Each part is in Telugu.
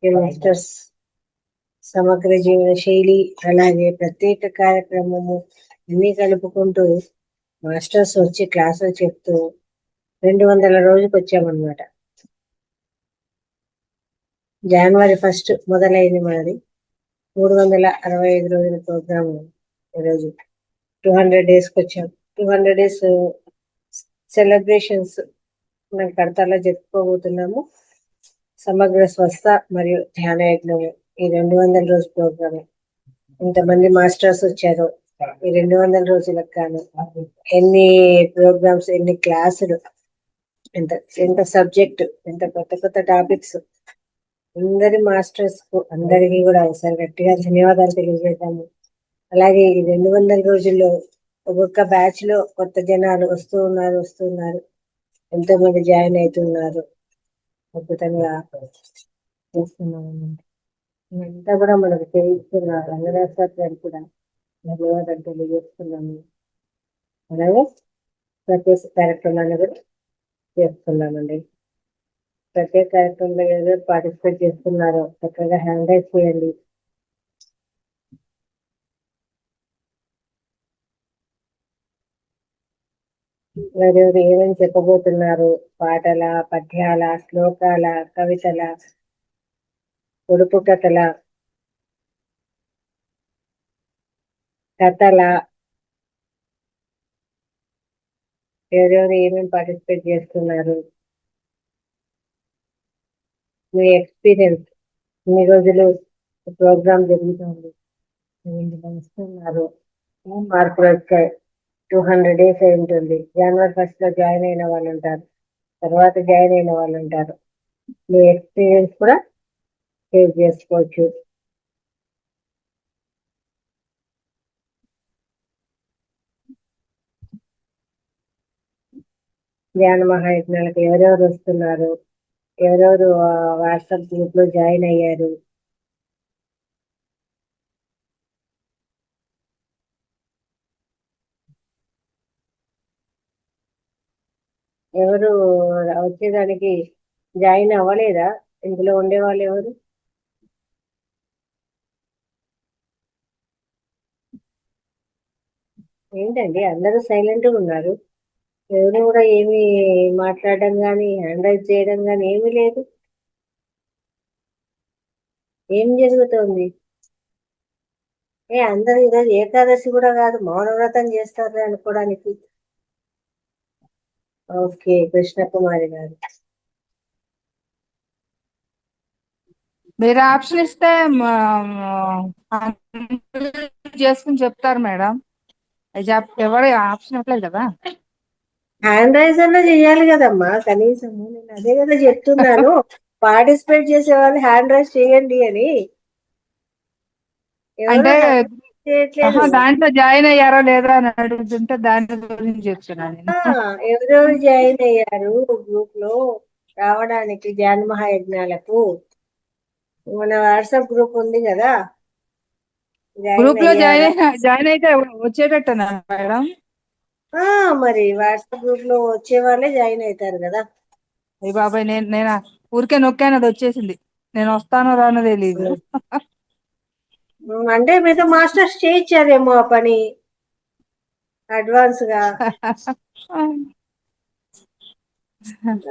మాస్టర్స్ సమగ్ర జీవన శైలి, అలాగే ప్రత్యేక కార్యక్రమము అన్ని కలుపుకుంటూ మాస్టర్స్ వచ్చి క్లాసులు చెప్తూ 200 రోజుకి వచ్చామన్నమాట. జనవరి 1 మొదలైంది మనది. 365 రోజుల ప్రోగ్రామ్ ఈరోజు 200 డేస్కి వచ్చాం. 200 డేస్ సెలబ్రేషన్స్ మనం కడతాలో జరుపుకోబోతున్నాము. సమగ్ర స్వస్థ మరియు ధ్యాన యజ్ఞము ఈ 200 రోజు ప్రోగ్రామ్. ఇంతమంది మాస్టర్స్ వచ్చారు ఈ 200 రోజులకు గాను. ఎన్ని ప్రోగ్రామ్స్, ఎన్ని క్లాసులు, ఎంత ఎంత సబ్జెక్ట్, ఎంత కొత్త కొత్త టాపిక్స్. అందరి మాస్టర్స్ కు అందరికీ కూడా ఒకసారి గట్టిగా ధన్యవాదాలు తెలియజేద్దాము. అలాగే ఈ 200 రోజుల్లో ఒక్కొక్క బ్యాచ్ లో కొత్త జనాలు వస్తున్నారు. ఎంతో మంది జాయిన్ అవుతున్నారు. అద్భుతంగా చేస్తున్నాము. అంతా కూడా మనకు చేయిస్తున్నారు. రంగరాజు గారు కూడా ధన్యవాదాలు తెలియజేస్తున్నాము. అలాగే ప్రత్యేక కార్యక్రమాన్ని కూడా చేస్తున్నామండి. ప్రత్యేక కార్యక్రమంలో ఎవరు పార్టిసిపేట్ చేస్తున్నారో చక్కగా హ్యాండ్ రైజ్ చేయండి. ఎవరెవరు ఏమేమి చెప్పబోతున్నారు, పాటల, పద్యాల, శ్లోకాల, కవితల, పొడుపు కథల, కథల, ఎవరెవరు ఏమేమి పార్టిసిపేట్ చేస్తున్నారు, మీ ఎక్స్పీరియన్స్, ఇన్ని రోజులు ప్రోగ్రామ్ జరుగుతుంది, వస్తున్నారు, మార్కులు వచ్చాయి, 200 డేస్ అయి ఉంటుంది. జనవరి 1 లో జాయిన్ అయిన వాళ్ళు ఉంటారు, తర్వాత జాయిన్ అయిన వాళ్ళు ఉంటారు. మీ ఎక్స్పీరియన్స్ కూడా షేర్ చేసుకోవచ్చు. ధ్యాన మహాయజ్ఞాలకు ఎవరెవరు వస్తున్నారు, ఎవరెవరు వాట్సాప్ గ్రూప్ లో జాయిన్ అయ్యారు, ఎవరు వచ్చేదానికి జాయిన్ అవ్వలేదా, ఇందులో ఉండేవాళ్ళు ఎవరు? ఏంటండి అందరూ సైలెంట్ గా ఉన్నారు. ఎవరు కూడా ఏమి మాట్లాడడం కానీ హ్యాండ్ రైజ్ చేయడం కానీ ఏమీ లేదు. ఏం జరుగుతుంది? అందరూ ఈరోజు ఏకాదశి కూడా కాదు, మౌనవ్రతం చేస్తారు అనుకోవడానికి. ఓకే, కృష్ణకుమారి గారు మీరు ఆప్షన్ ఇస్తే చేసుకుని చెప్తారు మేడం. ఎవరు ఆప్షన్ ఇవ్వలేదు కదా. హ్యాండ్ రైజ్ అన్నా చెయ్యాలి కదమ్మా కనీసము. నేను అదే కదా చెప్తున్నాను, పార్టిసిపేట్ చేసే వాళ్ళు హ్యాండ్ రైజ్ చేయండి అని. అంటే చేయట్లేదు. దాంట్లో జాయిన్ అయ్యారో లేదా అని అడుగుతుంటే దాని గురించి చెప్తున్నాను. ఎవరెవరు జాయిన్ అయ్యారు గ్రూప్ లో రావడానికి ధ్యాన మహాయజ్ఞాలకు? మన వాట్సాప్ గ్రూప్ ఉంది కదా, గ్రూప్ లో జాయిన్ అయితే వచ్చేటట్టేనా మేడం? మరి వాట్సాప్ గ్రూప్ లో వచ్చే వాళ్ళే జాయిన్ అవుతారు కదా. అయ్యి బాబాయ్, నేను ఊరికే నొక్కాను, అది వచ్చేసింది. నేను వస్తానో రానో తెలీదు. అంటే మీతో మాస్టర్స్ చేయించారేమో ఆ పని అడ్వాన్స్ గా.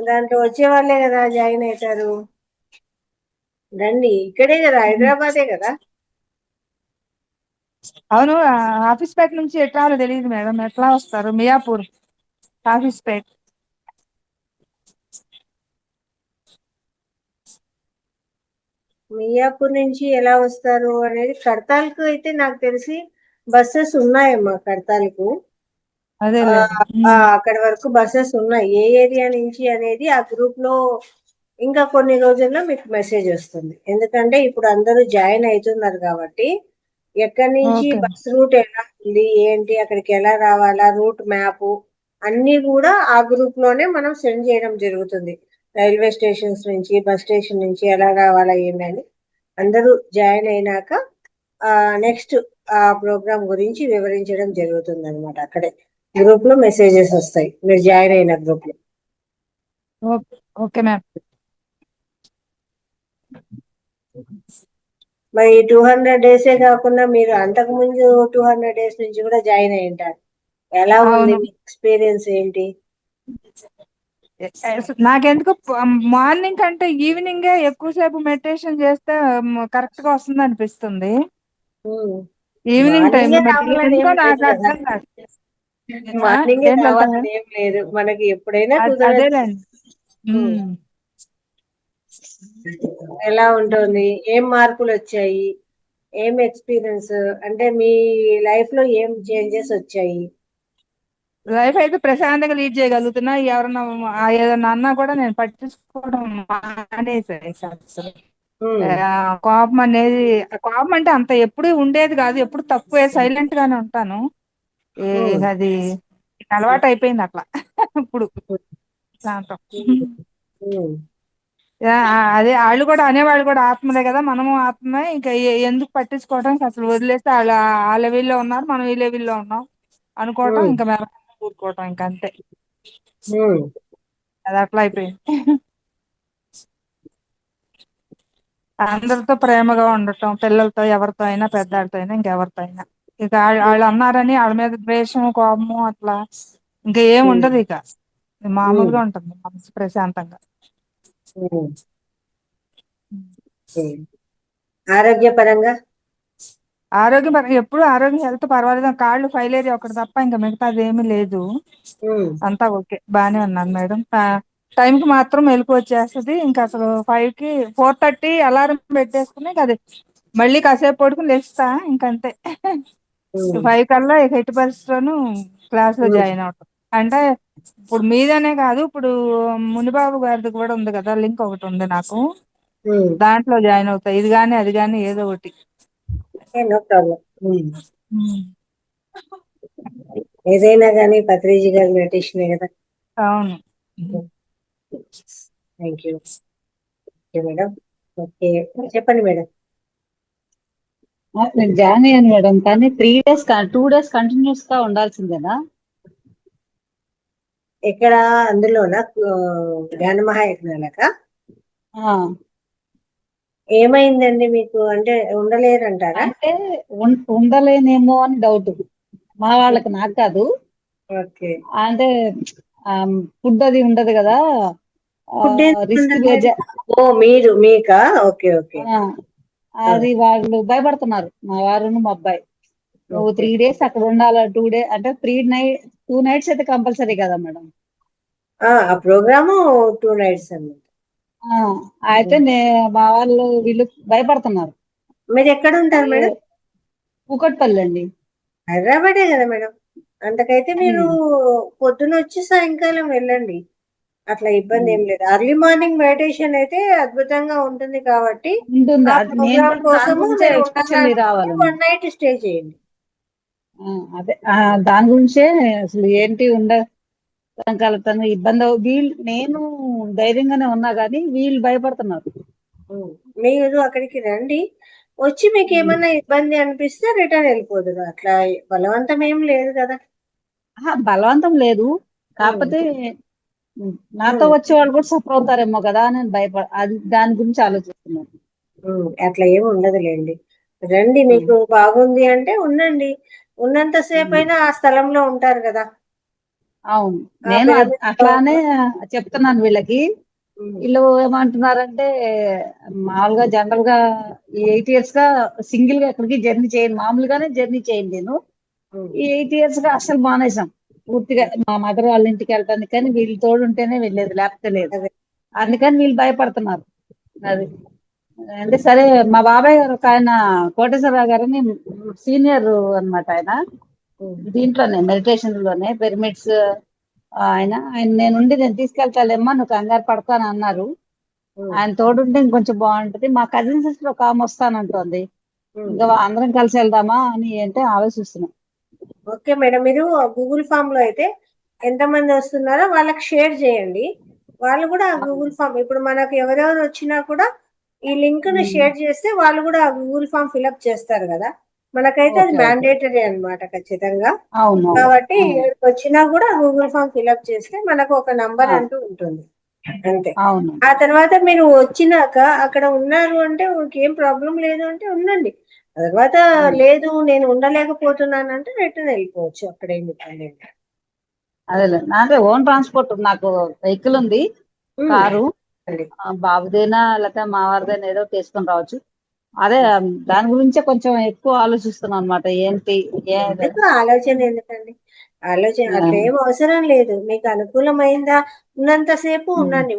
దాంట్లో వచ్చే వాళ్ళే కదా జాయిన్ అవుతారు. రండి, ఇక్కడే కదా, హైదరాబాదే కదా. అవును, ఆఫీస్ పేట నుంచి ఎట్లా తెలియదు మేడం. ఎట్లా వస్తారు? మియాపూర్ ఆఫీస్ పేట. మియాపూర్ నుంచి ఎలా వస్తారు అనేది, కడతాల్కు అయితే నాకు తెలిసి బస్సెస్ ఉన్నాయమ్మా. కడతాల్కు అక్కడ వరకు బస్సెస్ ఉన్నాయి. ఏ ఏరియా నుంచి అనేది ఆ గ్రూప్ లో ఇంకా కొన్ని రోజుల్లో మీకు మెసేజ్ వస్తుంది. ఎందుకంటే ఇప్పుడు అందరూ జాయిన్ అవుతున్నారు కాబట్టి ఎక్కడి నుంచి బస్ రూట్ ఎలా ఉంది, ఏంటి, అక్కడికి ఎలా రావాలా, రూట్ మ్యాప్ అన్ని కూడా ఆ గ్రూప్ లోనే మనం సెండ్ చేయడం జరుగుతుంది. రైల్వే స్టేషన్స్ నుంచి, బస్ స్టేషన్ నుంచి ఎలా రావాలా ఏంటని అందరూ జాయిన్ అయినాక నెక్స్ట్ ఆ ప్రోగ్రామ్ గురించి వివరించడం జరుగుతుంది అనమాట. అక్కడే గ్రూప్ లో మెసేజెస్ వస్తాయి మీరు జాయిన్ అయిన గ్రూప్ లో. Okay ma'am. మరి 200 డేసే కాకుండా మీరు అంతకు ముందు 200 డేస్ నుంచి కూడా జాయిన్ అయి ఉంటారు. ఎలా ఉంది అవును. మీ ఎక్స్పీరియన్స్ ఏంటి? నాకెందుకు మార్నింగ్ కంటే ఈవినింగే ఎక్కువసేపు మెడిటేషన్ చేస్తే కరెక్ట్ గా వస్తుంది అనిపిస్తుంది. ఈవినింగ్ టైమ్ మార్నింగే లో మరి రావాలని ఏం ఎందుకో లేదు నాకు కదా. అర్థం కాదు. మార్నింగే ఏం లలిత రావాలని ఏం లేదు, మనకి ఎప్పుడైనా కుదరచ్చు. అదేలేండి. ఉమ్. ఉమ్. ఎలా ఉంటుంది, ఏం మార్పులు వచ్చాయి, ఏం ఎక్స్పీరియన్స్, అంటే మీ లైఫ్ లో ఏం చేంజెస్ వచ్చాయి? లైఫ్ అయితే ప్రశాంతంగా లీడ్ చేయగలుగుతున్నా. ఎవరన్నా ఏదన్నా అన్నా కూడా నేను పట్టించుకోవడం మానేసాను అసలు. ఉమ్, కోపం అనేది, కోపం అంటే అంత ఎప్పుడు ఉండేది కాదు, ఎప్పుడు తక్కువే, సైలెంట్ గానే ఉంటాను. ఉమ్, అది అలవాటు అయిపోయింది అట్లా. ఇప్పుడు శాంతం. ఉమ్, అదే వాళ్ళు కూడా అనేవాళ్ళు కూడా ఆత్మలే కదా, మనము ఆత్మే, ఇంకా ఎందుకు పట్టించుకోవడం, అసలు వదిలేస్తే వాళ్ళ ఆ లెవెల్లో ఉన్నారు, మనం ఈ లెవెల్లో ఉన్నాం అనుకోవటం, ఉమ్, ఇంకా మేము కూరుకోవటం, ఇంకా అంతే. ఉమ్, అది అట్లా అయిపోయింది. అందరితో ప్రేమగా ఉండటం, పిల్లలతో, ఎవరితో అయినా, పెద్దవాళ్ళతో అయినా, ఇంకెవరితో అయినా. ఇక వాళ్ళు అన్నారని వాళ్ళ మీద ద్వేషము, కోపము అట్లా ఇంకా ఏం ఉమ్, ఉండదు. ఇక ఉమ్, మామూలుగా ఉంటుంది మనసు ప్రశాంతంగా. ఉమ్. ఉమ్. ఆరోగ్యపరంగా ఆరోగ్యం ఎప్పుడు ఆరోగ్యం, హెల్త్ పర్వాలేదు. కాళ్ళు ఫైలేరియా ఒకటి తప్ప ఇంకా మిగతాది ఏమీ లేదు. ఉమ్, అంతా ఓకే, బానే ఉన్నాను మేడం. టైం కి మాత్రం మెలకు వచ్చేస్తది. ఇంకా అసలు 5 కి 4:30 అలారం పెట్టేసుకుని అది మళ్ళీ కాసేపు పడుకుని లేస్తా, ఇంకంతే. ఉమ్, 5 కల్లా ఇక ఎట్టి పరిస్థితుల్లోనూ క్లాస్ లో ఉమ్, జాయిన్ అవటం. అంటే ఇప్పుడు మీదనే కాదు, ఇప్పుడు మునిబాబు గారిది కూడా ఉంది కదా, లింక్ ఒకటి ఉంది నాకు, ఉమ్. దాంట్లో జాయిన్ అవుతా. ఇది గాని అది గాని ఏదో ఒకటి. No problem. ఉమ్. ఏదైనా కానీ పత్రిజీ గారి మెడిటేషనే కదా. అవును. Thank you. Okay madam. Okay, చెప్పండి మేడం. నేను జాయిన్ అయ్యాను మేడం, కానీ 3 డేస్ 2 డేస్ కంటిన్యూస్ గా ఉండాల్సిందేనా? ఎక్కడ అందులోనా? జ్ఞాన మహాయజ్ఞాలక ఆ, ఏమైందండి మీకు? అంటే ఉండలేరంటారా? అంటే ఉండలేనేమో అని డౌట్ మా వాళ్ళకి, నాకు కాదు. ఓకే. అంటే ఫుడ్ అది ఉండదు కదా, ఫుడ్ రిస్క్ ఉండలేదు. ఓ మీకా? Okay okay. అది వాళ్ళు భయపడుతున్నారు, మా వారును మా అబ్బాయి. నువ్వు ఓకే. 3 డేస్ అక్కడ ఉండాలి, 2 డే అంటే 2 నైట్స్ అయితే కంపల్సరీ కదా మేడం. ఆ ప్రోగ్రాము 2 నైట్స్ అన్నమాట. ఆ, అయితే మా వాళ్ళు వీళ్ళు భయపడుతున్నారు. మీరు ఎక్కడ ఉంటారు అదే మేడం? కూకట్పల్లి అండి. హైదరాబాదే కదా మేడం. అంతకైతే మీరు ఉమ్, పొద్దున వచ్చి సాయంకాలం వెళ్ళండి, అట్లా ఇబ్బంది ఉమ్. ఏం లేదు. అర్లీ మార్నింగ్ మెడిటేషన్ అయితే అద్భుతంగా ఉంటుంది కాబట్టి ఉంటుంది, ఆ అది నేను ప్రోగ్రామ్ కూడా దాని కోసము గురించే మీరు ఎస్పెషల్లీ ఉండాలనుకుంటే రావాలండి. 1 నైట్ స్టే చేయండి. అదే దాని గురించే అసలు ఏంటి కలుగుతాను ఇబ్బంది నేను ధైర్యంగానే ఉన్నా కానీ వీళ్ళు భయపడుతున్నారు. మీరు అక్కడికి రండి, వచ్చి మీకు ఏమన్నా ఇబ్బంది అనిపిస్తే రిటర్న్ వెళ్ళిపోదురు. అట్లా బలవంతం ఏం లేదు కదా. బలవంతం లేదు, ఉమ్, కాకపోతే నాతో ఉమ్, వచ్చే వాళ్ళు కూడా సఫర్ అవుతారేమో కదా అని అది దాని గురించి ఆలోచిస్తున్నాను. అట్లా ఏమి ఉండదులేండి. రండి, ఉమ్, మీకు బాగుంది అంటే ఉండండి. ఉన్నంతసేపు ఉమ్. అయినా ఆ స్థలంలో ఉంటారు కదా. అవును, ఆ నేను పిరమిడ్ లో. అట్లానే చెప్తున్నాను వీళ్ళకి. ఉమ్, వీళ్ళు ఏమంటున్నారంటే, మామూలుగా జనరల్ గా ఈ 8 years గా సింగిల్ గా ఎక్కడికి జర్నీ చేయను, మామూలుగానే జర్నీ చేయను నేను. ఉమ్, ఈ 8 years గా అసలు మానేశాం పూర్తిగా. మా మదర్ వాళ్ళ ఇంటికి వెళ్తాను, కానీ వీళ్ళు తోడు ఉంటేనే వెళ్ళేది, లేకపోతే లేదు. అదే. అందుకని వీళ్ళు భయపడుతున్నారు. అది అంటే సరే, మా బాబాయ్ గారు ఒక ఆయన, కోటేశ్వరరావు గారని సీనియర్ అన్నమాట ఆయన. ఉమ్, దీంట్లోనే మెడిటేషన్ లోనే పిరమిడ్స్ ఆయన నేను తీసుకెళ్తాలేమ్మా, నువ్వు కంగారు పడతాను అన్నారు. ఉమ్, ఆయన తోడుంటే ఇంకొంచెం బాగుంటది. మా కజిన్ సిస్టర్ ఒక ఆమె వస్తానంటోంది. ఉమ్. ఇంకా అందరం కలిసి వెళ్దామా అని అంటే ఆలోచిస్తున్నాం. ఓకే మేడం, మీరు గూగుల్ ఫామ్ లో అయితే ఎంతమంది వస్తున్నారో వాళ్ళకి షేర్ చేయండి. వాళ్ళు కూడా ఆ గూగుల్ ఫామ్, ఇప్పుడు మనకు ఎవరెవరు వచ్చినా కూడా ఈ లింక్ ను ఉమ్, షేర్ చేస్తే వాళ్ళు కూడా ఆ గూగుల్ ఫామ్ ఫిలప్ చేస్తారు కదా. మనకైతే అది ఓకే ఓకే. మ్యాండేటరీ అన్నమాట, ఖచ్చితంగా. అవునవును. కాబట్టి అవును. ఎవరికి వచ్చినా కూడా గూగుల్ ఫామ్ ఫిలప్ చేస్తే మనకు ఒక నంబర్ ఆ, అంటూ ఉంటుంది. అంతే. అవును. ఆ తర్వాత మీరు వచ్చినాక అక్కడ ఉన్నారు అంటే ఏం ప్రాబ్లం లేదు అంటే ఉండండి. ఆ తర్వాత లేదు నేను ఉండలేకపోతున్నాను అంటే రిటర్న్ వెళ్ళిపోవచ్చు, అక్కడ ఏమి ఇబ్బంది లేదు. అదేలే, అంటే ఓన్ ట్రాన్స్పోర్ట్, నాకు వెహికల్ ఉంది, కారు. అండి. బాబుదైనా లేకపోతే మా వారిదైనా ఏదో ఒకటి తీసుకొని రావచ్చు. అదే దాని గురించే కొంచెం ఎక్కువ ఆలోచిస్తున్నాను అనమాట. ఏంటి ఎందుకు ఆలోచన ఎందుకండి? ఆలోచన అట్లా ఏం అవసరం లేదు. మీకు అనుకూలమైందా ఉన్నంతసేపు ఉండండి.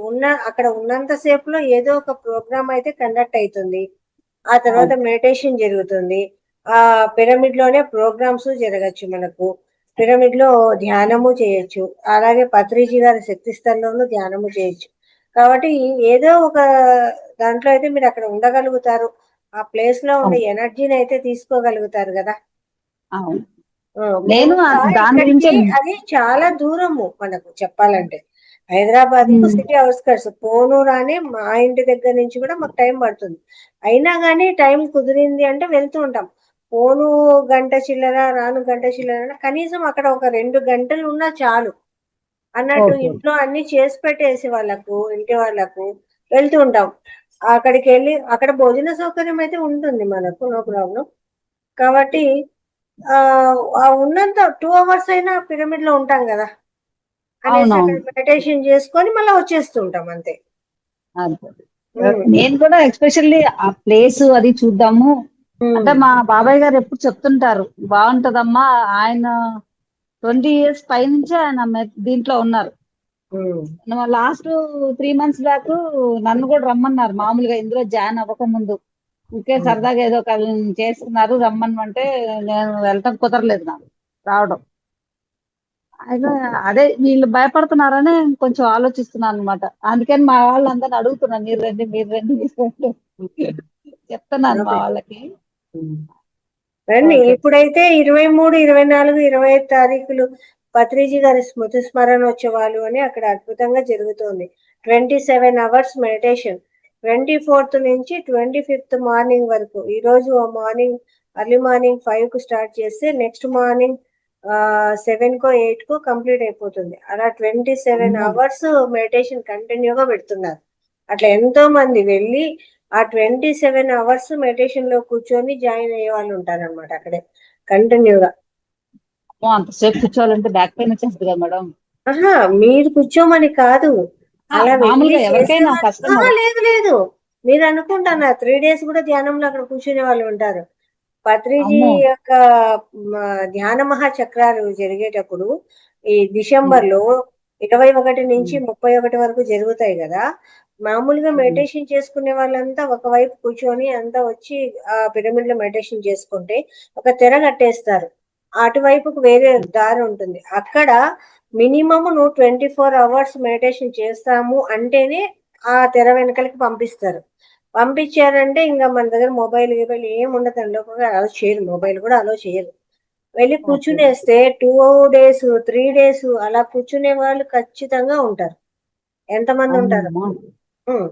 అక్కడ ఉన్నంత సేపులో ఏదో ఒక ప్రోగ్రామ్ అయితే కండక్ట్ అవుతుంది. ఆ తర్వాత మెడిటేషన్ జరుగుతుంది. ఆ పిరమిడ్ లోనే ప్రోగ్రామ్స్ జరగచ్చు. మనకు పిరమిడ్ లో ధ్యానము చేయొచ్చు. అలాగే పత్రిజీ గారి శక్తి స్థలంలోనూ ధ్యానము చేయొచ్చు. కాబట్టి ఏదో ఒక దాంట్లో అయితే మీరు అక్కడ ఉండగలుగుతారు. ఆ ప్లేస్ లో ఉండే ఎనర్జీని అయితే తీసుకోగలుగుతారు కదా. అవును. మేము నేను కూడా దాని ఇక్కడికి గురించే. అది చాలా దూరము మనకు చెప్పాలంటే. హైదరాబాద్ కు సిటీ అవుట్స్కట్స్ పోనూరు అని మా ఇంటి దగ్గర నుంచి కూడా మాకు టైం పడుతుంది. అయినా కానీ టైం కుదిరింది అంటే వెళ్తూ ఉంటాం. పోను గంట చిల్లర, రాను గంట చిల్లర, కనీసం అక్కడ ఒక 2 గంటలు ఉన్నా చాలు అన్నట్టు ఓకే. ఇంట్లో అన్ని చేసి పెట్టేసి వాళ్ళకు ఇంటి వాళ్ళకు వెళ్తూ ఉంటాం. అక్కడికి వెళ్ళి అక్కడ భోజన సౌకర్యం అయితే ఉంటుంది మనకు, నో ప్రాబ్లం. కాబట్టి ఆ ఉన్నంత 2 అవర్స్ అయినా పిరమిడ్ లో ఉంటాం కదా అనేసి అక్కడ అవునవును. మెడిటేషన్ చేసుకొని మళ్ళీ వచ్చేస్తుంటాం అంతే. అంతే. ఉమ్, నేను కూడా ఎక్స్పెషల్లీ ఆ ప్లేస్ అది చూద్దాము అంటే, ఉమ్, మా బాబాయ్ గారు ఎప్పుడు చెప్తుంటారు బాగుంటదమ్మా. ఆయన 20 years పైనుంచి ఆయన దీంట్లో ఉన్నారు. ఉమ్, లాస్ట్ 3 months బ్యాక్ నన్ను కూడా రమ్మన్నారు, మామూలుగా ఇందులో జాయిన్ అవ్వక ముందు. ఇంకే ఉమ్. సరదాగా ఏదో ఒక చేస్తున్నారు రమ్మన్నంటే నేను వెళ్ళటం కుదరలేదు, నాకు రావడం. అయితే అదే వీళ్ళు భయపడుతున్నారని కొంచెం ఆలోచిస్తున్నాను అనమాట. అందుకని మా వాళ్ళందరిని అడుగుతున్నాను, మీరు రండి మీరు రండి మీరు రండి. చెప్తున్నాను మా ఓకే. వాళ్ళకి. ఉమ్. రండి. ఓకే. ఇప్పుడైతే 23, 24, 25 తారీఖులు పత్రిజీ గారి స్మృతి స్మరణోత్సవాలు అని అక్కడ అద్భుతంగా జరుగుతోంది. 27 అవర్స్ మెడిటేషన్. 24th నుంచి 25th మార్నింగ్ వరకు. ఈ రోజు మార్నింగ్ ఎర్లీ మార్నింగ్ 5 కు స్టార్ట్ చేస్తే నెక్స్ట్ మార్నింగ్ 7 కో 8 కో కంప్లీట్ అయిపోతుంది. అలా 27 అమ్మో. అవర్స్ మెడిటేషన్ కంటిన్యూగా పెడుతున్నారు. అట్లా ఎంతో మంది వెళ్ళి ఆ 27 అవర్స్ మెడిటేషన్ లో కూర్చొని జాయిన్ అయ్యే వాళ్ళు ఉంటారన్నమాట అక్కడే కంటిన్యూగా. అమ్మో, అంతసేపు కూర్చోవాలంటే బ్యాక్ పెయిన్ వచ్చేస్తుంది కదా మేడం. ఆహా, మీరు కూర్చోమని కాదు, అలా వెళ్ళి మామూలుగా ఎవరికైనా చేసేవాళ్ళు. కష్టం ఆహా, కదా. లేదు లేదు, మీరు అనుకుంటారా 3 days కూడా ధ్యానంలో అక్కడ కూర్చునే వాళ్ళు ఉంటారు. పత్రిజీ అమ్మో. యొక్క ధ్యాన మహాచక్రాలు జరిగేటప్పుడు ఈ డిసెంబర్ లో 21 నుంచి 31 వరకు జరుగుతాయి కదా. మామూలుగా మెడిటేషన్ చేసుకునే వాళ్ళంతా ఒకవైపు కూర్చొని అంతా వచ్చి ఆ పిరమిడ్ లో మెడిటేషన్ చేసుకుంటే ఒక తెర కట్టేస్తారు. అటువైపుకు వేరే దారి ఉంటుంది. అక్కడ మినిమం నువ్వు 24 అవర్స్ మెడిటేషన్ చేస్తాము అంటేనే ఆ తెర వెనకలకి పంపిస్తారు. పంపించారంటే ఇంకా మన దగ్గర మొబైల్ గిబైల్ ఏం ఉండదండి. లోపల అలో చేయరు, మొబైల్ కూడా అలో చేయరు. వెళ్ళి ఓకే. కూర్చునేస్తే 2 days 3 days అలా కూర్చునే వాళ్ళు ఖచ్చితంగా ఉంటారు. ఎంతమంది ఉంటారు. అమ్మా. ఉమ్,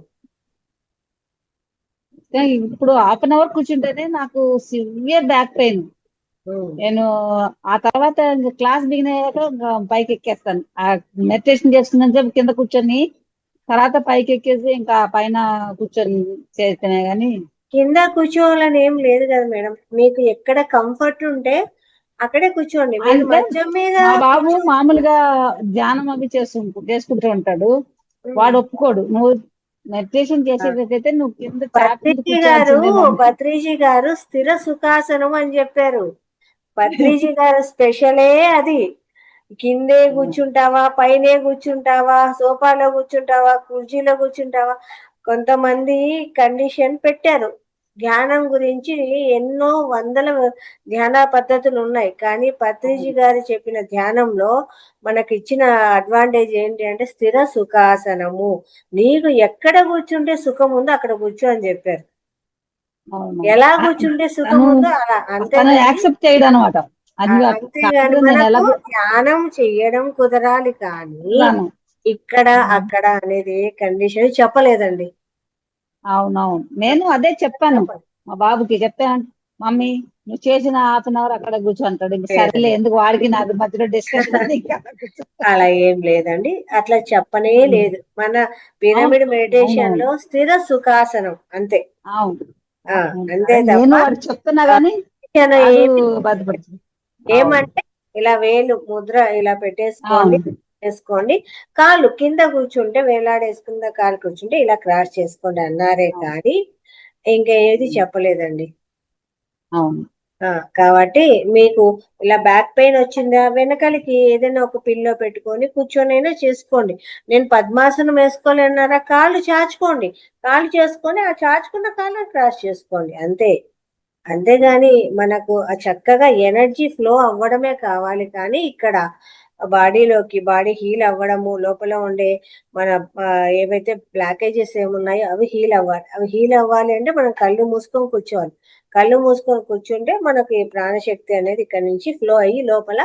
ఇప్పుడు హాఫ్ అన్ అవర్ కూర్చుంటేనే నాకు సివియర్ బ్యాక్ పెయిన్. ఉమ్. నేను ఆ తర్వాత క్లాస్ బిగిన్ అయ్యాక ఇంకా పైకి ఎక్కేస్తాను. ఆ మెడిటేషన్ చేస్తుందని చెప్పి కింద కూర్చొని తర్వాత పైకి ఎక్కేసి ఇంకా పైన కూర్చొని చేస్తేనే గాని. కింద కూర్చోవాలని ఏం లేదు కదా మేడం, మీకు ఎక్కడ కంఫర్ట్ ఉంటే అక్కడే కూర్చోండి. మీరు అంటే మంచం మీద మా బాబు కూర్చో. మామూలుగా ధ్యానం అవి చేసుకుంటూ ఉంటాడు. ఉమ్. వాడు ఒప్పుకోడు, నువ్వు మెడిటేషన్ చేసేటట్టయితే నువ్వు కింద చాప మీద పత్రిజీ గారు కూర్చోవాల్సిందే మమ్మీ. పత్రిజీ గారు స్థిర సుఖాసనం అని చెప్పారు. పత్రిజీ గారు స్పెషలే అది. కిందే కూర్చుంటావా, పైనే కూర్చుంటావా, సోఫాలో కూర్చుంటావా, కుర్చీలో కూర్చుంటావా, కొంతమంది కండిషన్ పెట్టారు. ధ్యానం గురించి ఎన్నో వందల ధ్యాన పద్ధతులు ఉన్నాయి. కానీ పత్రిజీ గారు చెప్పిన ధ్యానంలో మనకి ఇచ్చిన అడ్వాంటేజ్ ఏంటి అంటే స్థిర సుఖాసనము. నీకు ఎక్కడ కూర్చుంటే సుఖం ఉందో అక్కడ కూర్చో అని చెప్పారు. అవును. ఎలా కూర్చుంటే సుఖం తను ఉందో అలా, తను అంతేగాని యాక్సెప్ట్ చేయడు అనమాట. అది అంతేగాని కాదు, నేను మనకు ఎలాగో ధ్యానం చెయ్యడం కుదరాలి కానీ రాను. ఇక్కడ అక్కడ అనేది కండిషన్ చెప్పలేదండి. అవునవును, నేను అదే చెప్పాను చెప్పండి. మా బాబుకి. చెప్తే మమ్మీ నువ్వు చేసిన హాఫ్ అన్ అవర్ అక్కడ కూర్చోంటాడు. ఇంక సరేలే ఎందుకు వాడికి నాకు మధ్యలో డిస్కషన్ అని ఇంకా అక్కడ కూర్చో. అలా ఏం లేదండి, అట్లా చెప్పనే లేదు. మన అవును పిరమిడ్ మెడిటేషన్ అవునవును లో స్థిర సుఖాసనం అంతే. అవును ఆ అవును. అంతే అదే తప్ప నేను వాడికి చెప్తున్నా ఆ, గానీ మనం వాడు ఏమి బాధపడుతుంది. అవును ఏమంటే ఇలా వేలు ముద్ర ఇలా పెట్టేసుకోండి, అవును చేసుకోండి. కాళ్ళు కింద కూర్చుంటే వేలాడేసుకుందా కాలు కూర్చుంటే ఇలా క్రాస్ చేసుకోండి అన్నారే అవును కానీ ఇంకా ఏది చెప్పలేదండి. అవును కాబట్టి మీకు ఇలా బ్యాక్ పెయిన్ వచ్చిందా, వెనకాలకి ఏదైనా ఒక పిల్లో పెట్టుకొని కూర్చొనైనా చేసుకోండి. నేను పద్మాసనం వేసుకోలేన్నారా, కాళ్ళు చాచుకోండి. కాళ్ళు చేసుకొని ఆ చాచుకున్న కాళ్ళు క్రాస్ చేసుకోండి అంతే. అంతేగాని మనకు ఆ చక్కగా ఎనర్జీ ఫ్లో అవ్వడమే కావాలి కానీ ఇక్కడ బాడీలోకి బాడీ హీల్ అవ్వడము, లోపల ఉండే మన ఏవైతే బ్లాకేజెస్ ఏమున్నాయో అవి హీల్ అవ్వాలి. అవి హీల్ అవ్వాలి అంటే మనం కళ్ళు మూసుకొని కూర్చోవాలి. కళ్ళు మూసుకొని కూర్చుంటే మనకి ప్రాణశక్తి అనేది ఇక్కడ నుంచి ఫ్లో అయ్యి లోపల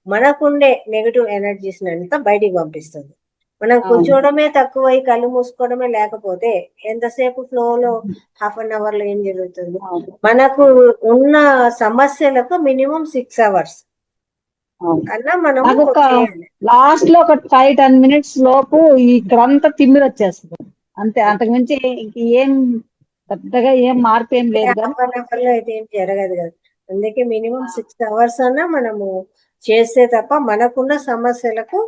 మనకుండే నెగిటివ్ ఎనర్జీస్ అంతా బయటికి పంపిస్తుంది. మనం అవును కూర్చోవడమే తక్కువై కళ్ళు మూసుకోవడమే లేకపోతే ఎంతసేపు ఫ్లోలో హాఫ్ అన్ అవర్ లో ఏం జరుగుతుంది? అవును మనకు ఉన్న సమస్యలకు మినిమం 6 hours అవును. అన్నా మనము నాకు ఒక చేయాలి. లాస్ట్ లో ఒక 5-10 minutes లోపు ఇక్కడంతా తిమ్మిరి వచ్చేస్తుంది అంతే. అంతకు మించి ఇంక ఏం పెద్దగా ఏం మార్పు ఏం లేదు కానీ హాఫ్ అన్ అవర్ లో అయితే ఏం జరగదు కదా. అందుకే మినిమం 6 hours అన్నా మనము చేస్తే తప్ప మనకున్న సమస్యలకు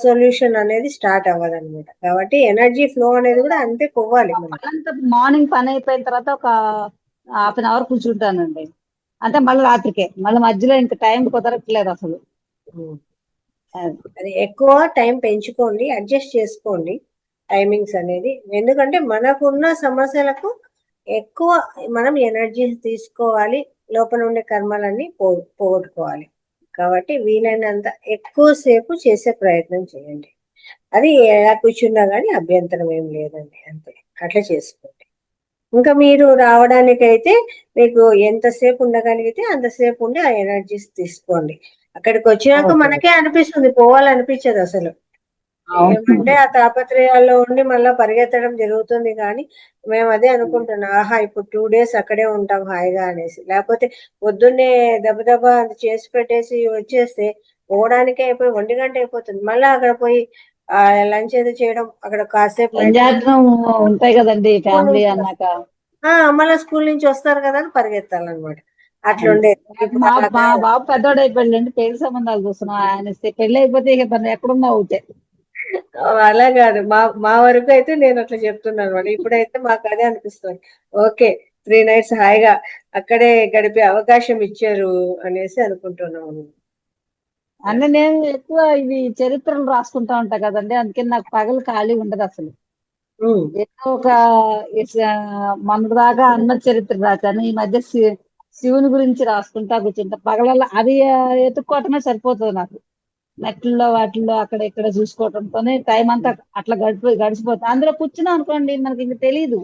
సొల్యూషన్ అనేది స్టార్ట్ అవ్వదన్నమాట. కాబట్టి ఎనర్జీ ఫ్లో అనేది కూడా అంతే పోవాలి మనం. పనంతా మార్నింగ్ పని అయిపోయిన తర్వాత ఒక హాఫ్ అన్ అవర్ కూర్చుంటానండి. అంటే మళ్ళీ రాత్రికే మళ్ళీ మధ్యలో ఇంకా టైం కుదరట్లేదు అసలు. అది. అది ఎక్కువ టైం పెంచుకోండి, అడ్జస్ట్ చేసుకోండి టైమింగ్స్ అనేది. ఎందుకంటే మనకున్న సమస్యలకు ఎక్కువ మనం ఎనర్జీ తీసుకోవాలి, లోపల ఉండే కర్మలన్నీ పోగొట్టుకోవాలి. కాబట్టి వీలైనంత ఎక్కువసేపు చేసే ప్రయత్నం చేయండి. అది ఎలా కూర్చున్నా కానీ అభ్యంతరం ఏం లేదండి, అంతే. అట్లా చేసుకోండి. ఇంకా మీరు రావడానికైతే మీకు ఎంతసేపు ఉండగలిగితే అంతసేపు ఉండి ఆ ఎనర్జీస్ తీసుకోండి. అక్కడికి వచ్చినాక ఓకే మనకే అనిపిస్తుంది, పోవాలనిపించదు అసలు. ఏమంటే అవును ఆ తాపత్రయాల్లో ఉండి మళ్ళీ పరిగెత్తడం జరుగుతుంది. కానీ మేము అదే అనుకుంటున్నాం, ఆహా ఇప్పుడు 2 days అక్కడే ఉంటాం హాయిగా అనేసి. లేకపోతే పొద్దున్నే దెబ్బ చేసి పెట్టేసి వచ్చేస్తే పోవడానికే అయిపోయి 1 గంట అయిపోతుంది. మళ్ళీ అక్కడ పోయి లంచ్ ఏదో చేయడం, అక్కడ కాసేపు సంధ్యార్థం ఉంటాయి కదండి ఫ్యామిలీ అన్నాక. మళ్ళీ స్కూల్ నుంచి వస్తారు కదా అని పరిగెత్తాలన్నమాట. అవును. అట్లుండేది. ఇప్పుడు మా అలా మా కాదు. బాబు పెద్దోడు అయిపోయాడండి, పెళ్లి సంబంధాలు చూస్తున్నాం. ఆయన పెళ్లి అయిపోతే ఇక తను ఎక్కడున్నా అవుతాయి. అలా కాదు, మా వరకు అయితే నేను అట్లా చెప్తున్నాను అనమాట. ఇప్పుడైతే మాకు అదే అనిపిస్తుంది, ఓకే 3 nights హాయిగా అక్కడే గడిపే అవకాశం ఇచ్చారు అనేసి అనుకుంటున్నాము. అంటే నేను ఎక్కువ ఇవి చరిత్రలు రాసుకుంటా ఉంటా కదండి, అందుకని నాకు పగలు ఖాళీ ఉండదు అసలు. ఉమ్, ఏదో ఒక మన దాకా హనుమత్ చరిత్ర రాశాను. ఈ మధ్య శివుని గురించి రాసుకుంటా కూర్చుంటా. పగలల్లో అది ఎత్తుక్కోవటమే సరిపోతుంది నాకు. నెట్లో వాటిల్లో అక్కడ ఇక్కడ చూసుకోవటంతోనే టైం అంతా అట్లా గడిచిపోతుంది. అందులో కూర్చున్నాం అనుకోండి మనకి ఇంక తెలియదు.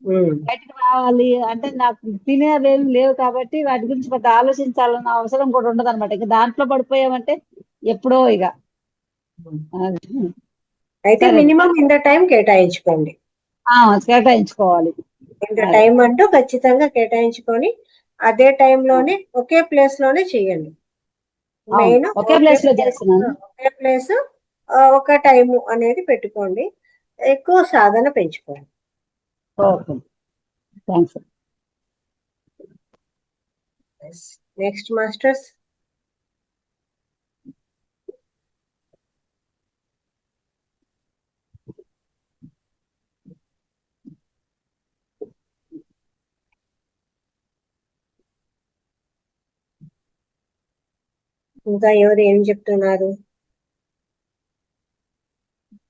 ఉమ్, బయటకు రావాలి అంటే నాకు తినేవేమి లేవు కాబట్టి వాటి గురించి పెద్ద ఆలోచించాలన్న అవసరం కూడా ఉండదు అనమాట. ఇక దాంట్లో పడిపోయామంటే ఎప్పుడో ఇక. ఉమ్. అది. అయితే సరే మినిమం ఇంత టైం కేటాయించుకోండి. కేటాయించుకోవాలి. ఇంత అదే టైం అంటూ ఖచ్చితంగా కేటాయించుకొని అదే టైంలోనే ఒకే ప్లేస్ లోనే చేయండి. అవును, మెయిన్ ఒకే ఒకే ప్లేస్ లో ప్లేస్, చేస్తున్నాను. ఒకే ప్లేస్, ఒక టైము అనేది పెట్టుకోండి. ఎక్కువ సాధన పెంచుకోండి. Okay, thanks. Next masters. ఇంకా ఎవరు ఏం చెప్తున్నారు,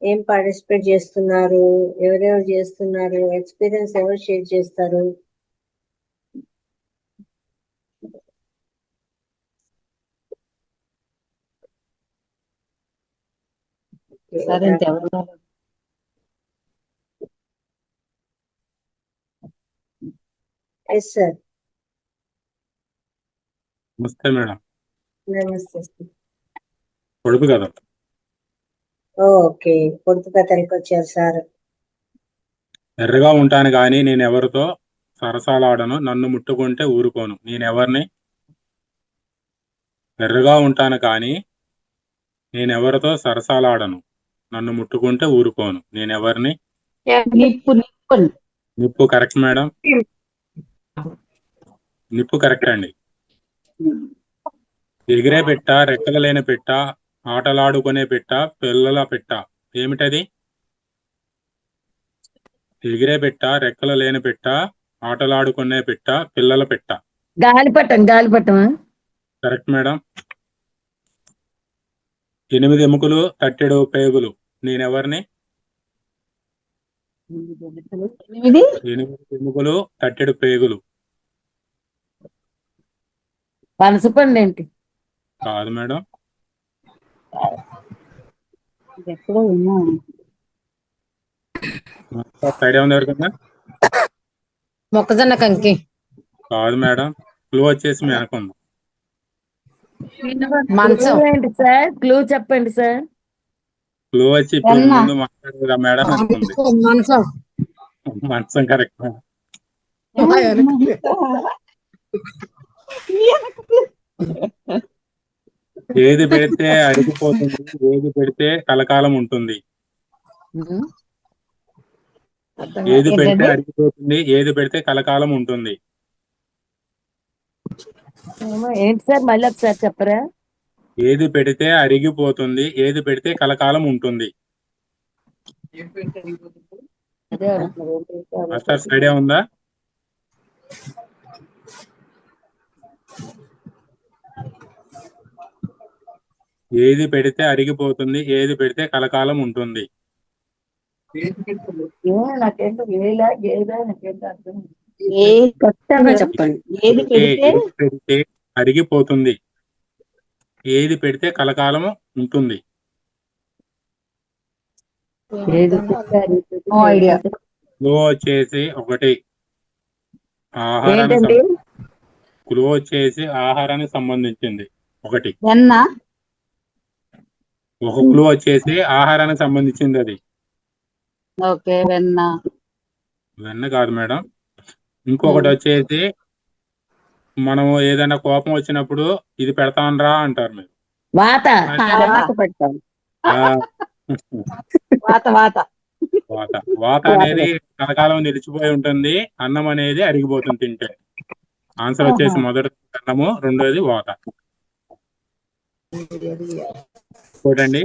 ఏం పార్టిసిపేట్ చేస్తున్నారు, ఎవరెవరు చేస్తున్నారు, ఎక్స్పీరియన్స్ ఎవరు షేర్ చేస్తారు? సరే అంతే ఎవరు. Yes sir. నమస్తే మేడం. నమస్తే. పొడుపు కదా. ఓకే, పొడుపు కథలకు వచ్చారు సార్. ఎర్రగా ఉంటాను కానీ నేను ఎవరితో సరసాలాడను, నన్ను ముట్టుకుంటే ఊరుకోను, నేనెవరిని? ఎర్రగా ఉంటాను కానీ నేనెవరితో సరసాలాడను, నన్ను ముట్టుకుంటే ఊరుకోను, నేనెవరిని? నిప్పు నిప్పు నిప్పు కరెక్ట్ మేడం. నిప్పు కరెక్ట్ అండి. ఎగిరే పెట్ట, రెక్కలు లేని పెట్ట, ఆటలాడుకునే పెట్ట, పిల్లల పెట్ట, ఏమిటది? ఎగిరే పెట్ట, రెక్కలు లేని పెట్ట, ఆటలాడుకునే పెట్ట, పిల్లల పెట్ట. గాలిపటం కరెక్ట్ మేడం. 8 ఎముకలు, తట్టెడు పేగులు, నేనెవరిని? 8 8 ఎముకలు, తట్టెడు పేగులు. పనసపండు ఏంటి? కాదు మేడం. ఎక్కడో విన్నా. ఐడియా ఉంది ఎవరికన్నా? మొక్కజొన్న కంకి. కాదు మేడం. క్లూ వచ్చేసి మీ అనుకుందాం. మంచం. క్లూ ఏంటి సార్? క్లూ చెప్పండి సార్. క్లూ వచ్చి ఇప్పుడు వెన్న. ముందు మాట్లాడేదా మేడం అనుకుంది. మంచం. మంచం కరెక్ట్ మేడం. ఏది పెడితే అరిగిపోతుంది, ఏది పెడితే కలకాలం ఉంటుంది. ఏది పెడితే ఏంటండి? అరిగిపోతుంది, ఏది పెడితే కలకాలం ఉంటుంది. ఏంటి సార్ మళ్ళీ ఒకసారి చెప్పరా? ఏది పెడితే అరిగిపోతుంది, ఏది పెడితే కలకాలం ఉంటుంది. అదే అడుగుతున్నారు. మాస్టర్స్ ఐడియా ఉందా? ఏది పెడితే అరిగిపోతుంది, ఏది పెడితే కలకాలం ఉంటుంది. నాకేంటో వేలా గేదా నాకేంటో అర్థం కాదు. కొత్తగా చెప్పండి. ఏది పెడితే ఏది పెడితే అరిగిపోతుంది, ఏది పెడితే కలకాలం ఉంటుంది. ఏది పెట్టారు? No idea. క్లూ వచ్చేసి ఒకటి ఆహారానికి ఏంటండి? క్లూ వచ్చేసి ఆహారానికి సంబంధించింది ఒకటి. వెన్న. ఒక క్లూ వచ్చేసి ఆహారానికి సంబంధించింది. అది ఓకే వెన్న. వెన్న కాదు మేడం. ఇంకొకటి వచ్చేసి మనం ఏదైనా కోపం వచ్చినప్పుడు ఇది పెడతానరా అంటారు మీరు. వాత. వెన్నకు పెట్టాలి. ఆ, వాత వాత. వాత. వాత అనేది కలకాలం నిలిచిపోయి ఉంటుంది, అన్నం అనేది అరిగిపోతుంది తింటే. ఆన్సర్ వచ్చేసి మొదటి అన్నము, రెండోది వాత. చూడండి,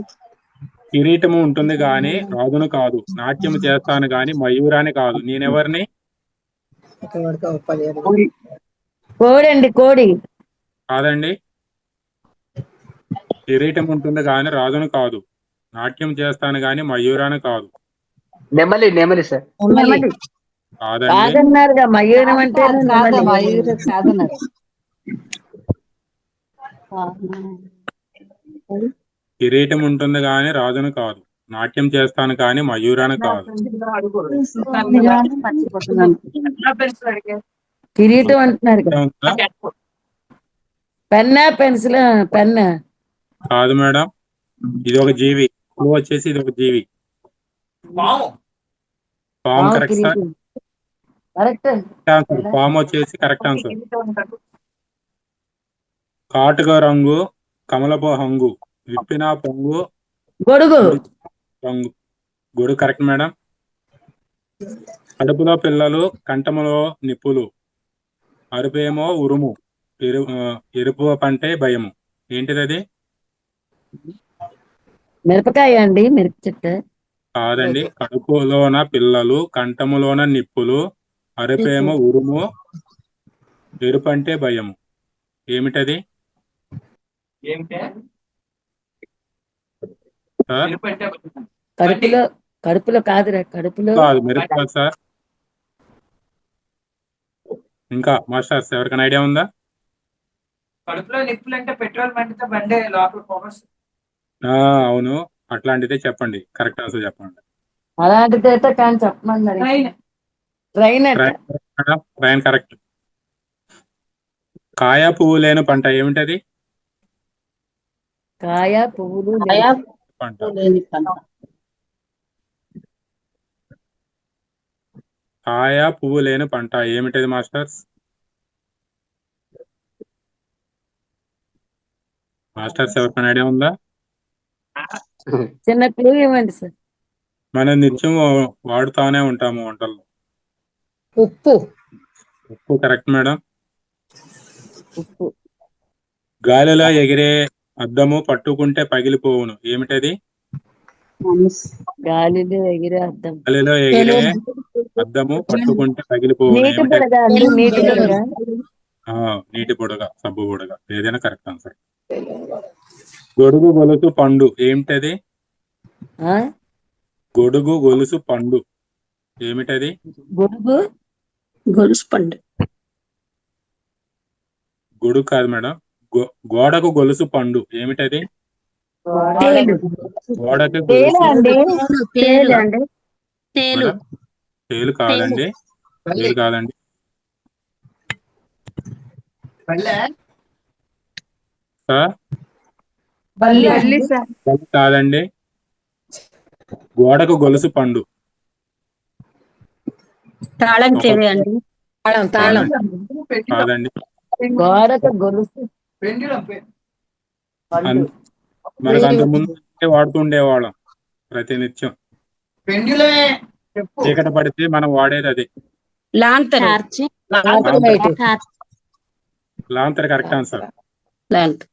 కిరీటము ఉంటుంది గాని రాజును కాదు, నాట్యము చేస్తాను గాని మయూరాన్ని కాదు, నేనెవరిని? కోడి కోడి. కాదండి. కిరీటం ఉంటుంది గాని రాజును కాదు, నాట్యం చేస్తాను గాని మయూరాన్ని కాదు. నెమలి సార్. కాదండి. కాదన్నారుగా మయూరం అంటే కాదు మయూరు కాదన్నారు. కిరీటం ఉంటుంది గాని రాజును కాదు, నాట్యం చేస్తాను కానీ మయూరాన్ని కాదు. మర్చిపోతున్నాను. కిరీటం అంటున్నారు కదా. ఉందా? పెన్నా పెన్సిల్ పెన్నా. కాదు మేడం. ఇది ఒక జీవి. క్లూ వచ్చేసి ఇది ఒక జీవి. పాము కరెక్ట్ సార్. కరెక్ట్ ఆన్సర్ పాము వచ్చేసి కరెక్ట్ ఆన్సర్. కాటుక రంగు, కమలపు హంగు, విప్పిన పొంగు, గొడుగు. రంగు. గొడుగు కరెక్ట్ మేడం. కడుపులో పిల్లలు, కంఠములో నిప్పులు, అరుపేమో ఉరుము, ఎరుపు పంటే భయము, ఏంటిది అది? మిరపకాయ అండి, మిరప చెట్టు. కాదండి. కడుపులోన పిల్లలు, కంఠములోన నిప్పులు, అరుపేమో ఉరుము, ఎరుపంటే భయము, ఏమిటది? సార్ కడుపులో కడుపులో కాదురా, కడుపులో కాదు, మిరప సార్. ఇంకా మాస్టర్స్ ఎవరికైనా ఐడియా ఉందా? కడుపులో నిప్పులు అంటే పెట్రోల్ మండితే బండే లోపల పొగస్. అవును, అట్లాంటిదే చెప్పండి. కరెక్ట్ ఆన్సర్ చెప్పండి. అలాంటిదైతే కానీ చెప్పమన్నారు. ట్రైన్ అంట. Train correct. కాయ పువ్వు లేని పంట ఏమిటది? కాయ పువ్వులు పంట. కాయ పువ్వు లేని పంట ఏమిటది మాస్టర్స్? మాస్టర్స్ ఎవరికైనా ఐడియా ఉందా? చిన్న క్లూ ఇవ్వండి సార్. మనం నిత్యం వాడుతానే ఉంటాము వంటల్లో. ఉప్పు. ఉప్పు కరెక్ట్ మేడం. ఉప్పు. గాలిలో ఎగిరే అద్దము పట్టుకుంటే పగిలిపోవును ఏమిటది? గాలిలో ఎగిరే అద్దం. గాలిలో ఎగిరే అద్దము పట్టుకుంటే పగిలిపోవును నీటి ఏమిటది? బుడగ అండి, నీటి బుడగ. నీటి బుడగ, సబ్బు బుడగ, ఏదైనా కరెక్ట్ ఆన్సర్. గొడుగు గొలుసు పండు ఏమిటది? ఆ? గొడుగు గొలుసు పండు ఏమిటది? గొడుగు గొలుసు పండు. గొడుగు కాదు మేడం. గోడకు గొలుసు పండు ఏమిటది? గోడకు తేలు గొలుసు అండి. తేలు. మేడం, తేలు కాదండి. తేలు కాదండి. సార్ బల్లి సార్. బల్లి కాదండి. గోడకు గొలుసు పండు తాళం చెవి అండి. తాళం. కాదండి. గోడకు గొలుసు అన్- మనకు అంత ముందు వాడుతుండేవాళ్ళం ప్రతినిత్యం. చీకటి పడితే మనం వాడేది అది. లాంతరు. లాంతర్ కరెక్ట్ ఆన్సర్. లాంతర్.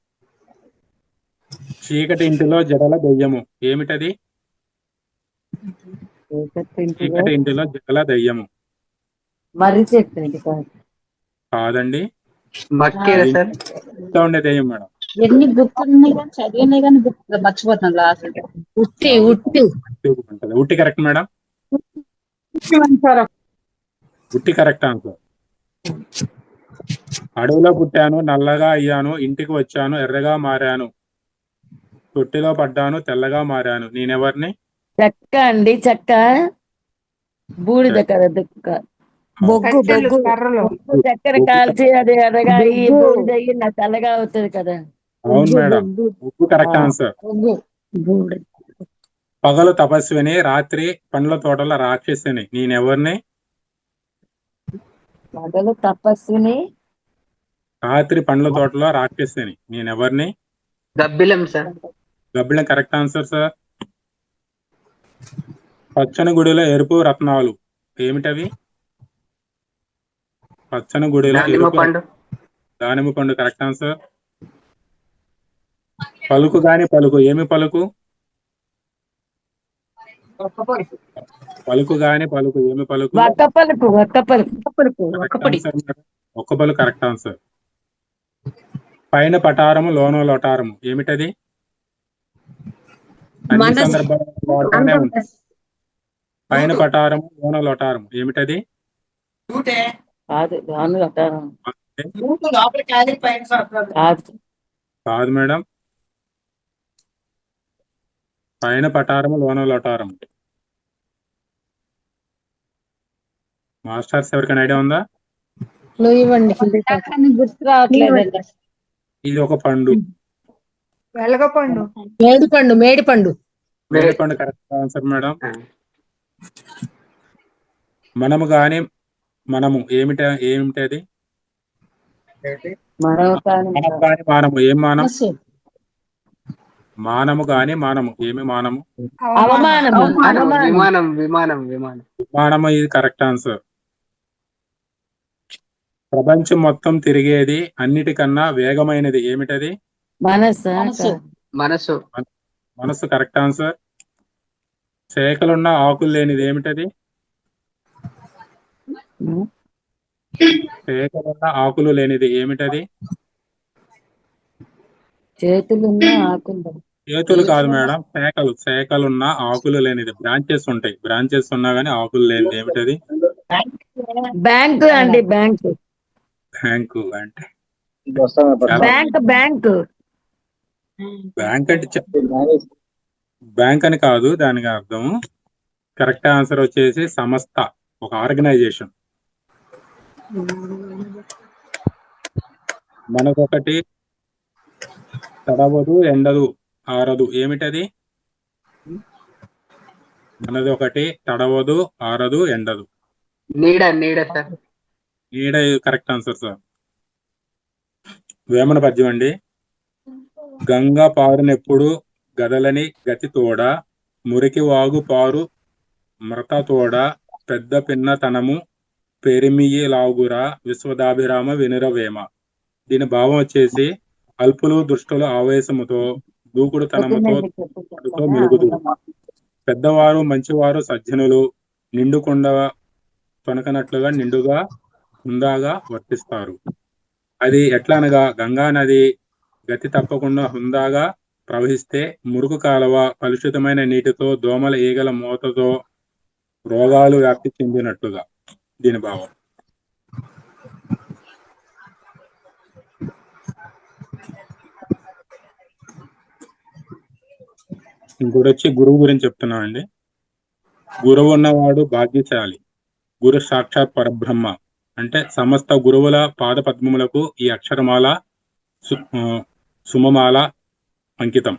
చీకటి ఇంటిలో జడల దెయ్యము ఏమిటది? చీకటి ఇంటిలో జడల దెయ్యము మర్రి చెట్టు అండి కాదు. కాదండి. మక్కేదా సార్? ఇంట్లో ఉండే దెయ్యం మేడం. ఎన్ని గుర్తున్నాయి కానీ చదివినాయి కానీ గుర్తు మర్చిపోతాను లాస్ట్. ఉట్టి. ఉంటది. ఉట్టి కరెక్ట్ మేడం. ఉట్టి కరెక్ట్ ఆన్సర్. అడవిలో పుట్టాను, నల్లగా అయ్యాను, ఇంటికి వచ్చాను, ఎర్రగా మారాను, తొట్టిలో పడ్డాను, తెల్లగా మారాను, నేనెవరిని? చెక్క అండి, చెక్క. బూడిద కదా దుక్క. బొగ్గు. కట్టెలు, కర్రలు. చక్కెర కాల్చి అది ఎర్రగా అయ్యి బూడిద అయ్యి నా తెల్లగా అవుతుంది కదా. అవును మేడం. ఉప్పు కరెక్ట్ ఆన్సర్. పగలు తపస్విని, రాత్రి పండ్ల తోటల రాక్షసిని, నేనెవరిని? పగలు తపస్సుని, రాత్రి పండ్ల తోటలో రాక్షసిని, నేనెవరిని? గబ్బిలం సార్. గబ్బిలం కరెక్ట్ ఆన్సర్ సార్. పచ్చని గుడిలో ఎరుపు రత్నాలు ఏమిటవి? పచ్చని గుడిలో దానిమ్మ ఎరుపు పండు. దానిమ్మ పండు కరెక్ట్ ఆన్సర్. పలుకు గాని పలుకు ఏమి పలుకు? పలుకు గాని పలుకు ఏమి పలుకు? ఒక్క పలుకు. ఒక్క పలుకు. ఒక్క పలుకు కరెక్ట్ ఆన్సర్. పైన పటారము లోన లొటారము ఏమిటది? అన్ని సందర్భాల్లో వాడుతూనే ఉంటాం. పైన పటారము లోన లొటారము ఏమిటది? కాదు లోను లొటారం. కాదు. కాదు మేడం. పైన పటారము లోన లొటారము. మాస్టర్స్ ఎవరికైనా ఐడియా ఉందా? గుర్తు రావట్లేదండి. ఇది ఒక పండు. వెలగపండు. మేడిపండు. మేడిపండు కరెక్ట్ ఆన్సర్ మేడం. మనము గాని మనము ఏమిటది? మనం మనము గాని మానము ఏం మానం? మానము గాని మానము ఏమి మానము? అవమానము. విమానం. విమానం. విమానం. విమానము ఇది కరెక్ట్ ఆన్సర్. ప్రపంచం మొత్తం తిరిగేది అన్నిటికన్నా వేగమైనది ఏమిటది? మనసు. మనసు. మనస్సు కరెక్ట్ ఆన్సర్. శాఖలున్న ఆకులు లేనిది ఏమిటది? శాఖలున్న ఆకులు లేనిది ఏమిటది? చేతులున్న ఆకులు. చేతులు కాదు మేడం. శాఖలున్న ఆకులు లేనిది. బ్రాంచెస్ ఉంటాయి. బ్రాంచెస్ ఉన్నా గానీ ఆకులు లేనిది ఏమిటది? బ్యాంకు అండి. బ్యాంకు. బ్యాంకు అంటే బ్యాంకు. బ్యాంక్ అంటే బ్యాంక్ అని కాదు దానికి అర్థం. కరెక్ట్ ఆన్సర్ వచ్చేసి సంస్థ, ఒక ఆర్గనైజేషన్. మనకొకటి తడవదు, ఎండదు, ఆరదు ఏమిటది? మనది ఒకటి తడవదు, ఆరదు, ఎండదు. నీడ నీడ సార్. ఈడ కరెక్ట్ ఆన్సర్ సార్. వేమన పద్యం అండి. గంగ పారునెప్పుడు గదలని గతి తోడ, మురికి వాగు పారు మృత తోడ, పెద్ద పిన్న తనము పెరిమియి లాగురా విశ్వదాభిరామ వినురవేమ. దీని భావం వచ్చేసి అల్పులు దుష్టుల ఆవేశముతో దూకుడు తనముతో పడుతో మెలుగుదు. పెద్దవారు మంచివారు సజ్జనులు నిండుకొండ తొనకనట్లుగా నిండుగా హుందాగా వర్తిస్తారు. అది ఎట్లా అనగా గంగా నది గతి తప్పకుండా హుందాగా ప్రవహిస్తే మురుగు కాలువ కలుషితమైన నీటితో దోమల ఈగల మూతతో రోగాలు వ్యాప్తి చెందినట్లుగా దీని భావం. ఇంకోటి వచ్చి గురువు గురించి చెప్తున్నానండి. గురువు ఉన్నవాడు భాగ్యశాలి. గురు సాక్షాత్ పరబ్రహ్మ. అంటే సమస్త గురువుల పాద పద్మములకు ఈ అక్షరమాల సుమమాల అంకితం.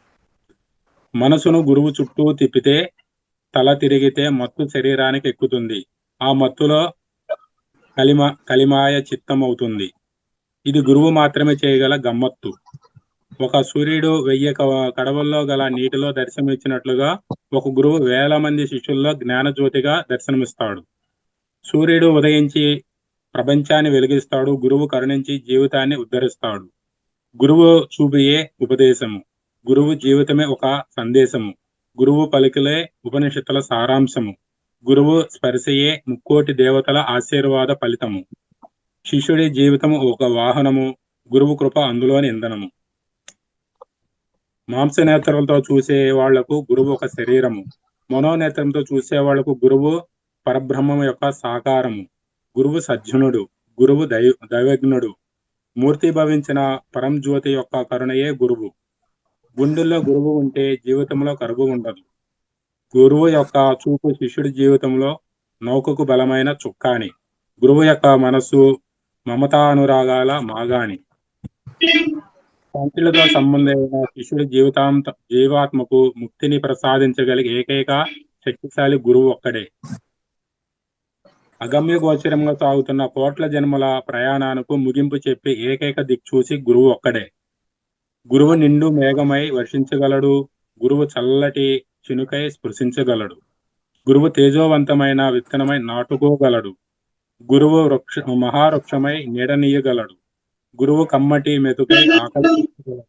మనసును గురువు చుట్టూ తిప్పితే తల తిరిగితే మత్తు శరీరానికి ఎక్కుతుంది. ఆ మత్తులో కలిమాయ చిత్తం అవుతుంది. ఇది గురువు మాత్రమే చేయగల గమ్మత్తు. ఒక సూర్యుడు 1000 కడవల్లో గల నీటిలో దర్శనమిచ్చినట్లుగా ఒక గురువు 1000 మంది శిష్యుల్లో జ్ఞానజ్యోతిగా దర్శనమిస్తాడు. సూర్యుడు ఉదయించి ప్రపంచాన్ని వెలిగిస్తాడు. గురువు కరుణించి జీవితాన్ని ఉద్ధరిస్తాడు. గురువు చూపియే ఉపదేశము. గురువు జీవితమే ఒక సందేశము. గురువు పలికిలే ఉపనిషత్తుల సారాంశము. గురువు స్పర్శయే ముక్కోటి దేవతల ఆశీర్వాద ఫలితము. శిష్యుడి జీవితము ఒక వాహనము. గురువు కృప అందులోని ఇంధనము. మాంసనేత్రాలతో చూసే వాళ్లకు గురువు ఒక శరీరము. మనోనేత్రంతో చూసే వాళ్లకు గురువు పరబ్రహ్మం యొక్క సాకారము. గురువు సజ్జనుడు. గురువు దైవజ్ఞుడు. మూర్తి భవించిన పరంజ్యోతి యొక్క కరుణయే గురువు. గుండెల్లో గురువు ఉంటే జీవితంలో కరువు ఉండదు. గురువు యొక్క చూపు శిష్యుడి జీవితంలో నౌకకు బలమైన చుక్కాని. గురువు యొక్క మనస్సు మమతానురాగాల మాగాని. పంచులతో సంబంధమైన శిష్యుడి జీవాత్మకు ముక్తిని ప్రసాదించగలిగే ఏకైక శక్తిశాలి గురువు ఒక్కడే. అగమ్య గోచరంగా సాగుతున్న కోట్ల జన్మల ప్రయాణానికి ముగింపు చెప్పి ఏకైక దిక్చూసి గురువు ఒక్కడే. గురువు నిండు మేఘమై వర్షించగలడు. గురువు చల్లటి చినుకై స్పృశించగలడు. గురువు తేజోవంతమైన విత్తనమై నాటుకోగలడు. గురువు మహావృక్షమై నీడనీయగలడు. గురువు కమ్మటి మెతుకై ఆకర్షించగలడు.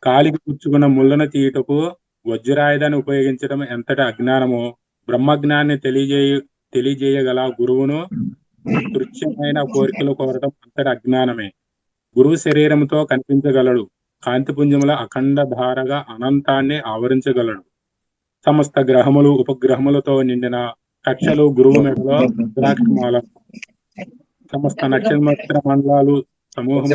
కాలికి పుచ్చుకున్న ముళ్ళను తీయుటకు వజ్రాయుధాన్ని ఉపయోగించడం ఎంతటి అజ్ఞానమో బ్రహ్మజ్ఞానాన్ని తెలియజేయగల గురువును తృచ్ఛమైన కోరికలు కోరటం అంతటి అజ్ఞానమే. గురువు శరీరంతో కనిపించగలడు. కాంతిపుంజముల అఖండ ధారగా అనంతాన్ని ఆవరించగలడు. సమస్త గ్రహములు ఉపగ్రహములతో నిండిన కక్షలు గురువు మెడలో రుద్రాక్షమాల. సమస్త నక్షత్ర మండలాలు సమూహం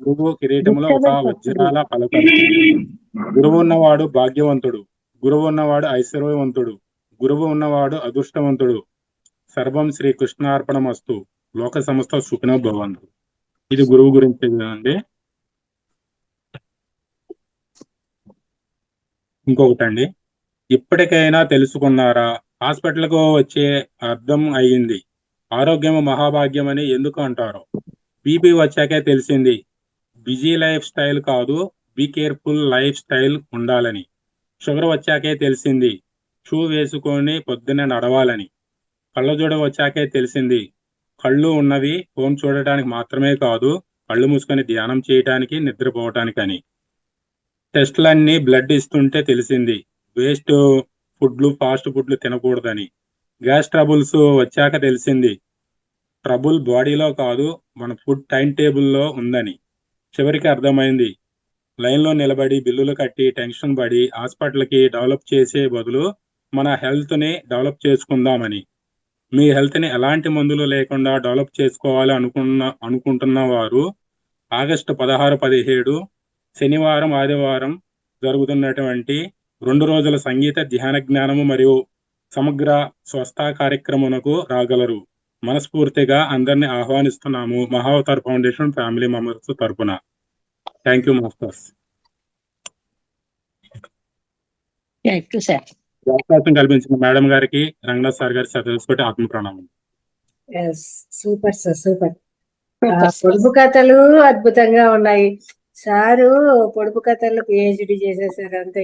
గురువు కిరీటములో ఒక వజ్రాల పలకలు. గురువు ఉన్నవాడు భాగ్యవంతుడు. గురువు ఉన్నవాడు ఐశ్వర్యవంతుడు. గురువు ఉన్నవాడు అదృష్టవంతుడు. సర్వం శ్రీ కృష్ణార్పణమస్తు. లోక సమస్త సుఖినో భవంతు. ఇది గురువు గురించి అండి. ఇంకొకటండి, ఇప్పటికైనా తెలుసుకున్నారా? హాస్పిటల్కు వచ్చే అర్థం అయ్యింది. ఆరోగ్యము మహాభాగ్యం అని ఎందుకు అంటారు? బీపీ వచ్చాకే తెలిసింది. బిజీ లైఫ్ స్టైల్ కాదు, బీ కేర్ఫుల్ లైఫ్ స్టైల్ ఉండాలని. షుగర్ వచ్చాకే తెలిసింది. షూ వేసుకొని పొద్దున్నే నడవాలని. కళ్ళజోడు వచ్చాకే తెలిసింది. కళ్ళు ఉన్నవి ఫోన్ చూడటానికి మాత్రమే కాదు, కళ్ళు మూసుకొని ధ్యానం చేయటానికి, నిద్రపోవటానికని. టెస్టులన్నీ బ్లడ్ ఇస్తుంటే తెలిసింది. వేస్ట్ ఫుడ్లు ఫాస్ట్ ఫుడ్లు తినకూడదని. గ్యాస్ ట్రబుల్స్ వచ్చాక తెలిసింది. ట్రబుల్ బాడీలో కాదు, మన ఫుడ్ టైం టేబుల్లో ఉందని. చివరికి అర్థమైంది. లైన్లో నిలబడి బిల్లులు కట్టి టెన్షన్ పడి హాస్పిటల్కి డెవలప్ చేసే బదులు మన హెల్త్ని డెవలప్ చేసుకుందామని. మీ హెల్త్ని ఎలాంటి మందులు లేకుండా డెవలప్ చేసుకోవాలి అనుకుంటున్న వారు ఆగస్టు 16, 17 శనివారం ఆదివారం జరుగుతున్నటువంటి 2 రోజుల సంగీత ధ్యాన జ్ఞానము మరియు సమగ్ర స్వస్థ కార్యక్రమమునకు రాగలరు. మనస్ఫూర్తిగా అందరినీ ఆహ్వానిస్తున్నాము మహావతార్ ఫౌండేషన్ ఫ్యామిలీ మెంబర్స్ తరపున. Thank you masters. Thank you sir. ఈ అవకాశం కల్పించిన మేడం గారికి, రంగనాథ్ సార్ గారి సతస్వటి ఆత్మ ప్రణామం. Super sir, super. పొడుపు కథలు అద్భుతంగా ఉన్నాయి. సారు పొడుపు కథలు పిహెచ్డి చేసేసారు అంతే.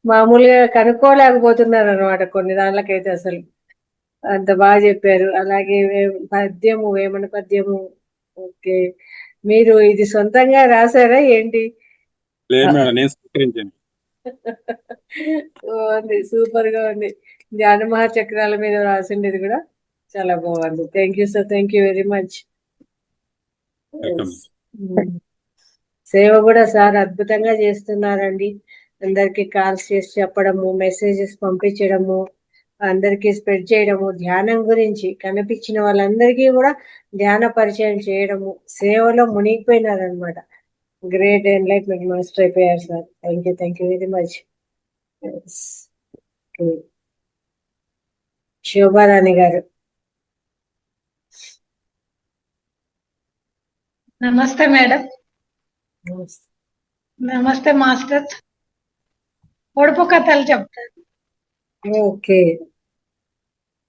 మామూలుగా కనుక్కోలేకపోతున్నారు అనమాట కొన్ని దానిలకైతే. అసలు అంత బాగా చెప్పారు. అలాగే పద్యము, వేమన పద్యము. ఓకే, మీరు ఇది సొంతంగా రాసారా ఏంటి? లేదు మేడం, నేను స్వీకరించాను. బాగుంది, సూపర్ గా ఉంది. ధ్యాన మహాచక్రాల మీద రాసిండేది కూడా చాలా బాగుంది. Thank you sir, thank you very much. సేవ కూడా సార్ అద్భుతంగా చేస్తున్నారండి. అందరికి కాల్స్ చేసి చెప్పడము, మెసేజెస్ పంపించడము, అందరికీ స్ప్రెడ్ చేయడము, ధ్యానం గురించి కనిపించిన వాళ్ళందరికీ కూడా ధ్యాన పరిచయం చేయడము, సేవలో మునిగిపోయినారనమాట. గ్రేట్ ఎన్లైట్మెంట్ మాస్టర్ అయిపోయారు sir. Thank you very much. Shobharani గారు. నమస్తే మేడం. నమస్తే మాస్టర్. పొడుపు కథలు చెప్తాను. ఓకే,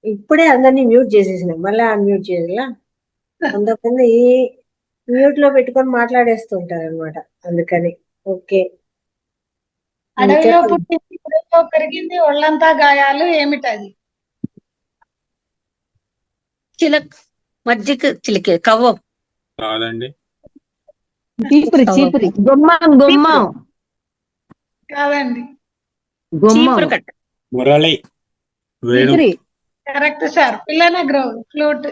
ఇప్పుడే అందరినీ మ్యూట్ చేసేసిన, మళ్ళీ అన్మ్యూట్ చేయాలా? కొంతమంది మ్యూట్ లో పెట్టుకొని మాట్లాడేస్తుంటారు అనమాట, అందుకని. ఓకే, అడవిలో పుట్టింది, అడవిలో పెరిగింది, ఒళ్ళంతా గాయాలు, ఏమిటది? చిలక్ మజ్జిగ చిలికే కవ్వం. కాదండి. చీపురి గుమ్మం కాదండి. చీపురు కట్ట. మురళి, వేణు. Correct sir. పిల్లన గ్రౌండ్ ఫ్లూట్.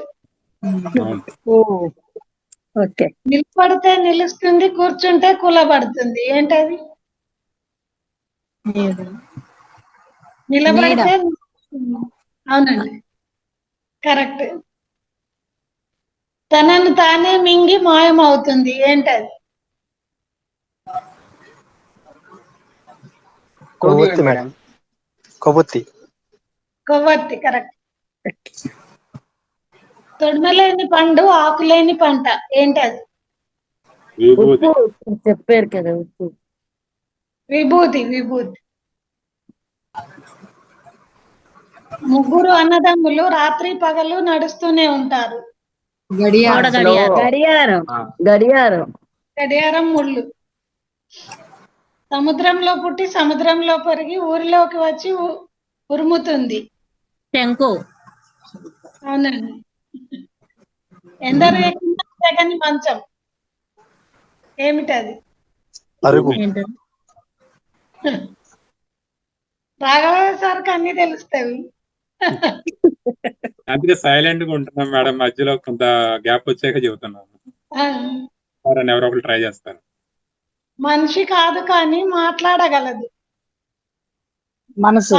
ఓకే. నిలబడితే నిలుస్తుంది, కూర్చుంటే కూలబడుతుంది, ఏంటది? నిలబడితే అవునండి, కరెక్ట్. తనను తానే మింగి మాయమవుతుంది, ఏంటది? కొవ్వొత్తి మేడం. కొవ్వొత్తి. కొవ్వొత్తి, కరెక్ట్. తొడిమలేని పండు, ఆకులేని పంట, ఏంటది? విభూతి. చెప్పారు కదా, ఉప్పు. విభూతి. ముగ్గురు అన్నదమ్ములు రాత్రి పగలు నడుస్తూనే ఉంటారు. గడియారం ముళ్ళు. సముద్రంలో పుట్టి సముద్రంలో పెరిగి ఊరిలోకి వచ్చి ఉరుముతుంది, శంకు. అవునండి. ఎందరు ఎక్కినా తెగని మంచం, ఏమిటది? రాఘవ సార్కి అన్ని తెలుస్తాయి. అందుకే సైలెంట్ గా ఉంటున్నాం మేడం, మధ్యలో కొంత గ్యాప్ వచ్చాక చెబుతున్నాను. ఎవరో ఒకరు ట్రై చేస్తారు. మనిషి కాదు కానీ మాట్లాడగలదు. మనసు.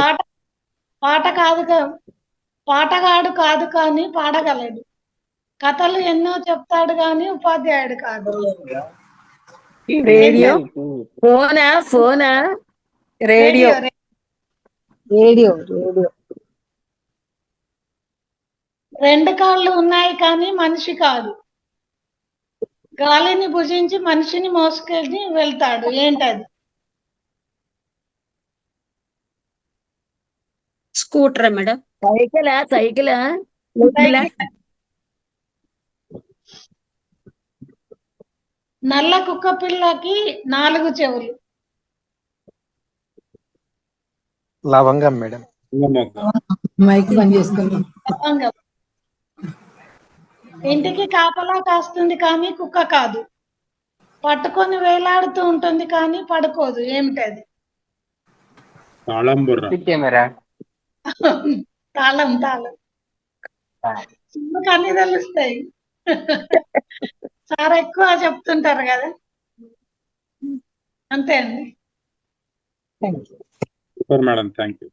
పాటగాడు కాదు కానీ పాడగలడు. కథలు ఎన్నో చెప్తాడు కానీ ఉపాధ్యాయుడు కాదు. రేడియో. ఫోనా రేడియో. రెండు కాళ్ళు ఉన్నాయి కానీ మనిషి కాదు. గాలిని భుజించి మనిషిని మోసుకెళ్ళి వెళ్తాడు, ఏంటది? Scooter madam. సైకిలా నల్ల కుక్క పిల్లకి 4 చెవులు. లవంగం మేడం. లవంగం. ఇంటికి కాపలా కాస్తుంది కానీ కుక్క కాదు. పట్టుకొని వేలాడుతూ ఉంటుంది కానీ పడుకోదు, ఏమిటది? తాళం బుర్ర. కెమెరా. తాళం. చిన్నకు అన్ని తెలుస్తాయి. సార్ ఎక్కువ చెప్తుంటారు కదా, అంతే అండి. Super madam, thank you.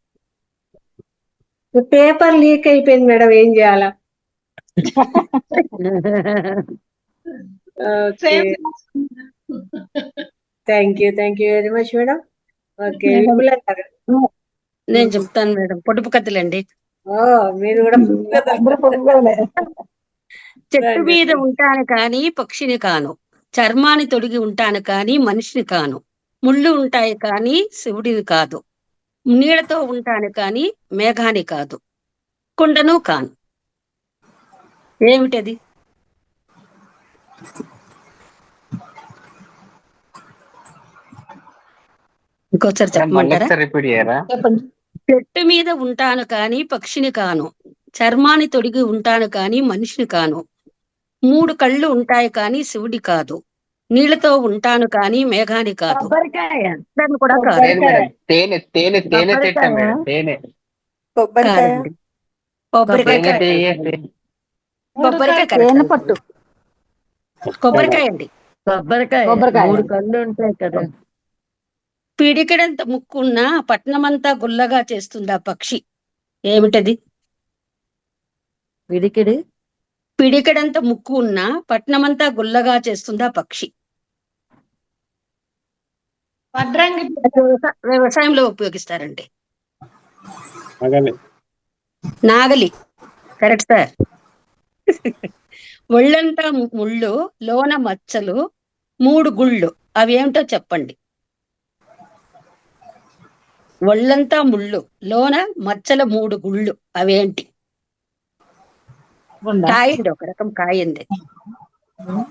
Paper leak అయిపోయింది మేడం, ఏం చేయాలా? Thank you very much madam. Okay, Vipula గారు. నేను చెప్తాను మేడం. పొడుపు కథలండి. మీరు కూడా చెట్టు మీద ఉంటాను కానీ పక్షిని కాను, చర్మాన్ని తొడిగి ఉంటాను కానీ మనిషిని కాను, ముళ్ళు ఉంటాయి కానీ శివుడిని కాదు, నీడతో ఉంటాను కానీ మేఘాన్ని కాదు, కుండను కాను. ఏమిటది? ఇంకోసారి చెప్పమంటారా? రిపీట్ చేయరా? చెప్పండి. చెట్టు మీద ఉంటాను కానీ పక్షిని కాను, చర్మాన్ని తొడిగి ఉంటాను కానీ మనిషిని కాను, 3 కళ్ళు ఉంటాయి కానీ శివుడి కాదు, నీళ్లతో ఉంటాను కానీ మేఘాన్ని కాదు, కొబ్బరికాయ. దాన్ని కూడా కాదు. లేదు మేడం, తేనె తేనె తేనె చెట్ట మేడం, తేనె. కొబ్బరికాయ. కాదండి. కొబ్బరికాయ తేనె కాదు. తీయ. కొబ్బరికాయ తేనె కరెక్ట్. పట్టు. కొబ్బరికాయ అండి. కొబ్బరికాయ కొబ్బరికాయ. 3 కళ్ళు ఉంటాయి కదా. పిడికెడంత ముక్కున్న పట్నమంతా గుల్లగా చేస్తుందా పక్షి, ఏమిటది? విడికిడి. పిడికెడంత ముక్కు ఉన్న పట్నమంతా గుల్లగా చేస్తుందా పక్షి. వడ్రంగి వ్యవసాయంలో ఉపయోగిస్తారండి. అగలే. నాగలి. Correct sir. ఒళ్ళంతా ముళ్ళు, లోన మచ్చలు, 3 గుళ్ళు, అవి ఏమిటో చెప్పండి. ఒళ్ళంతా ముళ్ళు, లోన మచ్చల 3 గుళ్ళు, అవేంటి? గుండా. కాయండి, ఒక రకం కాయండి,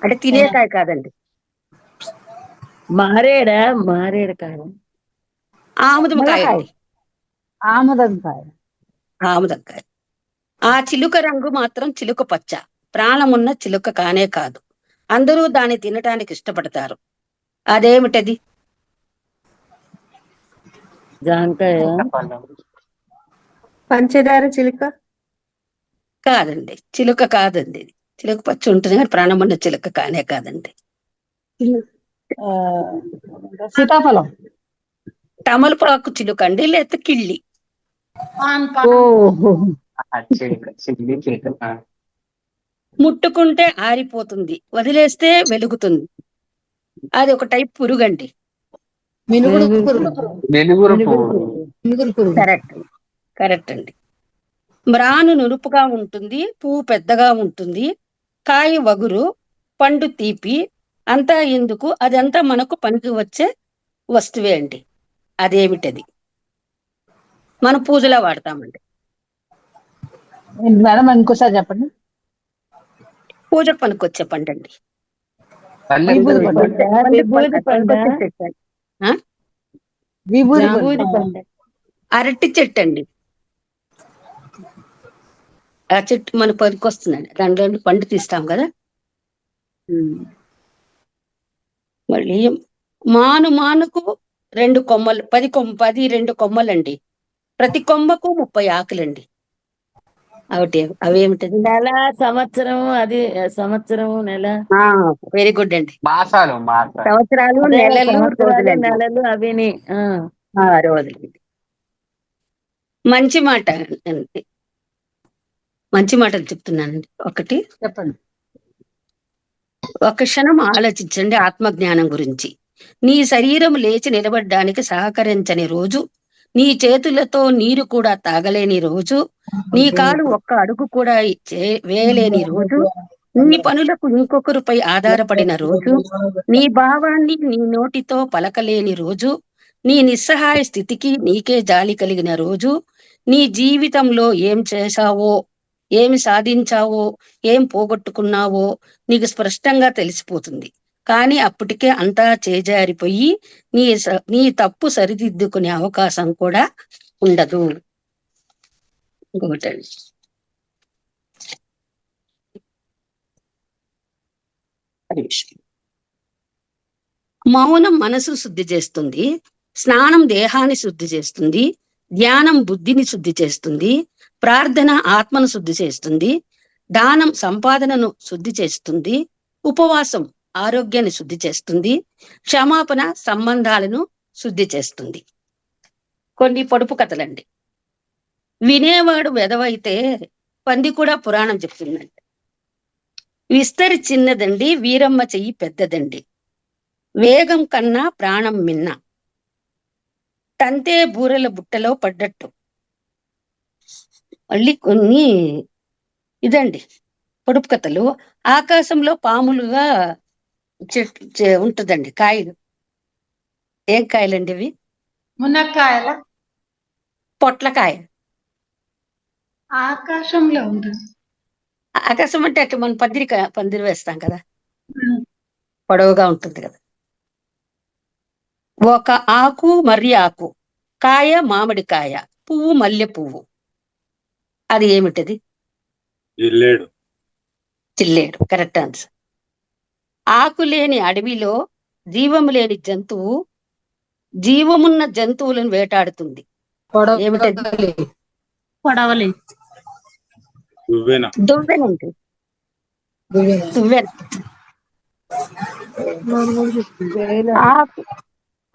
అంటే తినే కాయ కాదండి. మారేడా? మారేడు కాయ. ఆముదం కాయ ములక్కాయ. అండి. ఆముదంకాయ. ఆముదం కాయ. ఆ చిలుక రంగు మాత్రం చిలుక పచ్చ, ప్రాణమున్న చిలుక కానే కాదు, అందరూ దాన్ని తినటానికి ఇష్టపడతారు, అదేమిటది? జాంకాయ. పంచదార చిలుక. కాదండి, చిలుక కాదండి. చిలుక పచ్చ ఉంటుంది కానీ ప్రాణమున్న చిలుక కానే కాదండి. ఆ, సీతాఫలం. తమలపాకు చిలుక అండి, లేకపోతే కిళ్ళి. పాన్ పాన్. ఓహో. చిలుక, చిల్లి చిలుక. ముట్టుకుంటే ఆరిపోతుంది, వదిలేస్తే వెలుగుతుంది, అది ఒక టైప్ పురుగండి. మినుగుడు పురుగు. వెలుగురు పువ్వు. మినుగురు పురుగు. కరెక్ట్, కరెక్ట్ అండి. మ్రాను నునుపుగా ఉంటుంది, పువ్వు పెద్దగా ఉంటుంది, కాయ వగురు, పండు తీపి, అంతా ఎందుకు, అదంతా మనకు పనికి వచ్చే వస్తువే అండి, అదేమిటది? మనం పూజలో వాడతామండి. మేడం ఇంకోసారి చెప్పండి. పూజకు పనికొచ్చే పండు అండి. విభూది పండు. విభూది పండ. విభూది విభూది పండు. పండ. అరటి చెట్టు అండి. ఆ చెట్టు మన పనికొస్తుందండి, దాంట్లో పండు తీస్తాం కదా. మళ్ళీ మాను మానుకు 2 కొమ్మలు, 10 2 కొమ్మలండి, ప్రతి కొమ్మకు 30 ఆకులండి, అవేమిటది? నెల, సంవత్సరం. అది సంవత్సరం, నెల. వెరీ గుడ్ అండి. మాసాలు మాసాలు. సంవత్సరాలు, అదే నెలలు, సంవత్సరాలు, రోజులండి. నెలలు అవిని. రోజులు. మంచి మాట అండి, మంచి మాటలు చెప్తున్నానండి. ఒకటి చెప్పండి. ఒక క్షణం ఆలోచించండి ఆత్మజ్ఞానం గురించి. నీ శరీరం లేచి నిలబడ్డానికి సహకరించని రోజు, నీ చేతులతో నీరు కూడా తాగలేని రోజు, నీ కాలు ఒక్క అడుగు కూడా వేయలేని రోజు, నీ పనులకు ఇంకొకరిపై ఆధారపడిన రోజు, నీ భావాన్ని నీ నోటితో పలకలేని రోజు, నీ నిస్సహాయ స్థితికి నీకే జాలి కలిగిన రోజు, నీ జీవితంలో ఏం చేశావో, ఏమి సాధించావో, ఏం పోగొట్టుకున్నావో నీకు స్పష్టంగా తెలిసిపోతుంది. కానీ అప్పటికే అంతా చేజారిపోయి నీ తప్పు సరిదిద్దుకునే అవకాశం కూడా ఉండదు. ఇంకొకటండి, మౌనం మనసు శుద్ధి చేస్తుంది, స్నానం దేహాన్ని శుద్ధి చేస్తుంది, ధ్యానం బుద్ధిని శుద్ధి చేస్తుంది, ప్రార్థన ఆత్మను శుద్ధి చేస్తుంది, దానం సంపాదనను శుద్ధి చేస్తుంది, ఉపవాసం ఆరోగ్యాన్ని శుద్ధి చేస్తుంది, క్షమాపణ సంబంధాలను శుద్ధి చేస్తుంది. కొన్ని పొడుపు కథలండి. వినేవాడు వెదవైతే పంది కూడా పురాణం చెప్తుందండి. విస్తరి చిన్నదండి, వీరమ్మ చెయ్యి పెద్దదండి, వేగం కన్నా ప్రాణం మిన్న, తంతే బూరెల బుట్టలో పడ్డట్టు. మళ్ళీ కొన్ని ఇదండి పొడుపు కథలు. ఆకాశంలో పాములుగా ఉంటుందండి కాయలు. ఏం కాయలండి ఇవి? మునక్కాయల. పొట్లకాయ. ఆకాశంలో ఉంటుంది. ఆకాశం అంటే అట్లా మనం పందిరి వేస్తాం కదా, పొడవుగా ఉంటుంది కదా. ఒక ఆకు మర్రి ఆకు, కాయ మామిడికాయ, పువ్వు మల్లె పువ్వు. అది ఏమిటది? జిల్లేడు. చిల్లేడు. Correct answer. ఆకు లేని అడవిలో జీవము లేని జంతువు జీవమున్న జంతువులను వేటాడుతుంది. ఏమిటది? పొడవలి. దువ్వెన. దువ్వెనండి. దువ్వెన.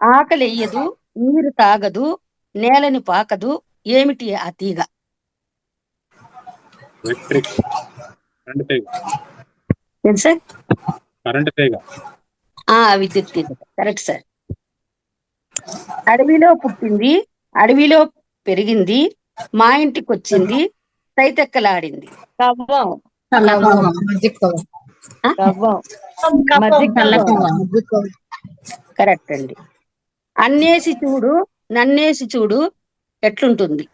ఆకలియ్యదు, నీరు తాగదు, నేలని పాకదు. ఏమిటి ఆ తీగ? ఎలక్ట్రిక్. కరెంట్ తీగ. ఏం సార్? కరెంట్ తీగ. విద్యుత్ తీగ. Correct sir. అడవిలో పుట్టింది, అడవిలో పెరిగింది, మా ఇంటికి వచ్చింది, తైతెక్కలాడింది. కవ్వం. కరెక్ట్ అండి. అన్నేసి చూడు నన్నేసి చూడు ఎట్లుంటుంది?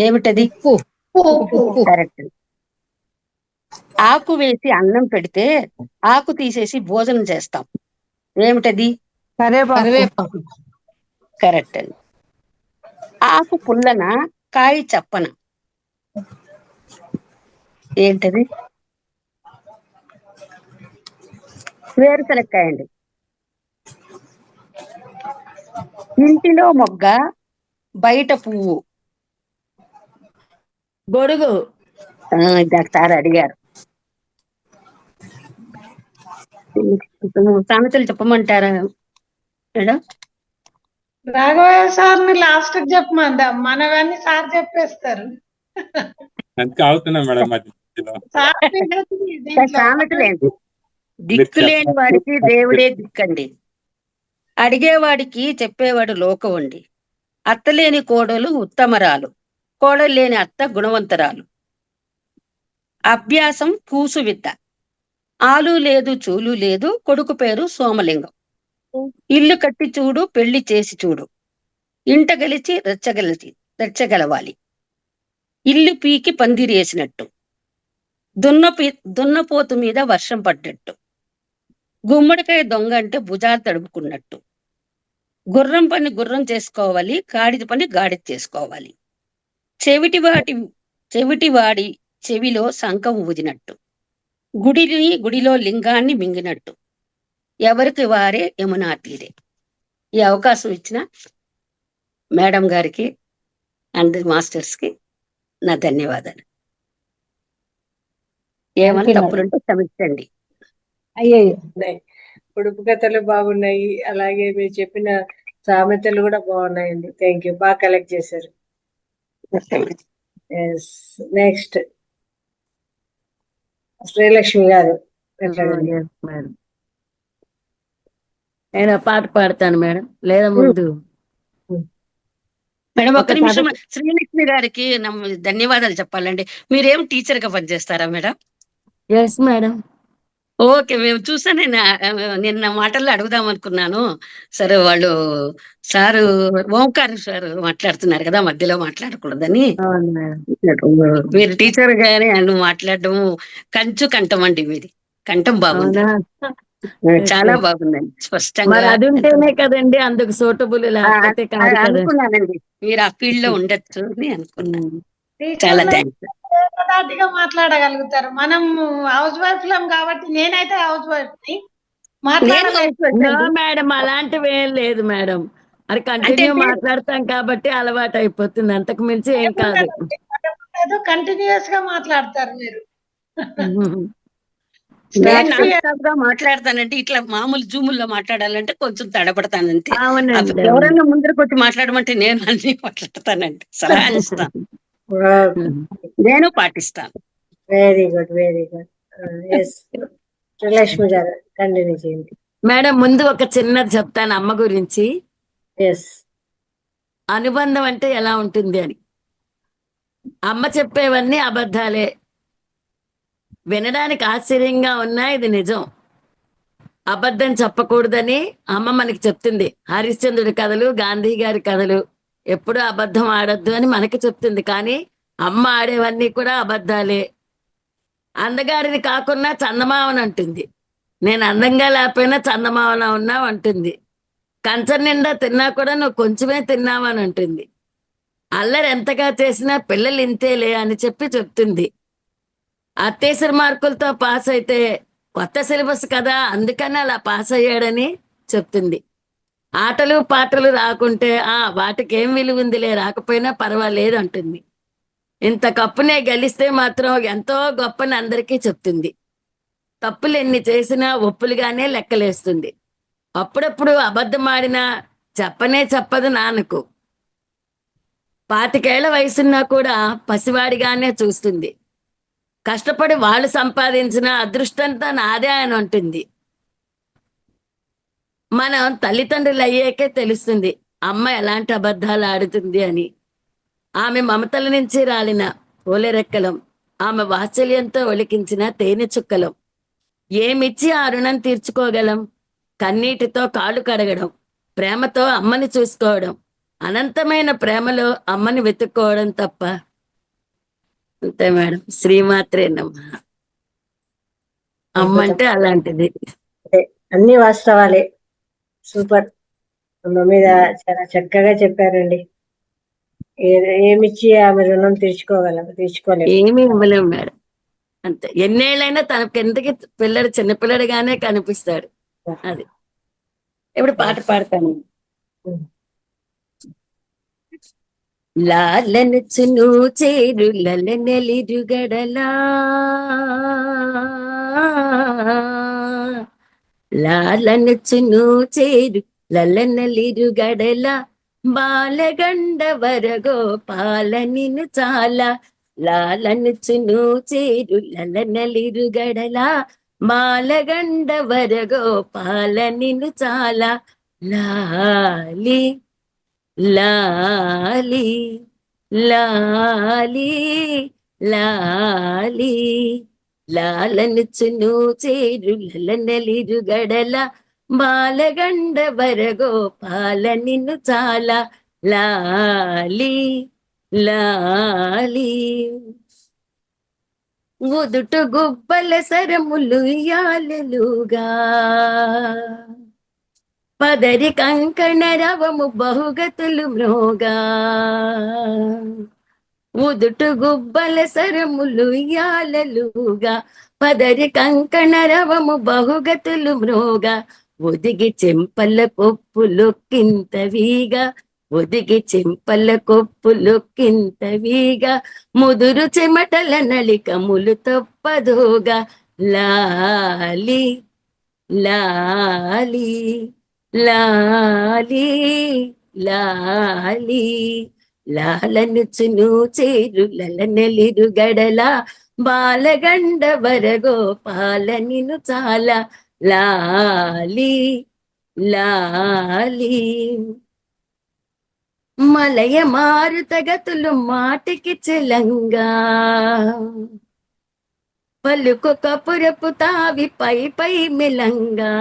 ఏమిటది? కరెక్ట్. ఆకు వేసి అన్నం పెడితే ఆకు తీసేసి భోజనం చేస్తాం. ఏమిటది? కరివేపాకు. కరెక్ట్ అండి. ఆకు పుల్లన, కాయ చప్పన. ఏంటది? వేరుశనక్కాయ అండి. ఇంటిలో మొగ్గ, బయట పువ్వు. గొడుగు. సార్ అడిగారు. సామెతలు చెప్పమంటారా మేడం? రాఘవయ్య సార్ని లాస్ట్ కి చెప్పమందా, మనవన్నీ సార్ చెప్పేస్తారు. అందుకే అవుతున్నా మేడం మధ్యలో. సార్ పీరియడ్ దీంట్లో. సామెతలేండి. దిక్కులేని వాడికి దేవుడే దిక్కండి, అడిగేవాడికి చెప్పేవాడు లోకం అండి. అత్తలేని కోడలు ఉత్తమరాలు, కోడలు లేని అత్త గుణవంతరాలు. అభ్యాసం కూసు విద్య, ఆలు లేదు చూలు లేదు, కొడుకు పేరు సోమలింగం. ఇల్లు కట్టి చూడు, పెళ్లి చేసి చూడు, ఇంట గెలిచి రెచ్చగలవాలి. ఇల్లు పీకి పందిరేసినట్టు, దున్నపోతు మీద వర్షం పడ్డట్టు, గుమ్మడికాయ దొంగ అంటే భుజాలు తడుపుకున్నట్టు, గుర్రం పని గుర్రం చేసుకోవాలి, గాడిద పని గాడిద చేసుకోవాలి, చెవిటివాడి చెవిలో శంఖం ఊదినట్టు, గుడిలో లింగాన్ని మింగినట్టు, ఎవరికి వారే యమునా తీరే. ఈ అవకాశం ఇచ్చిన మేడం గారికి అండ్ మాస్టర్స్ కి నా ధన్యవాదాలు. ఏమైనా తప్పులుంటే క్షమించండి. పొడుపు కథలు బాగున్నాయి, అలాగే మీరు చెప్పిన సామెతలు కూడా బాగున్నాయండి. థ్యాంక్ యూ, బాగా కలెక్ట్ చేశారు. నెక్స్ట్ శ్రీలక్ష్మి గారు. మేడం, నేను పాట పాడతాను మేడం, లేదా ముందు? మేడం ఒక్క నిమిషం, శ్రీలక్ష్మి గారికి ధన్యవాదాలు చెప్పాలండి. మీరేం టీచర్ గా పనిచేస్తారా మేడం? Yes madam. ఓకే, మేము చూసా. నిన్న మాటల్లో అడుగుదాం అనుకున్నాను. సరే, వాళ్ళు సారు ఓంకార్ సార్ మాట్లాడుతున్నారు కదా, మధ్యలో మాట్లాడకూడదని. మీరు టీచర్ గాని అని మాట్లాడడం కంఠం అండి మీది. కంఠం బాగుంది, చాలా బాగుందండి, స్పష్టంగా. అది ఉంటేనే కదండి అందుకు సూటబుల్, లేకపోతే కాదు కదా. అనుకున్నానండి మీరు ఆ ఫీల్డ్ లో ఉండొచ్చు అని అనుకున్నాను. చాలా థ్యాంక్స్. ఏకదాటిగా మాట్లాడగలుగుతారు. మనం హౌస్ వైఫ్ లం కాబట్టి, నేనైతే హౌస్ వైఫ్ ని మాట్లాడలేదు మేడం, అలాంటివి ఏం లేదు మేడం. అది కంటిన్యూ మాట్లాడతాం కాబట్టి అలవాటు అయిపోతుంది, అంతకు మించి ఏం కాదు. కంటిన్యూస్ గా మాట్లాడతారు మీరు. మాట్లాడతానంటే ఇట్లా మామూలు జూముల్లో మాట్లాడాలంటే కొంచెం తడపడతానంటే, అవునండి. ఎవరైనా ముందరకు వచ్చి మాట్లాడమంటే నేను అన్ని మాట్లాడతానండి, సలహా ఇస్తాను, నేను పాటిస్తాను. Very good, very good. Srilakshmi గారు కంటిన్యూ చేయండి. మేడం, ముందు ఒక చిన్నది చెప్తాను అమ్మ గురించి. అనుబంధం అంటే ఎలా ఉంటుంది అని. అమ్మ చెప్పేవన్నీ అబద్ధాలే, వినడానికి ఆశ్చర్యంగా ఉన్నా ఇది నిజం. అబద్ధం చెప్పకూడదని అమ్మ మనకి చెప్తుంది. హరిశ్చంద్రుడి కథలు, గాంధీ గారి కథలు, ఎప్పుడు అబద్ధం ఆడొద్దు అని మనకి చెప్తుంది. కానీ అమ్మ ఆడేవన్నీ కూడా అబద్ధాలే. అందగాడిని కాకున్నా చందమామని అంటుంది. నేను అందంగా లేకపోయినా చందమామన ఉన్నావు అంటుంది. కంచం నిండా తిన్నా కూడా నువ్వు కొంచెమే తిన్నావని అంటుంది. అల్లరి ఎంతగా చేసినా పిల్లలు ఇంతేలే అని చెప్తుంది. అత్యవసర మార్కులతో పాస్ అయితే కొత్త సిలబస్ కదా అందుకని అలా పాస్ అయ్యాడని చెప్తుంది. ఆటలు పాటలు రాకుంటే వాటికి ఏం విలువ ఉందిలే, రాకపోయినా పర్వాలేదు అంటుంది. ఇంత కప్పునే గెలిస్తే మాత్రం ఎంతో గొప్పని అందరికీ చెప్తుంది. తప్పులు ఎన్ని చేసినా ఒప్పులుగానే లెక్కలేస్తుంది. అప్పుడప్పుడు అబద్ధం ఆడినా చెప్పదు నాన్నకు. 25 ఏళ్ల వయసున్నా కూడా పసివాడిగానే చూస్తుంది. కష్టపడి వాళ్ళు సంపాదించిన అదృష్టంతో నాదే అని అంటుంది. మనం తల్లిదండ్రులు అయ్యాకే తెలుస్తుంది అమ్మ ఎలాంటి అబద్ధాలు ఆడుతుంది అని. ఆమె మమతల నుంచి రాలిన పూలరెక్కలం, ఆమె వాత్సల్యంతో ఒలికించిన తేనె చుక్కలం. ఏమిచ్చి ఆ రుణం తీర్చుకోగలం? కన్నీటితో కాళ్ళు కడగడం, ప్రేమతో అమ్మని చూసుకోవడం, అనంతమైన ప్రేమలో అమ్మని వెతుక్కోవడం తప్ప. అంతే మేడం. శ్రీమాత్రే నమః. అమ్మ అంటే అలాంటిది. అన్ని వాస్తవాలే. సూపర్. అమ్మ మీద చాలా చక్కగా చెప్పారండి. ఏమిచ్చి ఆమె రుణం తీర్చుకోలేము. ఏమీ ఇవ్వలేము మేడం. అంతే. ఎన్నేళ్ళైనా తన కిందకి చిన్నపిల్లడిగానే కనిపిస్తాడు. అది ఇప్పుడు పాట పాడతాను. లాలనుచును చేరు లలనెలిరుగడలా, లాలనుచును చేరు లలనలిరుగడలా, బాలగండ వరగోపాల నిన్ను చాలా. లాలనుచును చేరు లలనలిరుగడలా, బాలగండ వరగోపాల నిన్ను చాలా. లాలి లాలి లాలి లాలి, లాలనుచును చేరు లలనలిరుగడల, బాలగండ వరగోపాల నిన్ను చాలా. లాలి లాలి, ఉదుటు గుబ్బల సరములు యాలెలుగా, పదరి కంకణ రవము బహుగతులు మ్రోగా. ఉదుటు గుబ్బల సరములు యాలలుగా, పదరి కంకణ రవము బహుగతులు మ్రోగా. ఒదిగి చెంపల కొప్పులొక్కింతవీగా, ఒదిగి చెంపల కొప్పులొక్కింతవీగా, ముదురు చెమటల నళికములు తప్పదోగా. లాలి లాలి లాలి లాలి, లాలనుచును చేరు లలనలిరుగడల, బాలగండ వరగోపాల నిన్ను చాలా. లాలి లాలి, మలయ మారుతగతులు మాటికి చెలంగా, పలుకు కపురపు తావి పై మిలంగా.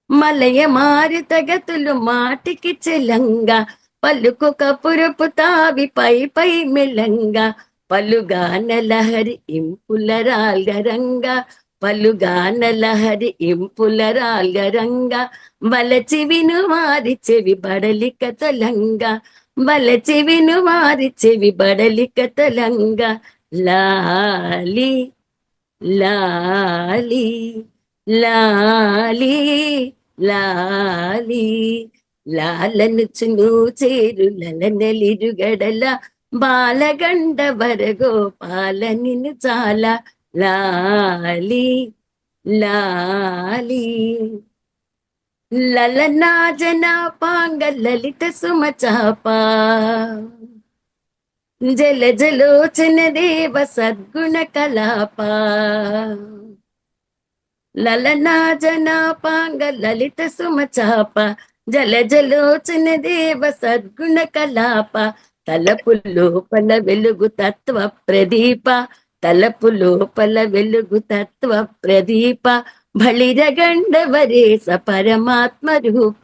మలయ మారుతగతులు మాటికి చెలంగా, పలుకు కపురపు తావి పై మిలంగా. పలుగాన లహరి ఇంపుల రాల్గరంగా, పలుగాన లహరి ఇంపుల రాల్గరంగా. వలచి విను వారి చెవి బడలిక తలంగా, వలచి విను వారి చెవి బడలిక తలంగా. లాలి లాలి లాలి లాలి, లాలనుచును చేరు లలనలిరుగడల, బాలగండ వరగోపాల నిన్ను చాలా. లాలి లాలి, లలనాజన పాంగ లలిత సుమచాప, జల జలోచన దేవ సద్గుణ కలాప. లలనాజనాపాంగ లలిత సుమచాప, జల జలోచన దేవ సద్గుణ కలాప. తలపు లోపల వెలుగు తత్వ ప్రదీప, తలపు లోపల వెలుగు తత్వ ప్రదీప. బళిరగండ వరేస పరమాత్మ రూప,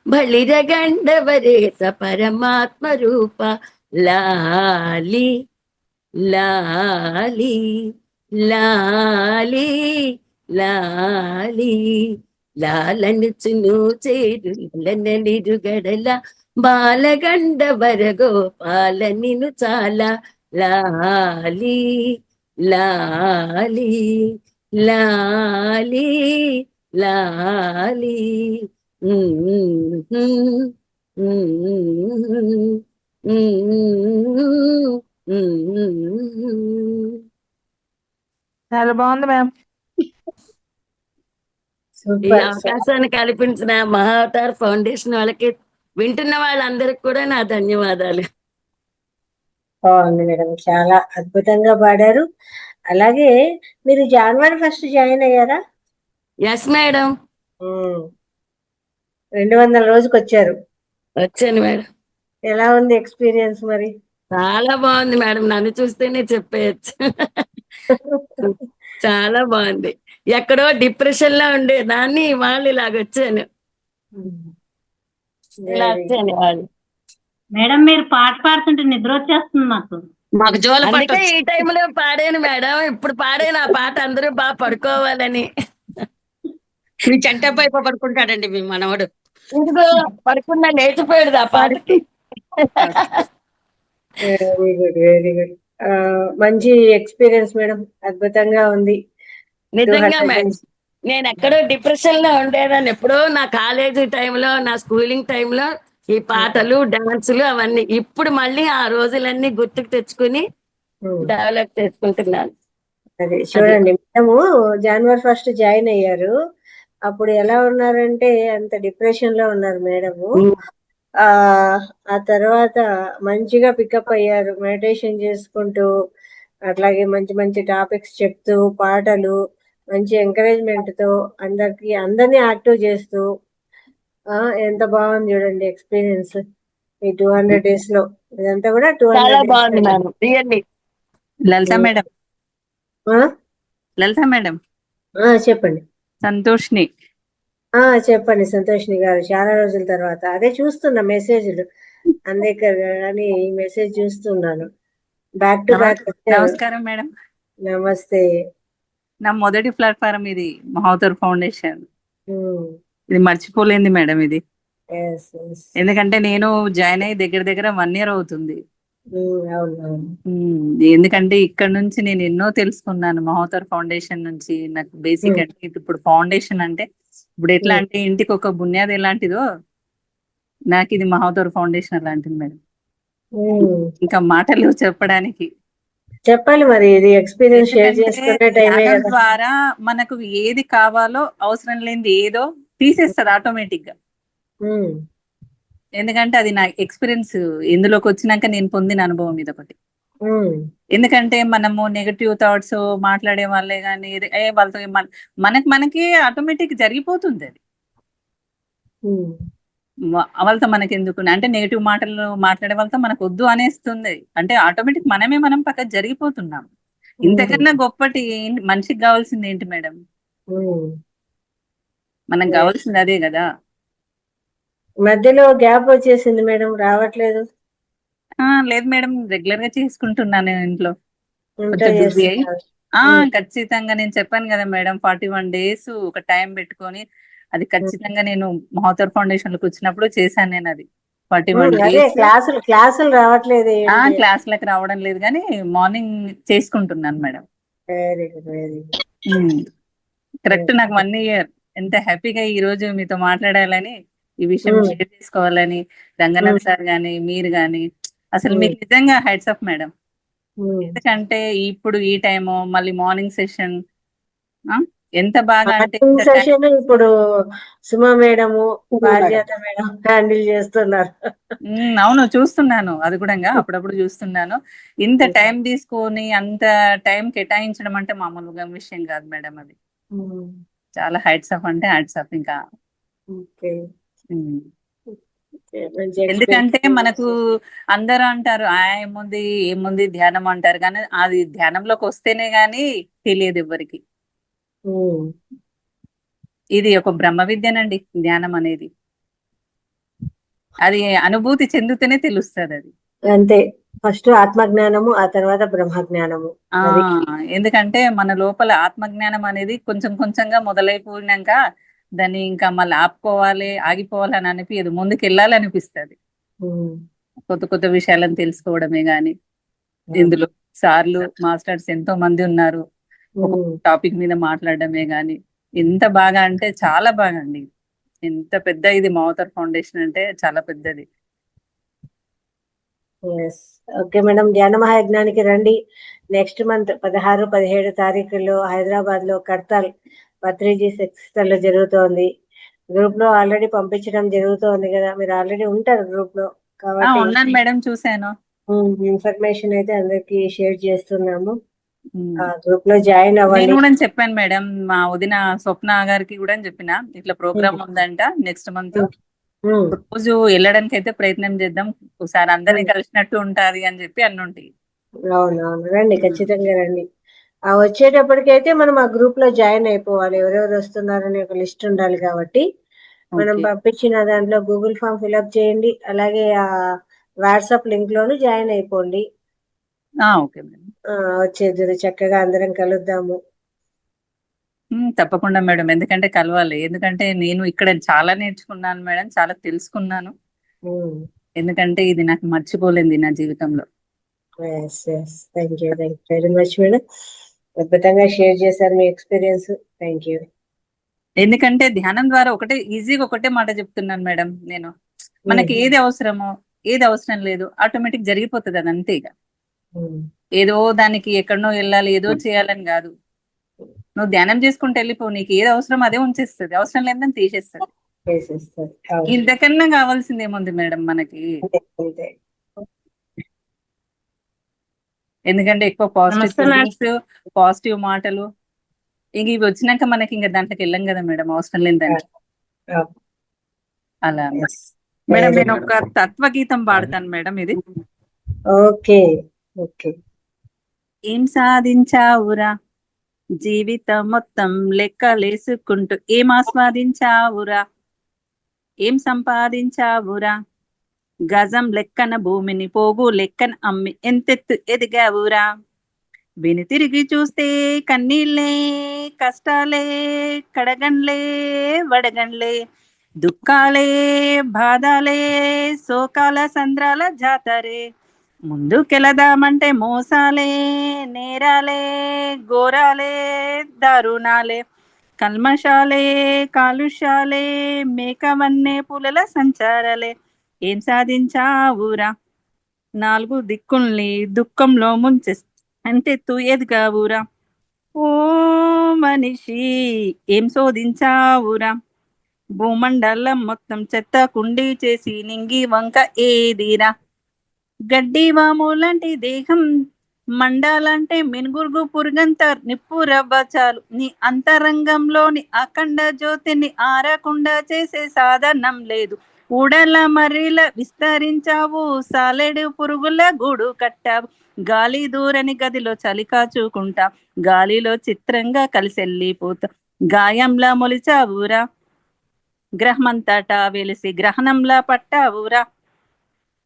బలిర గండవరేస పరమాత్మ రూప లాలి లాలి లాలి లాలి లాలనుచును చేరులనలిరుగడల బాలగండవర గోపాల నిను చాలా లాలి లాలి లాలి లాలి చాలా బాగుంది మ్యామ్. ఈ సూపర్. అవకాశాన్ని కల్పించిన మహావతార్ ఫౌండేషన్ వాళ్ళకి, వింటున్న వాళ్ళందరికి కూడా నా ధన్యవాదాలు. బాగుంది మేడం, చాలా అద్భుతంగా పాడారు. అలాగే మీరు జనవరి 1 జాయిన్ అయ్యారా? ఎస్ మేడం, 200 రోజుకి వచ్చారు. వచ్చాను మేడం. ఎలా ఉంది ఎక్స్పీరియన్స్ మరి? చాలా బాగుంది మేడం, నన్ను చూస్తేనే చెప్పేయచ్చు. చాలా బాగుంది. ఎక్కడో డిప్రెషన్ లో ఉండేదాన్ని వాళ్ళు ఇలాగొచ్చాను, ఇలా వచ్చాను వాళ్ళు. మేడం మీరు పాట పాడుతుంటే నిద్ర వచ్చేస్తుంది నాకు. మాకు జోల అందుకే ఈ టైంలో పాడాను మేడం. ఇప్పుడు పాడాను ఆ పాట, అందరూ బాగా పడుకోవాలని. మీ చంటపై పడుకుంటాడండి మీ మనవడు. ఇందులో పడుకున్నా లేచిపోయాడు ఆ పాటకి. Very good, very good. మంచి ఎక్స్పీరియన్స్ మేడం, అద్భుతంగా ఉంది. నిజంగా మేడం, నేను ఎక్కడో డిప్రెషన్ లో ఉండేదాన్ని. ఎప్పుడో నా కాలేజీ టైంలో, నా స్కూలింగ్ టైంలో ఈ పాటలు, డాన్సులు అవన్నీ. ఇప్పుడు మళ్ళీ ఆ రోజులన్నీ గుర్తుకు తెచ్చుకుని డెవలప్ చేసుకుంటున్నాను. అదే చూడండి, మేము జనవరి 1 జాయిన్ అయ్యారు. అప్పుడు ఎలా ఉన్నారంటే అంత డిప్రెషన్ లో ఉన్నారు మేడము. ఆ తర్వాత మంచిగా పికప్ అయ్యారు, మెడిటేషన్ చేసుకుంటూ, అట్లాగే మంచి మంచి టాపిక్స్ చెప్తూ, పాటలు, మంచి ఎంకరేజ్మెంట్ తో అందరినీ యాక్టివ్ చేస్తూ, ఎంత బాగుంది చూడండి ఎక్స్పీరియన్స్ ఈ 200 days లో. ఇదంతా కూడా 200 చాలా days బాగుంది మేడం, రియల్లీ. లలిత మేడం, లలిత మేడం, చెప్పండి. సంతోష్ని. చెప్పండి సంతోష్ని గారు, చాలా రోజుల తర్వాత. అదే చూస్తున్నా మెసేజ్లు, అందే కానీ ఈ మెసేజ్ చూస్తున్నాను. Back to back. నమస్కారం మేడం. నమస్తే. నా మొదటి ప్లాట్ఫారం ఇది, మహావతార్ ఫౌండేషన్. ఇది మర్చిపోలేంది మేడం ఇది. ఎందుకంటే నేను జాయిన్ అయ్యి దగ్గర దగ్గర 1 year అవుతుంది. ఎందుకంటే ఇక్కడ నుంచి నేను ఎన్నో తెలుసుకున్నాను మహావతార్ ఫౌండేషన్ నుంచి. నాకు బేసిక్ అంటే ఇప్పుడు ఫౌండేషన్ అంటే ఇప్పుడు ఎట్లా అంటే ఇంటికి ఒక బునియాది ఎలాంటిదో, నాకు ఇది మహావతార్ ఫౌండేషన్ అలాంటిది మేడం. ఇంకా మాటలు చెప్పడానికి చెప్పాలి మరి, ఇది ఎక్స్పీరియన్స్ షేర్ చేసుకునే టైమే ధ్యానం కదా. ద్వారా మనకు ఏది కావాలో, అవసరం లేనిది ఏదో తీసేస్తుంది ఆటోమేటిక్ గా. ఎందుకంటే అది నా ఎక్స్పీరియన్స్, ఇందులోకి వచ్చినాక నేను పొందిన అనుభవం ఇది ఒకటి. ఎందుకంటే మనము నెగటివ్ థాట్స్ మాట్లాడే వాళ్ళే కానీ వాళ్ళతో మనకి ఆటోమేటిక్ జరిగిపోతుంది అది. వాళ్ళతో మనకి ఎందుకు అంటే నెగటివ్ మాటలు మాట్లాడే వాళ్ళతో మనకు వద్దు అనేస్తుంది. అంటే ఆటోమేటిక్ మనం పక్క జరిగిపోతున్నాం. ఇంతకన్నా గొప్పటి మనిషికి కావాల్సింది ఏంటి మేడం? మనకు కావాల్సింది అదే కదా. మధ్యలో గ్యాప్ వచ్చేసింది మేడం, రావట్లేదు. లేదు మేడం, రెగ్యులర్ గా చేసుకుంటున్నాను ఇంట్లో. ఖచ్చితంగా నేను చెప్పాను కదా మేడం, 41 days ఒక టైం పెట్టుకొని అది ఖచ్చితంగా నేను మహావతార్ ఫౌండేషన్ లోకి వచ్చినప్పుడు చేశాను నేను. అది 41 days క్లాసులు రావట్లేదు. క్లాసులకు రావడం లేదు కానీ మార్నింగ్ చేసుకుంటున్నాను madam. Very good, very good. Correct. నాకు 1 year ఎంత హ్యాపీగా ఈ రోజు మీతో మాట్లాడాలని, ఈ విషయం షేర్ చేసుకోవాలని, రంగనాథ్ సార్ గాని మీరు గాని అసలు మీకు నిజంగా హెడ్స్ అప్ మేడం. ఎందుకంటే ఇప్పుడు ఈ టైము మళ్ళీ మార్నింగ్ సెషన్ ఎంత బాగా అంటే ఇప్పుడు సుమా మేడము, పారిజాత మేడం హ్యాండిల్ చేస్తున్నారు. అవును, చూస్తున్నాను, అది కూడా అప్పుడప్పుడు చూస్తున్నాను. ఇంత టైం తీసుకొని అంత టైం కేటాయించడం అంటే మామూలుగా విషయం కాదు మేడం. అది చాలా హైట్స్ అప్ అంటే హైట్స్ అప్. ఇంకా ఎందుకంటే మనకు అందరూ అంటారు ఏముంది ధ్యానం అంటారు, కానీ అది ధ్యానంలోకి వస్తేనే గాని తెలియదు ఎవ్వరికి. ఇది ఒక బ్రహ్మ విద్యనండి ధ్యానం అనేది. అది అనుభూతి చెందితేనే తెలుస్తుంది అది. అంతే, ఫస్ట్ ఆత్మజ్ఞానము, ఆ తర్వాత బ్రహ్మజ్ఞానము. ఆ అది ఎందుకంటే మన లోపల ఆత్మజ్ఞానం అనేది కొంచెం కొంచెంగా మొదలైపోయినాక దాన్ని ఇంకా మళ్ళీ ఆపుకోవాలి, ఆగిపోవాలి అని అనిపించదు, ముందుకు వెళ్ళాలి అనిపిస్తుంది. కొత్త కొత్త విషయాలను తెలుసుకోవడమే గాని, ఇందులో సార్లు మాస్టర్స్ ఎంతో మంది ఉన్నారు, ఒక టాపిక్ మీద మాట్లాడడమే గాని ఎంత బాగా అంటే చాలా బాగా అండి. ఎంత పెద్ద ఇది మవతార్ ఫౌండేషన్ అంటే చాలా పెద్దది. ఓకే మేడం, ధ్యాన మహాయజ్ఞానికి రండి. నెక్స్ట్ మంత్ 16, 17 తారీఖుల్లో హైదరాబాద్ లో కడతాల్ పత్రిజీ సెక్స్టర్లో జరుగుతోంది. గ్రూప్ లో ఆల్రెడీ పంపించడం జరుగుతోంది కదా, మీరు ఆల్రెడీ ఉంటారు గ్రూప్ లో కాబట్టి ఉన్నాను మేడం, చూశాను. ఇన్ఫర్మేషన్ అయితే అందరికి షేర్ చేస్తున్నాము. ఆ గ్రూప్ లో జాయిన్ నేను అవ్వండి. కూడా చెప్పాను మేడం, మా వదిన స్వప్న గారికి కూడా చెప్పిన ఇట్లా ప్రోగ్రామ్ ఉందంట నెక్స్ట్ మంత్, రోజు వెళ్ళడానికి అయితే ప్రయత్నం చేద్దాం, ఒకసారి అందరినీ కలిసినట్టు ఉంటది అని చెప్పి అన్నుంటి. అవునవును, రండి, ఖచ్చితంగా రండి. ఆ వచ్చేటప్పటికైతే మనం ఆ గ్రూప్ లో జాయిన్ అయిపోవాలి. ఎవరెవరు వస్తున్నారని ఒక లిస్ట్ ఉండాలి కాబట్టి మనం పంపించిన దాంట్లో గూగుల్ ఫామ్ ఫిల్అప్ చేయండి. అలాగే ఆ వాట్సాప్ లింక్ లోను జాయిన్ అయిపోండి. ఓకే మేడం, వచ్చేది చక్కగా అందరం కలుద్దాము. తప్పకుండా మేడం, ఎందుకంటే కలవాలి. ఎందుకంటే నేను ఇక్కడ చాలా నేర్చుకున్నాను మేడం, చాలా తెలుసుకున్నాను. ఎందుకంటే ఇది నాకు మర్చిపోలేంది నా జీవితంలో. Thank you very much madam, అద్భుతంగా షేర్ చేశారు మీ ఎక్స్పీరియన్స్. Thank you. ఎందుకంటే ధ్యానం ద్వారా ఒకటే మాట చెప్తున్నాను మేడం నేను, మనకి ఏది అవసరమో ఏది అవసరం లేదు ఆటోమేటిక్ జరిగిపోతుంది, అది అంతే. ఇక ఏదో దానికి ఎక్కడనో వెళ్ళాలి, ఏదో చేయాలని కాదు. నువ్వు ధ్యానం చేసుకుంటే వెళ్ళిపో, నీకు ఏది అవసరం అదే ఉంచేస్తుంది, అవసరం లేదని తీసేస్తుంది. ఇంతకన్నా కావాల్సింది ఏముంది మేడం మనకి? ఎందుకంటే ఎక్కువ పాజిటివ్ మాటలు ఇంక ఇవి వచ్చినాక మనకి ఇంకా దాంట్లోకి వెళ్ళాం కదా మేడం, అవసరం లేని దానికి. అలా మేడం, నేను ఒక తత్వగీతం పాడతాను మేడం. ఇది ఓకే ఓకే. ఏం సాధించావురా జీవితం మొత్తం లెక్కలేసుకుంటూ, ఏం ఆస్వాదించావురా, ఏం సంపాదించావురా, గజం లెక్కన భూమిని పోగు లెక్కన అమ్మి ఎంతెత్తు ఎదిగావురా, విని తిరిగి చూస్తే కన్నీళ్ళే కష్టాలే కడగండ్లే వడగండ్లే, దుఃఖాలే బాధలే శోకాల సంద్రాల జాతరే, ముందుకెళదామంటే మోసాలే నేరాలే ఘోరాలే దారుణాలే, కల్మషాలే కాలుష్యాలే మేకవన్నే పులల సంచారాలే, ఏం సాధించావురా నాలుగు దిక్కుల్ని దుఃఖంలో ముంచె అంతెత్తు ఎదిగావురా, ఓ మనిషి ఏం శోధించావురా, భూమండలం మొత్తం చెత్త కుండీ చేసి నింగి వంక ఏదిరా, గడ్డి వాము లాంటి దేహం మండాలంటే మినుగురుగు పురుగంత నిప్పు రవ్వచాలు, నీ అంతరంగంలోని అఖండ జ్యోతిని ఆరకుండా చేసే సాధనం లేదు, ఊడల మర్రిల విస్తరించావు సాలెడు పురుగుల గూడు కట్టావు, గాలి దూరని గదిలో చలి కాచుకుంటా గాలిలో చిత్రంగా కలిసెళ్ళిపోతా, గాయంలా మొలిచావురా గ్రహమంతటా వెలిసి గ్రహణంలా పట్టావురా,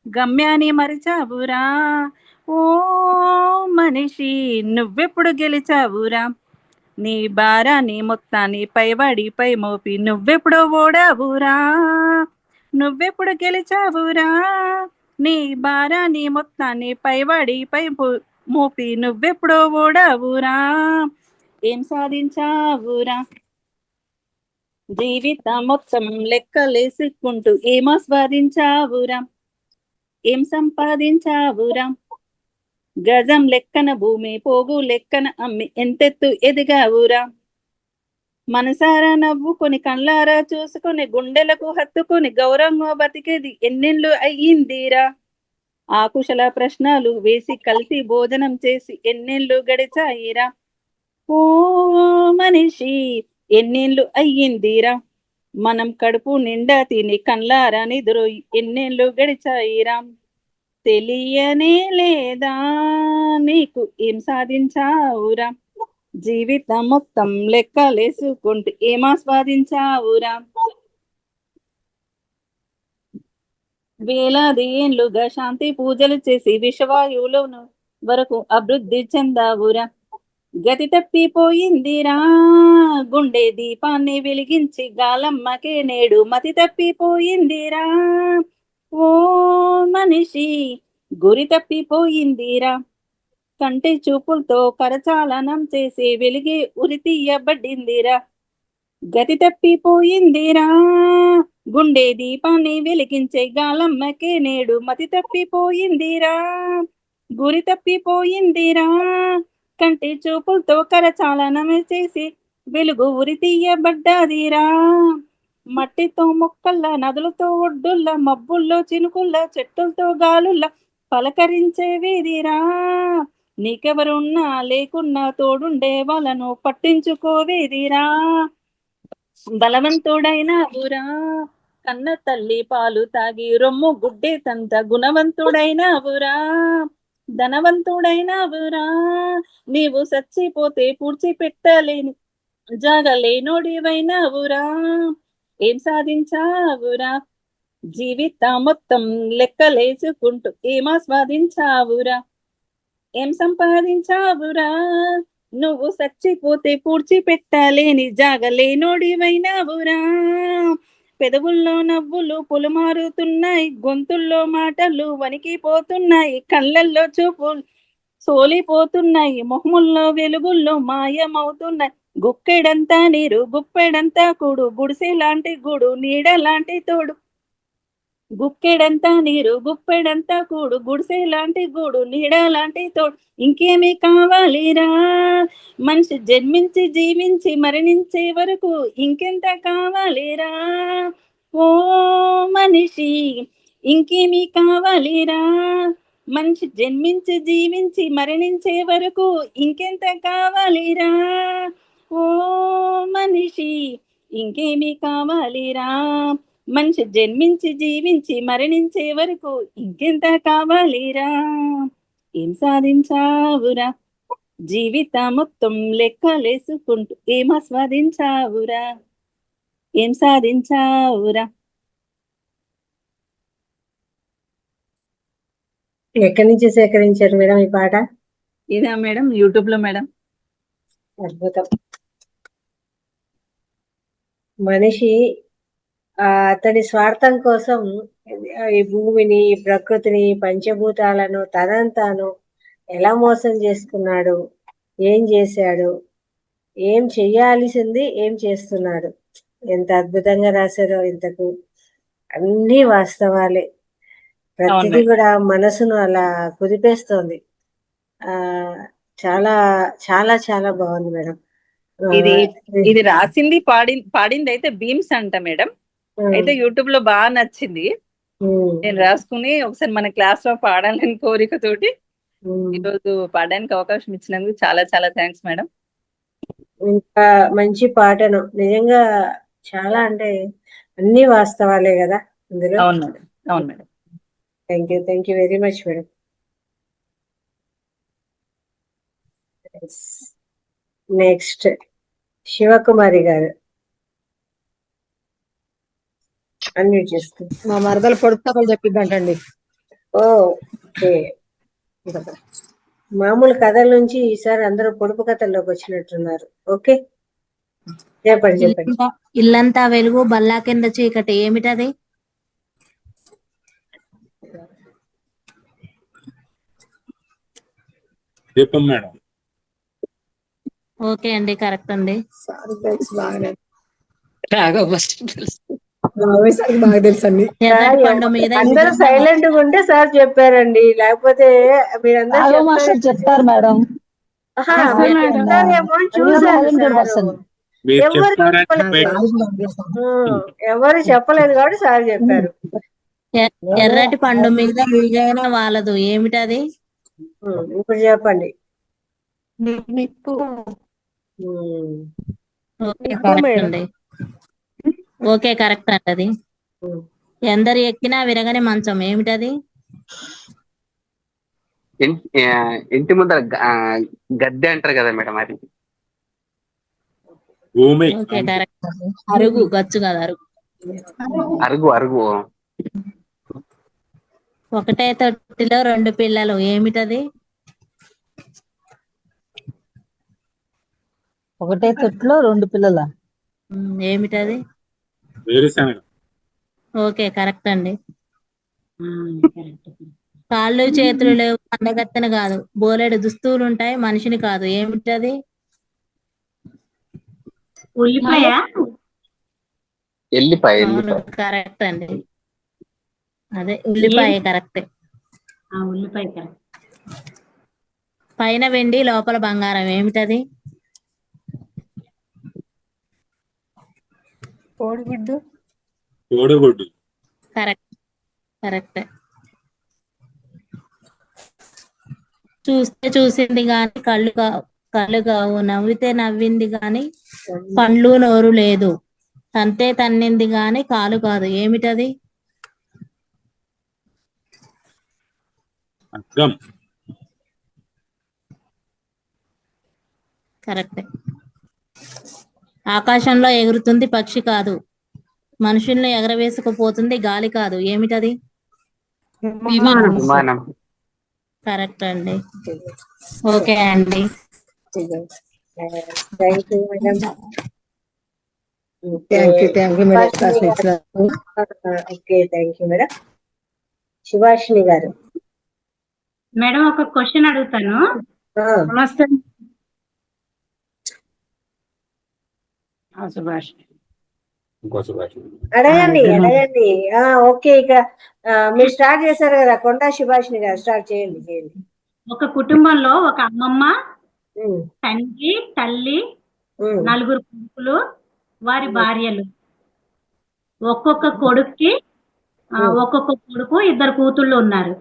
గమ్యాన్ని మరిచావురా, ఓ మనిషి నువ్వెప్పుడు గెలిచావురా, నీ భారాన్ని మొత్తాన్ని పైవాడిపై మోపి నువ్వెప్పుడు ఓడావురా, నువ్వెప్పుడు గెలిచావురా, నీ భారాన్ని మొత్తాన్ని పైవాడిపై మోపి నువ్వెప్పుడు ఓడావురా, ఏం సాధించావురా జీవితం మొత్తం లెక్కలేసుకుంటూ ఏం ఆస్వాదించావురా, ఏం సంపాదించావురా, గజం లెక్కన భూమి పోగు లెక్కన అమ్మి ఎంతెత్తు ఎదిగావురా, మనసారా నవ్వుకొని కళ్ళారా చూసుకొని గుండెలకు హత్తుకొని గౌరవంగా బతికేది ఎన్నెళ్ళు అయ్యిందిరా, ఆకుశల ప్రశ్నలు వేసి కలిసి భోజనం చేసి ఎన్నెళ్ళు గడిచాయిరా, ఓ మనిషి ఎన్నెళ్ళు అయ్యిందిరా, మనం కడుపు నిండా తిని కళ్ళారా నిద్ర ఎన్నెళ్ళు గడిచాయిరా, తెలియనే లేదా నీకు ఏం సాధించావురా, జీవితం మొత్తం లెక్కలేసుకుంటూ ఏం ఆస్వాదించావురా, వేలాది ఏండ్లుగా శాంతి పూజలు చేసి విశ్వవాయువులోను వరకు అభివృద్ధి చెందావురా. గతి తప్పిపోయిందిరా గుండె దీపాన్ని వెలిగించి గాలమ్మకే నేడు మతి తప్పిపోయిందిరా. ఓ మనిషి గురి తప్పిపోయిందిరా. కంటి చూపులతో కరచాలనం చేసి వెలిగే ఉరి తీయబడిందిరా. గతి తప్పిపోయిందిరా గుండె దీపాన్ని వెలిగించే గాలమ్మకే నేడు మతి తప్పిపోయిందిరా. గురి తప్పిపోయిందిరా. కంటి చూపులతో కరచాలనం చేసి వెలుగు ఉరి తీయబడ్డాదిరా. మట్టితో మొక్కల్లా నదులతో ఒడ్డుల్లా మబ్బుల్లో చినుకుల్లా చెట్టులతో గాలుల్లా పలకరించే వీధిరా. నీకెవరున్నా లేకున్నా తోడుండే వాళ్ళను పట్టించుకోవేదిరా. బలవంతుడైనావురా కన్న తల్లి పాలు తాగి రొమ్ము గుడ్డే తంత గుణవంతుడైనావురా. ధనవంతుడైనావురా. నీవు చచ్చిపోతే పూడ్చిపెట్టలేని జాగలేనోడివైనావురా. ఏం సాధించావురా జీవితం మొత్తం లెక్కలేసుకుంటూ ఏమాస్వాదించావురా. ఏం సంపాదించావురా నువ్వు చచ్చిపోతే పూడ్చిపెట్టలేని జాగలేనోడివైనావురా. పెదవుల్లో నవ్వులు పొలుమారుతున్నాయి, గొంతుల్లో మాటలు వణికిపోతున్నాయి, కళ్ళల్లో చూపులు సోలిపోతున్నాయి, మొహముల్లో వెలుగుల్లో మాయమవుతున్నాయి. గుక్కెడంతా నీరు గుప్పెడంతా కూడు గుడిసె లాంటి గూడు నీడ లాంటి తోడు. గుక్కెడంతా నీరు గుప్పెడంతా కూడు గుడిసె లాంటి గూడు నీడ లాంటి తోడు. ఇంకేమి కావాలిరా మనిషి జన్మించి జీవించి మరణించే వరకు ఇంకెంత కావాలిరా. ఓ మనిషి ఇంకేమి కావాలిరా. మనిషి జన్మించి జీవించి మరణించే వరకు ఇంకెంత కావాలిరా. ఓ మనిషి ఇంకేమి కావాలిరా. మనిషి జన్మించి జీవించి మరణించే వరకు ఇంకెంత కావాలిరా. ఏం సాధించావురా జీవితం మొత్తం లెక్కలేసుకుంటూ ఏమాస్వాదించావురా. ఏం సాధించావురా. ఎక్కడి నుంచి సేకరించారు మేడం ఈ పాట? ఇదా మేడం యూట్యూబ్ లో మేడం. అద్భుతం. మనిషి అతడి స్వార్థం కోసం ఈ భూమిని, ఈ ప్రకృతిని, పంచభూతాలను తనంతాను ఎలా మోసం చేసుకున్నాడు, ఏం చేశాడు, ఏం చెయ్యాల్సింది ఏం చేస్తున్నాడు. ఎంత అద్భుతంగా రాశారో. ఇంతకు అన్ని వాస్తవాలే. ప్రతిదీ కూడా మనసును అలా కుదిపేస్తోంది. చాలా చాలా చాలా బాగుంది మేడం. ఇది రాసింది పాడింది అయితే బీమ్స్ అంట మేడం. అయితే యూట్యూబ్ లో బాగా నచ్చింది. నేను రాసుకుని ఒకసారి మన క్లాస్ లో పాడాలని కోరికతోటి ఈరోజు పాడడానికి అవకాశం ఇచ్చినందుకు చాలా చాలా థ్యాంక్స్ మేడం. ఇంకా మంచి పాటను నిజంగా చాలా అంటే అన్ని వాస్తవాలే కదా అందులో. అవును మేడం. అవును madam. Thank you very much madam. Next Sivakumari గారు అన్మ్యూట్ చేస్తుంది. మా మరదలు పొడుపు కథలు చెప్పిద్దంటండి. ఓకే, మామూలు కథల నుంచి ఈసారి అందరూ పొడుపు కథల్లోకి వచ్చినట్టున్నారు. ఓకే చెప్పండి చెప్పండి. ఇల్లంతా వెలుగు బల్లా కింద చీకటి ఏమిటది? దీపం మేడం. ఓకే అండి, కరెక్ట్ అండి. బాగా తెలుసు అండి. అందరూ సైలెంట్ గా ఉంటే సార్ చెప్పారండి, లేకపోతే మీరందరూ చెప్తారు మేడం. ఎవరు చెప్పలేదు కాబట్టి సార్ చెప్పారు. ఎర్రటి పండు మీద ఈగైనా వాళ్ళదు ఏమిటది? ఇప్పుడు చెప్పండి. ఓకే కరెక్ట్ అండి. అది ఎందరు ఎక్కినా విరగని మంచం ఏమిటది? ఇంటి ముందర గద్దె అంటారు కదా మేడం, అది భూమి. Okay correct. అరుగు, గచ్చు కదా అరుగు. అరుగు. ఒకటే తొట్టిలో రెండు పిల్లలు ఏమిటది? ఒకటే తొట్టులో రెండు పిల్లల ఏమిటది? వేరుశనగ. ఓకే, కరెక్ట్ అండి. కాళ్ళు చేతులు లేవు, అందగత్తెన కాదు, బోలెడు దుస్తువులు ఉంటాయి, మనిషిని కాదు, ఏమిటది? ఎల్లిపాయ అవును, కరెక్ట్ అండి. అదే ఉల్లిపాయ కరెక్టే. ఉల్లిపాయ కరెక్ట్. పైన వెండి లోపల బంగారం ఏమిటది? కోడిగుడ్డు. కోడిగుడ్డు. కరెక్ట్, కరెక్టే. చూస్తే చూసింది గాని కళ్ళు కావు, నవ్వితే నవ్వింది గాని పండ్లు నోరు లేదు, తంతే తన్నింది గాని కాలు కాదు, ఏమిటది? అద్దం. కరెక్టే. ఆకాశంలో ఎగురుతుంది పక్షి కాదు, మనుషుల్ని ఎగరవేసుకుపోతుంది గాలి కాదు, ఏమిటది? విమానం. కరెక్ట్ అండి. ఓకే అండి. Thank you madam. Thank you madam. Okay, thank you madam. Subhashini గారు. మేడం ఒక క్వశ్చన్ అడుగుతాను. నమస్తే సుభాష్. అడగండి. ఓకే, ఇక మీరు స్టార్ట్ చేశారు కదా, కొండా సుభాషిణి గారు స్టార్ట్ చేయండి. ఒక కుటుంబంలో ఒక అమ్మమ్మ, తండ్రి, తల్లి, నలుగురు కొడుకులు, వారి భార్యలు. ఒక్కొక్క కొడుకు ఇద్దరు కూతుళ్ళు ఉన్నారు.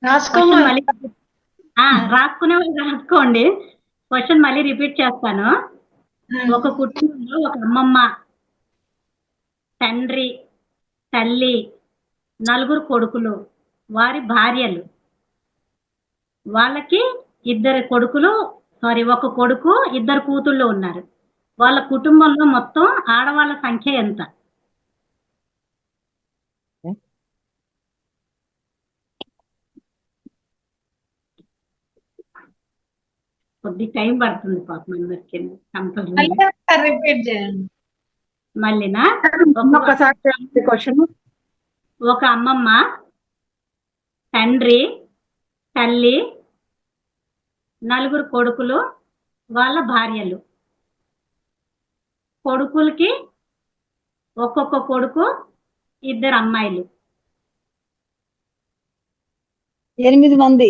రాసుకోండి. క్వశ్చన్ మళ్ళీ రిపీట్ చేస్తాను. ఒక కుటుంబంలో ఒక అమ్మమ్మ, తండ్రి, తల్లి, నలుగురు కొడుకులు, వారి భార్యలు. వాళ్ళకి ఒక కొడుకు ఇద్దరు కూతుళ్ళు ఉన్నారు. వాళ్ళ కుటుంబంలో మొత్తం ఆడవాళ్ళ సంఖ్య ఎంత? కొద్ది టైం పడుతుంది పాపం అందరికి. రిపీట్ చేయండి మళ్ళీనా? క్వశ్చన్. ఒక అమ్మమ్మ, తండ్రి, తల్లి, నలుగురు కొడుకులు, వాళ్ళ భార్యలు. కొడుకులకి ఒక్కొక్క కొడుకు ఇద్దరు అమ్మాయిలు. 8 మంది.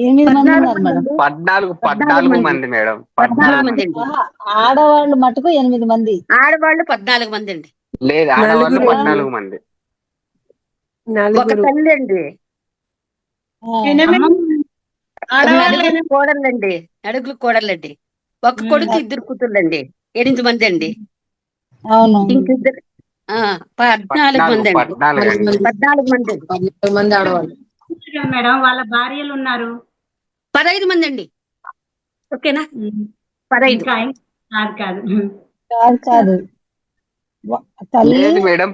8 మంది ఉన్నారు మేడం. 14 మంది మేడం. 14 మంది అండి. ఆడవాళ్ళు మటుకు 8 మంది. ఆడవాళ్ళు 14 మంది అండి. లేదు, ఆడవాళ్ళు 14 మంది. ఒక తల్లి అండి, కోడళ్ళండి, అడుగులు కోడళ్ళండి. ఒక కొడుకు ఇద్దరు కూతుళ్ళండి, 8 మంది అండి. అవును, ఇంకిద్దరు 14 మంది అండి. 14 మంది ఆడవాళ్ళు మేడం. వాళ్ళ భార్యలు ఉన్నారు 15 మంది అండి. ఓకేనా? 15 కాదు. లేదు మేడం,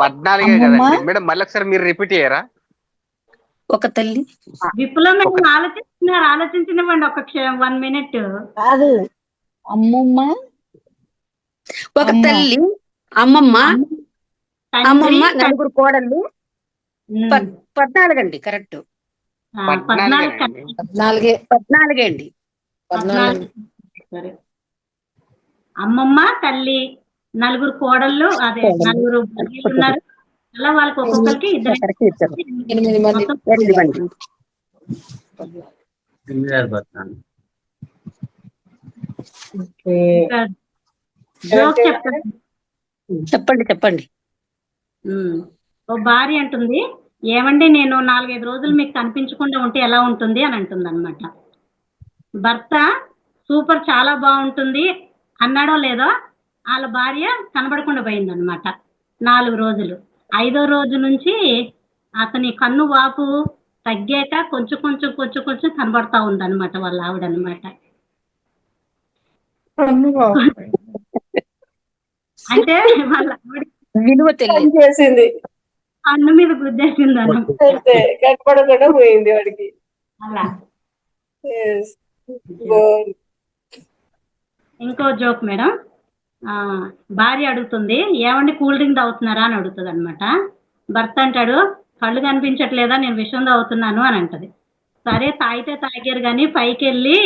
14 కదండి మేడం. మళ్ళీ ఒకసారి మీరు రిపీట్ చేయరా? ఒక తల్లి. విప్లవం ఆలోచించినవ్వండి ఒక 1 మినిట్. కాదు, అమ్మమ్మ, ఒక తల్లి, అమ్మమ్మ, నలుగురు కోడళ్ళు, 14 అండి. కరెక్ట్. 14 అండి. సరే. అమ్మమ్మ, తల్లి, నలుగురు కోడళ్ళు, అదే నలుగురు భార్యలు ఉన్నారు. అలా వాళ్ళకి ఒక్కొక్కరికి 8 మంది. చెప్పండి. ఓ భార్య అంటుంది, ఏమండి నేను 4-5 రోజులు మీకు కనిపించకుండా ఉంటే ఎలా ఉంటుంది అని అంటుంది అనమాట. భర్త సూపర్, చాలా బాగుంటుంది అన్నాడో లేదో, వాళ్ళ భార్య కనబడకుండా పోయిందనమాట 4 రోజులు. 5వ రోజు నుంచి అతని కన్ను వాపు తగ్గాక కొంచెం కనబడతా ఉందన్నమాట వాళ్ళ ఆవిడ అనమాట. అంటే వాళ్ళ ఆవిడ విలువ తెలియదు. అన్న మీద గుద్దేసింది అన్నమాట. అంతే, కనపడకుండా పోయింది వాడికి. అలా Yes. బాగుంది. ఇంకో జోక్ మేడం. భార్య అడుగుతుంది, ఏమండి కూల్ డ్రింక్ తాగుతున్నారా అని అడుగుతుంది అనమాట. భర్త అంటాడు, కళ్ళు కనిపించట్లేదా, నేను విషం తాగుతున్నాను అని అంటది. సరే తాగితే తాగారు కానీ పైకి వెళ్ళి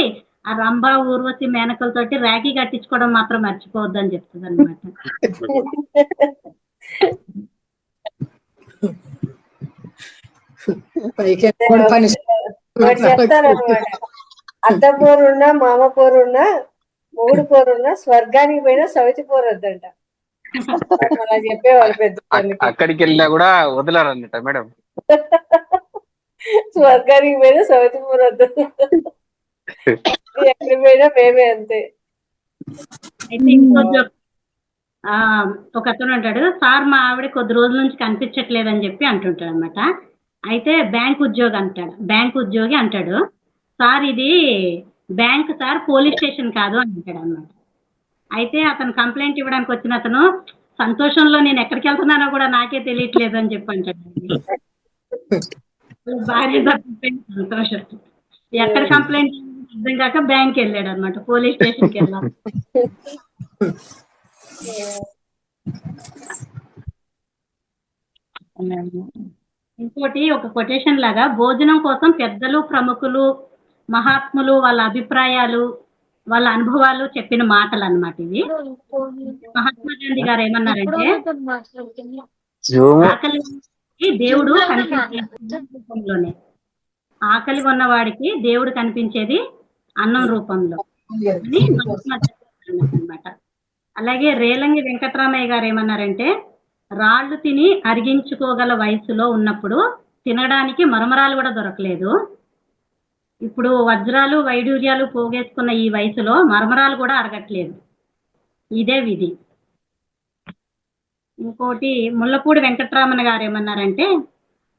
ఆ రంభ ఊర్వశి మేనకలతోటి రాఖీ కట్టించుకోవడం మాత్రం మర్చిపోవద్దు అని చెప్తుంది అనమాట. చెప్తానమాట, అత్త పోరున్నా మామ పోరున్నా మొగుడు పోరున్నా స్వర్గానికి పోయినా సవితి పోరొద్దంట. అలా చెప్పేవాళ్ళు పెద్ద. అక్కడికి వెళ్ళినా కూడా వదలరు అన్నట మేడం. స్వర్గానికి పోయినా సవితి పోరొద్దు, ఎక్కడికి పోయినా మేమే అంతే. అయితే ఇంకో జోక్. ఒక అతను అంటాడు, సార్ మా ఆవిడ కొద్ది రోజుల నుంచి కనిపించట్లేదని చెప్పి అంటుంటాడు అనమాట. అయితే బ్యాంక్ ఉద్యోగి అంటాడు, సార్ ఇది బ్యాంక్ సార్, పోలీస్ స్టేషన్ కాదు అని అంటాడు అనమాట. అయితే అతను కంప్లైంట్ ఇవ్వడానికి వచ్చిన అతను, సంతోషంలో నేను ఎక్కడికి వెళ్తున్నానో కూడా నాకే తెలియట్లేదు అని చెప్పి అంటాడు. భార్య సంతోషం, ఎక్కడ కంప్లైంట్ అర్థం కాక బ్యాంక్ వెళ్ళాడు అనమాట, పోలీస్ స్టేషన్కి వెళ్ళాడు. ఇంకోటి ఒక కొటేషన్ లాగా, భోజనం కోసం పెద్దలు, ప్రముఖులు, మహాత్ములు వాళ్ళ అభిప్రాయాలు, వాళ్ళ అనుభవాలు చెప్పిన మాటలు అన్నమాట ఇవి. మహాత్మా గాంధీ గారు ఏమన్నారంటే, ఆకలి దేవుడు రూపంలోనే, ఆకలి ఉన్నవాడికి దేవుడు కనిపించేది అన్నం రూపంలో అని మహాత్మా గాంధీ అన్నమాట. అలాగే రేలంగి వెంకటరామయ్య గారు ఏమన్నారంటే, రాళ్లు తిని అరిగించుకోగల వయసులో ఉన్నప్పుడు తినడానికి మరమరాలు కూడా దొరకలేదు, ఇప్పుడు వజ్రాలు వైడూర్యాలు పోగేసుకున్న ఈ వయసులో మరమరాలు కూడా అరగట్లేదు, ఇదే విధి. ఇంకోటి ముల్లపూడి వెంకటరామన్ గారు ఏమన్నారంటే,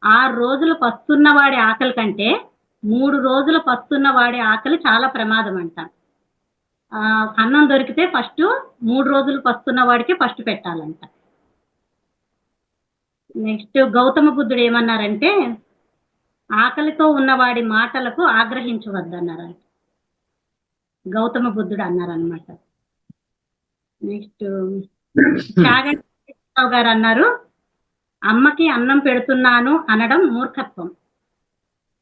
6 రోజులు పస్తున్న వాడి ఆకలి కంటే 3 రోజులు పస్తున్న వాడి ఆకలి చాలా ప్రమాదం అంట. అన్నం దొరికితే ఫస్ట్ 3 రోజులు పస్తున్న వాడికి ఫస్ట్ పెట్టాలంట. నెక్స్ట్ గౌతమ బుద్ధుడు ఏమన్నారంటే, ఆకలితో ఉన్నవాడి మాటలకు ఆగ్రహించవద్దన్నారంట, గౌతమ బుద్ధుడు అన్నారనమాట. నెక్స్ట్ చాగంటి గారు అన్నారు, అమ్మకి అన్నం పెడుతున్నాను అనడం మూర్ఖత్వం,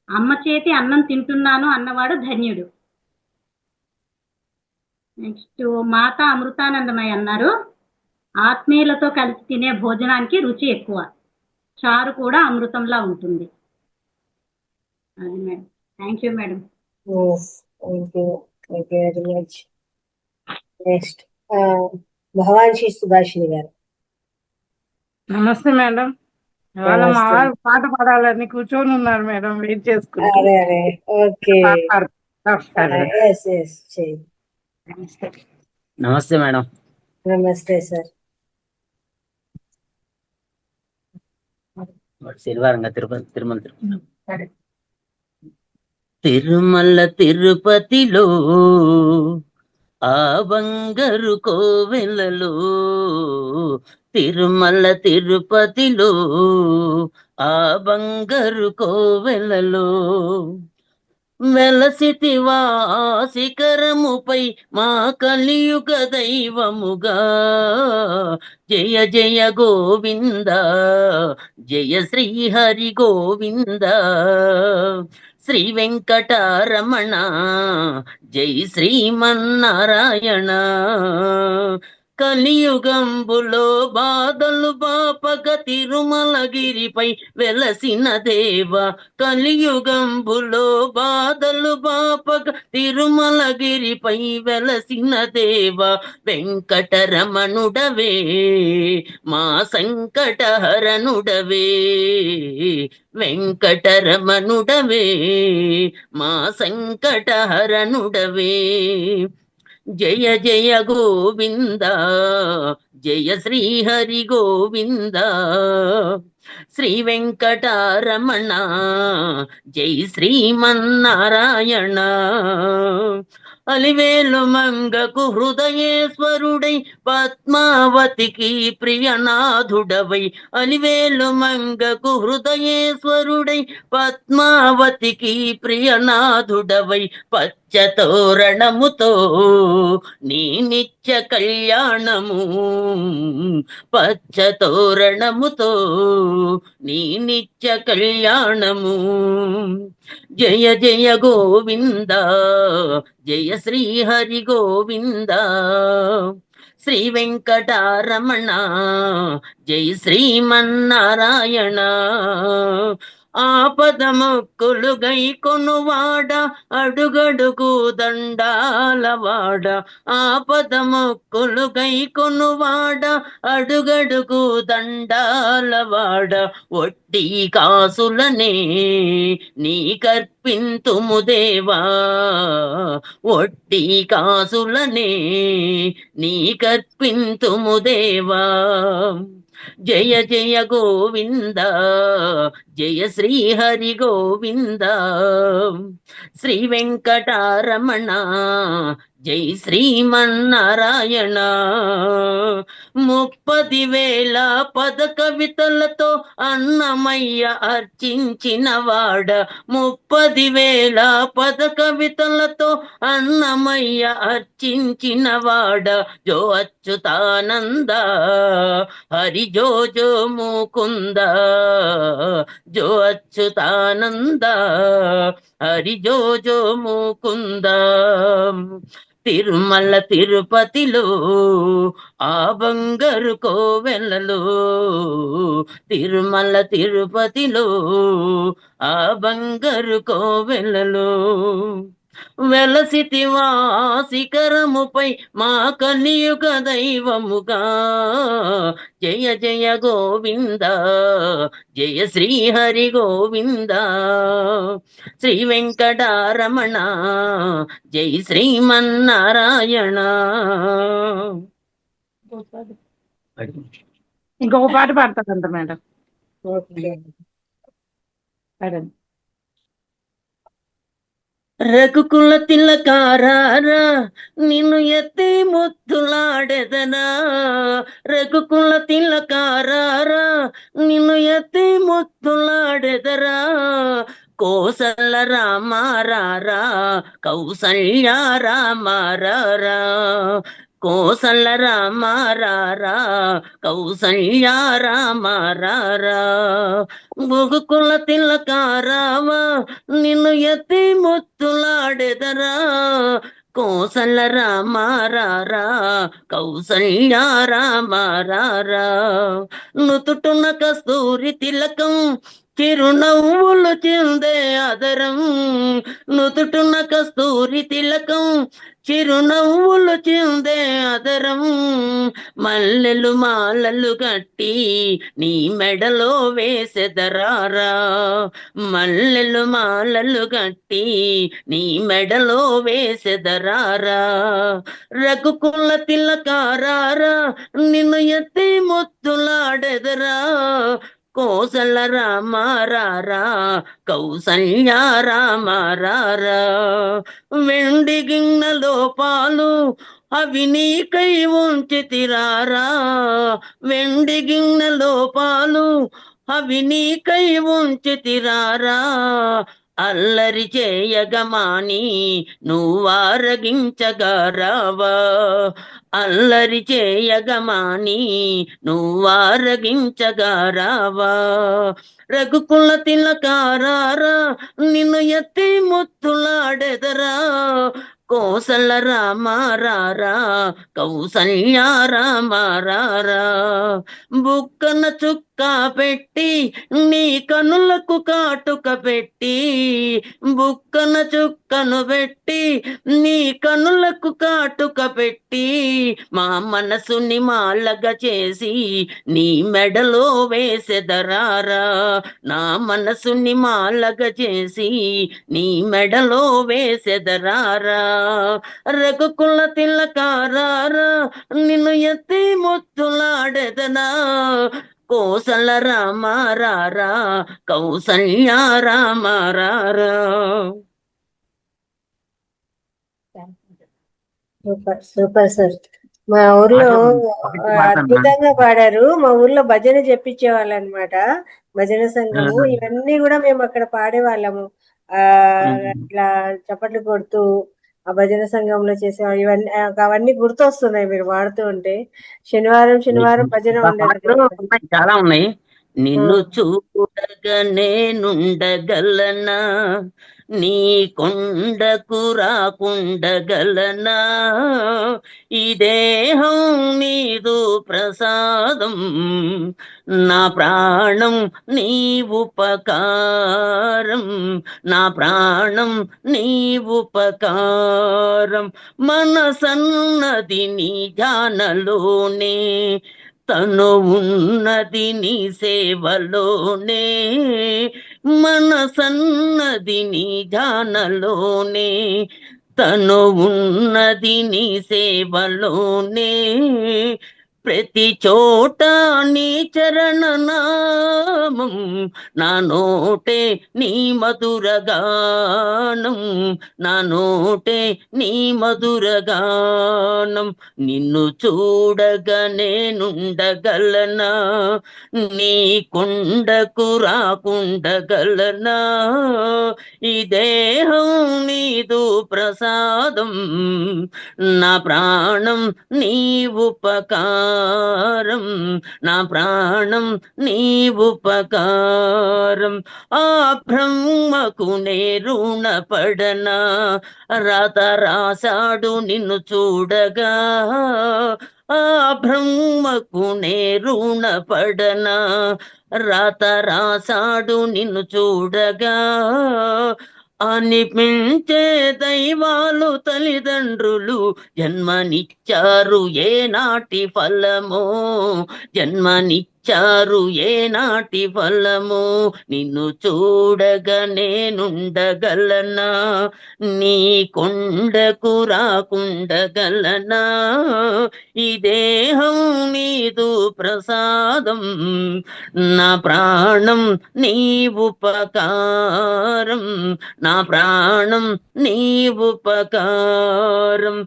అమ్మ చేతి అన్నం తింటున్నాను అన్నవాడు ధన్యుడు. నెక్స్ట్ మాతా అమృతానందమయ్య అన్నారు, ఆత్మీయులతో కలిసి తినే భోజనానికి రుచి ఎక్కువ, చారు కూడా అమృతంలా ఉంటుంది. అది madam. Thank you madam. Thank you very much. Next Bhavanshi Subhashini గారు. నమస్తే మేడం. ఇవాళ మా వారు పాట పాడాలని కూర్చొని ఉన్నారు మేడం, వెయిట్ చేసుకుంటూ. ఓకే, నమస్తే మేడం. నమస్తే సార్. శనివారంగా తిరుమల తిరుపతిలో ఆ బంగారు కోవెలలో, తిరుమల తిరుపతిలో ఆ బంగారు కోవెలలో వెలసితివా శిఖరముపై మా కలియుగ దైవముగా, జయ జయ గోవింద జయ శ్రీ హరి గోవింద, శ్రీ వెంకటరమణ జై శ్రీమన్నారాయణ. కలియుగంబులో బాధలు బాపగ తిరుమలగిరిపై వెలసిన దేవ, కలియుగంబులో బాధలు బాపగ తిరుమలగిరిపై వెలసిన దేవ, వెంకటరమణుడవే మా సంకటహరణుడవే, వెంకటరమణుడవే మా సంకటహరణుడవే. జయ జయ గోవింద జయ శ్రీ హరి గోవింద, శ్రీ వెంకటరమణ జై శ్రీమన్నారాయణ. అలివేలు మంగకు హృదయేశ్వరుడై పద్మావతికి ప్రియనాథుడవై అలివేలు మంగకు హృదయేశ్వరుడై పద్మావతికి ప్రియనాథుడవై పచ్చతోరణముతో నీ నిత్య కళ్యాణము పచ్చతోరణముతో నీ నిత్య కళ్యాణము జయ జయ గోవింద జయ శ్రీ హరి గోవింద శ్రీ వెంకటరమణ జై శ్రీమన్నారాయణ ఆపదముక్కులు గై కొనువాడ అడుగడుగు దండాలవాడ ఆపదముక్కులు గై కొనువాడ అడుగడుగు దండాలవాడ ఒట్టి కాసులనే నీ కర్పింతుము దేవా ఒట్టి కాసులనే నీ కర్పింతుము దేవా జయ జయ గోవింద జయ శ్రీ హరి గోవింద శ్రీ వెంకటరమణ జై శ్రీమన్నారాయణ 30,000 పద కవితలతో అన్నమయ్య అర్చించిన వాడ 30,000 పద కవితలతో అన్నమయ్య అర్చించిన వాడ జో అచ్యుతానంద హరి జో జో ముకుంద జో అచ్యుతానంద హరి జో జో ముకుంద తిరుమల తిరుపతిలో ఆ బంగారు కోవెలలో తిరుమల తిరుపతిలో ఆ బంగారు కోవెలలో వెలసితివా శిఖరముపై మా కలియుగ దైవముగా జయ జయ గోవింద జయ శ్రీ హరి గోవింద శ్రీ వెంకటరమణ జై శ్రీమన్నారాయణ ఇంకొక పాట పాడతారంట మేడం. పాడండి. రఘుకుల తిలకారారా నిన్ను ఎత్తి ముద్దులాడెదనా రఘుకుల తిలకారారా నిన్ను ఎత్తి ముద్దులాడెదరా కోసల రామారారా కౌసల్య రామారారా కోసల రామారారా కౌసల్య రామారారా గుగుకుల తిలకారావా నిన్ను ఎత్తి ముత్తులాడెదరా కోసల రామారారా కౌసల్య రామారారా నుతుటున కస్తూరి తిలకం చిరునవ్వులు చిందే అదరం నుతుటున కస్తూరి తిలకం చిరునవ్వులు చిందే అదరం మల్లెలు మాలలు కట్టి నీ మెడలో వేసెదరారా మల్లెలు మాలలు కట్టి నీ మెడలో వేసెదరారా రఘుకుల తిలకారారా నిన్ను ఎత్తి ముద్దులాడెదరా కోసల రామారారా కౌసల్య రామారారా వెండి గిన్నెలో పాలు అవి నీకై ఉంచితిరారా వెండి గిన్నెలో పాలు అవి నీకై ఉంచితిరారా అల్లరి చేయగమాని నువ్వారగించగా రావా అల్లరి చేయగమాని నువ్వారగించగా రావా రఘుకుల తిలకారారా నిన్ను ఎత్తి ముత్తులాడెదరా కోసల రామారారా కౌసల్య రామారారా బుక్కన చుక్క పెట్టి నీ కనులకు కాటుక పెట్టి బుక్కన చుక్కను పెట్టి నీ కనులకు కాటుక పెట్టి మా మనసుని మాలగా చేసి నీ మెడలో వేసెదరారా నా మనసుని మాలగా చేసి నీ మెడలో వేసెదరారా రఘుకుల తిలకారారా నిన్ను ఎత్తి ముత్తులాడెదనా కోసల రామారారా కౌసల్య రామారారా సూపర్ సూపర్ సార్. మా ఊర్లో అద్భుతంగా పాడారు. మా ఊర్లో భజన చెప్పించేవాళ్ళు అనమాట, భజన సంఘము. ఇవన్నీ కూడా మేము అక్కడ పాడేవాళ్ళము. ఇట్లా చప్పట్లు కొడుతూ ఆ భజన సంఘంలో చేసేవాళ్ళు. ఇవన్నీ అవన్నీ గుర్తొస్తున్నాయి మీరు పాడుతూ ఉంటే. శనివారం భజన ఉండేది. చాలా ఉన్నాయి. నిన్ను చూడగా నేనుండగలనా, నీ కొండకు రాకుండగలనా, ఈ దేహం నీదు ప్రసాదం, నా ప్రాణం నీ ఉపకారం, నా ప్రాణం నీ ఉపకారం, మనసన్నది నీ ధ్యానలోనే, తను ఉన్నది నీ సేవలోనే, మనసన్నది నీ ధ్యానలోనే, తను ఉన్నది నీ సేవలోనే, ప్రతి చోట నీ చరణ నామం, నా నోటే నీ మధురగానం, నా నోటే నీ మధురగానం, నిన్ను చూడగా నేనుండగలనా, నీ కొండకు రాకుండగలనా, ఈ దేహం నీదు ప్రసాదం, నా ప్రాణం నీ ఉపకారం, నా ప్రాణం నీ ఉపకారం, ఆ బ్రహ్మకు నే రుణపడనా, రాత రాసాడు నిన్ను చూడగా, ఆ బ్రహ్మకు నే రుణపడనా, రాత రాసాడు నిన్ను చూడగా, అనిపించే దైవాలు తల్లిదండ్రులు జన్మనిచ్చారు ఏనాటి ఫలమో, జన్మనిచ్చారు ఏనాటి ఫలమో, నిన్ను చూడగా నేనుండగలనా, నీ కొండకు రాకుండగలనా, ఈ దేహం నీదు ప్రసాదం, నా ప్రాణం నీ ఉపకారం, నా ప్రాణం నీ ఉపకారం,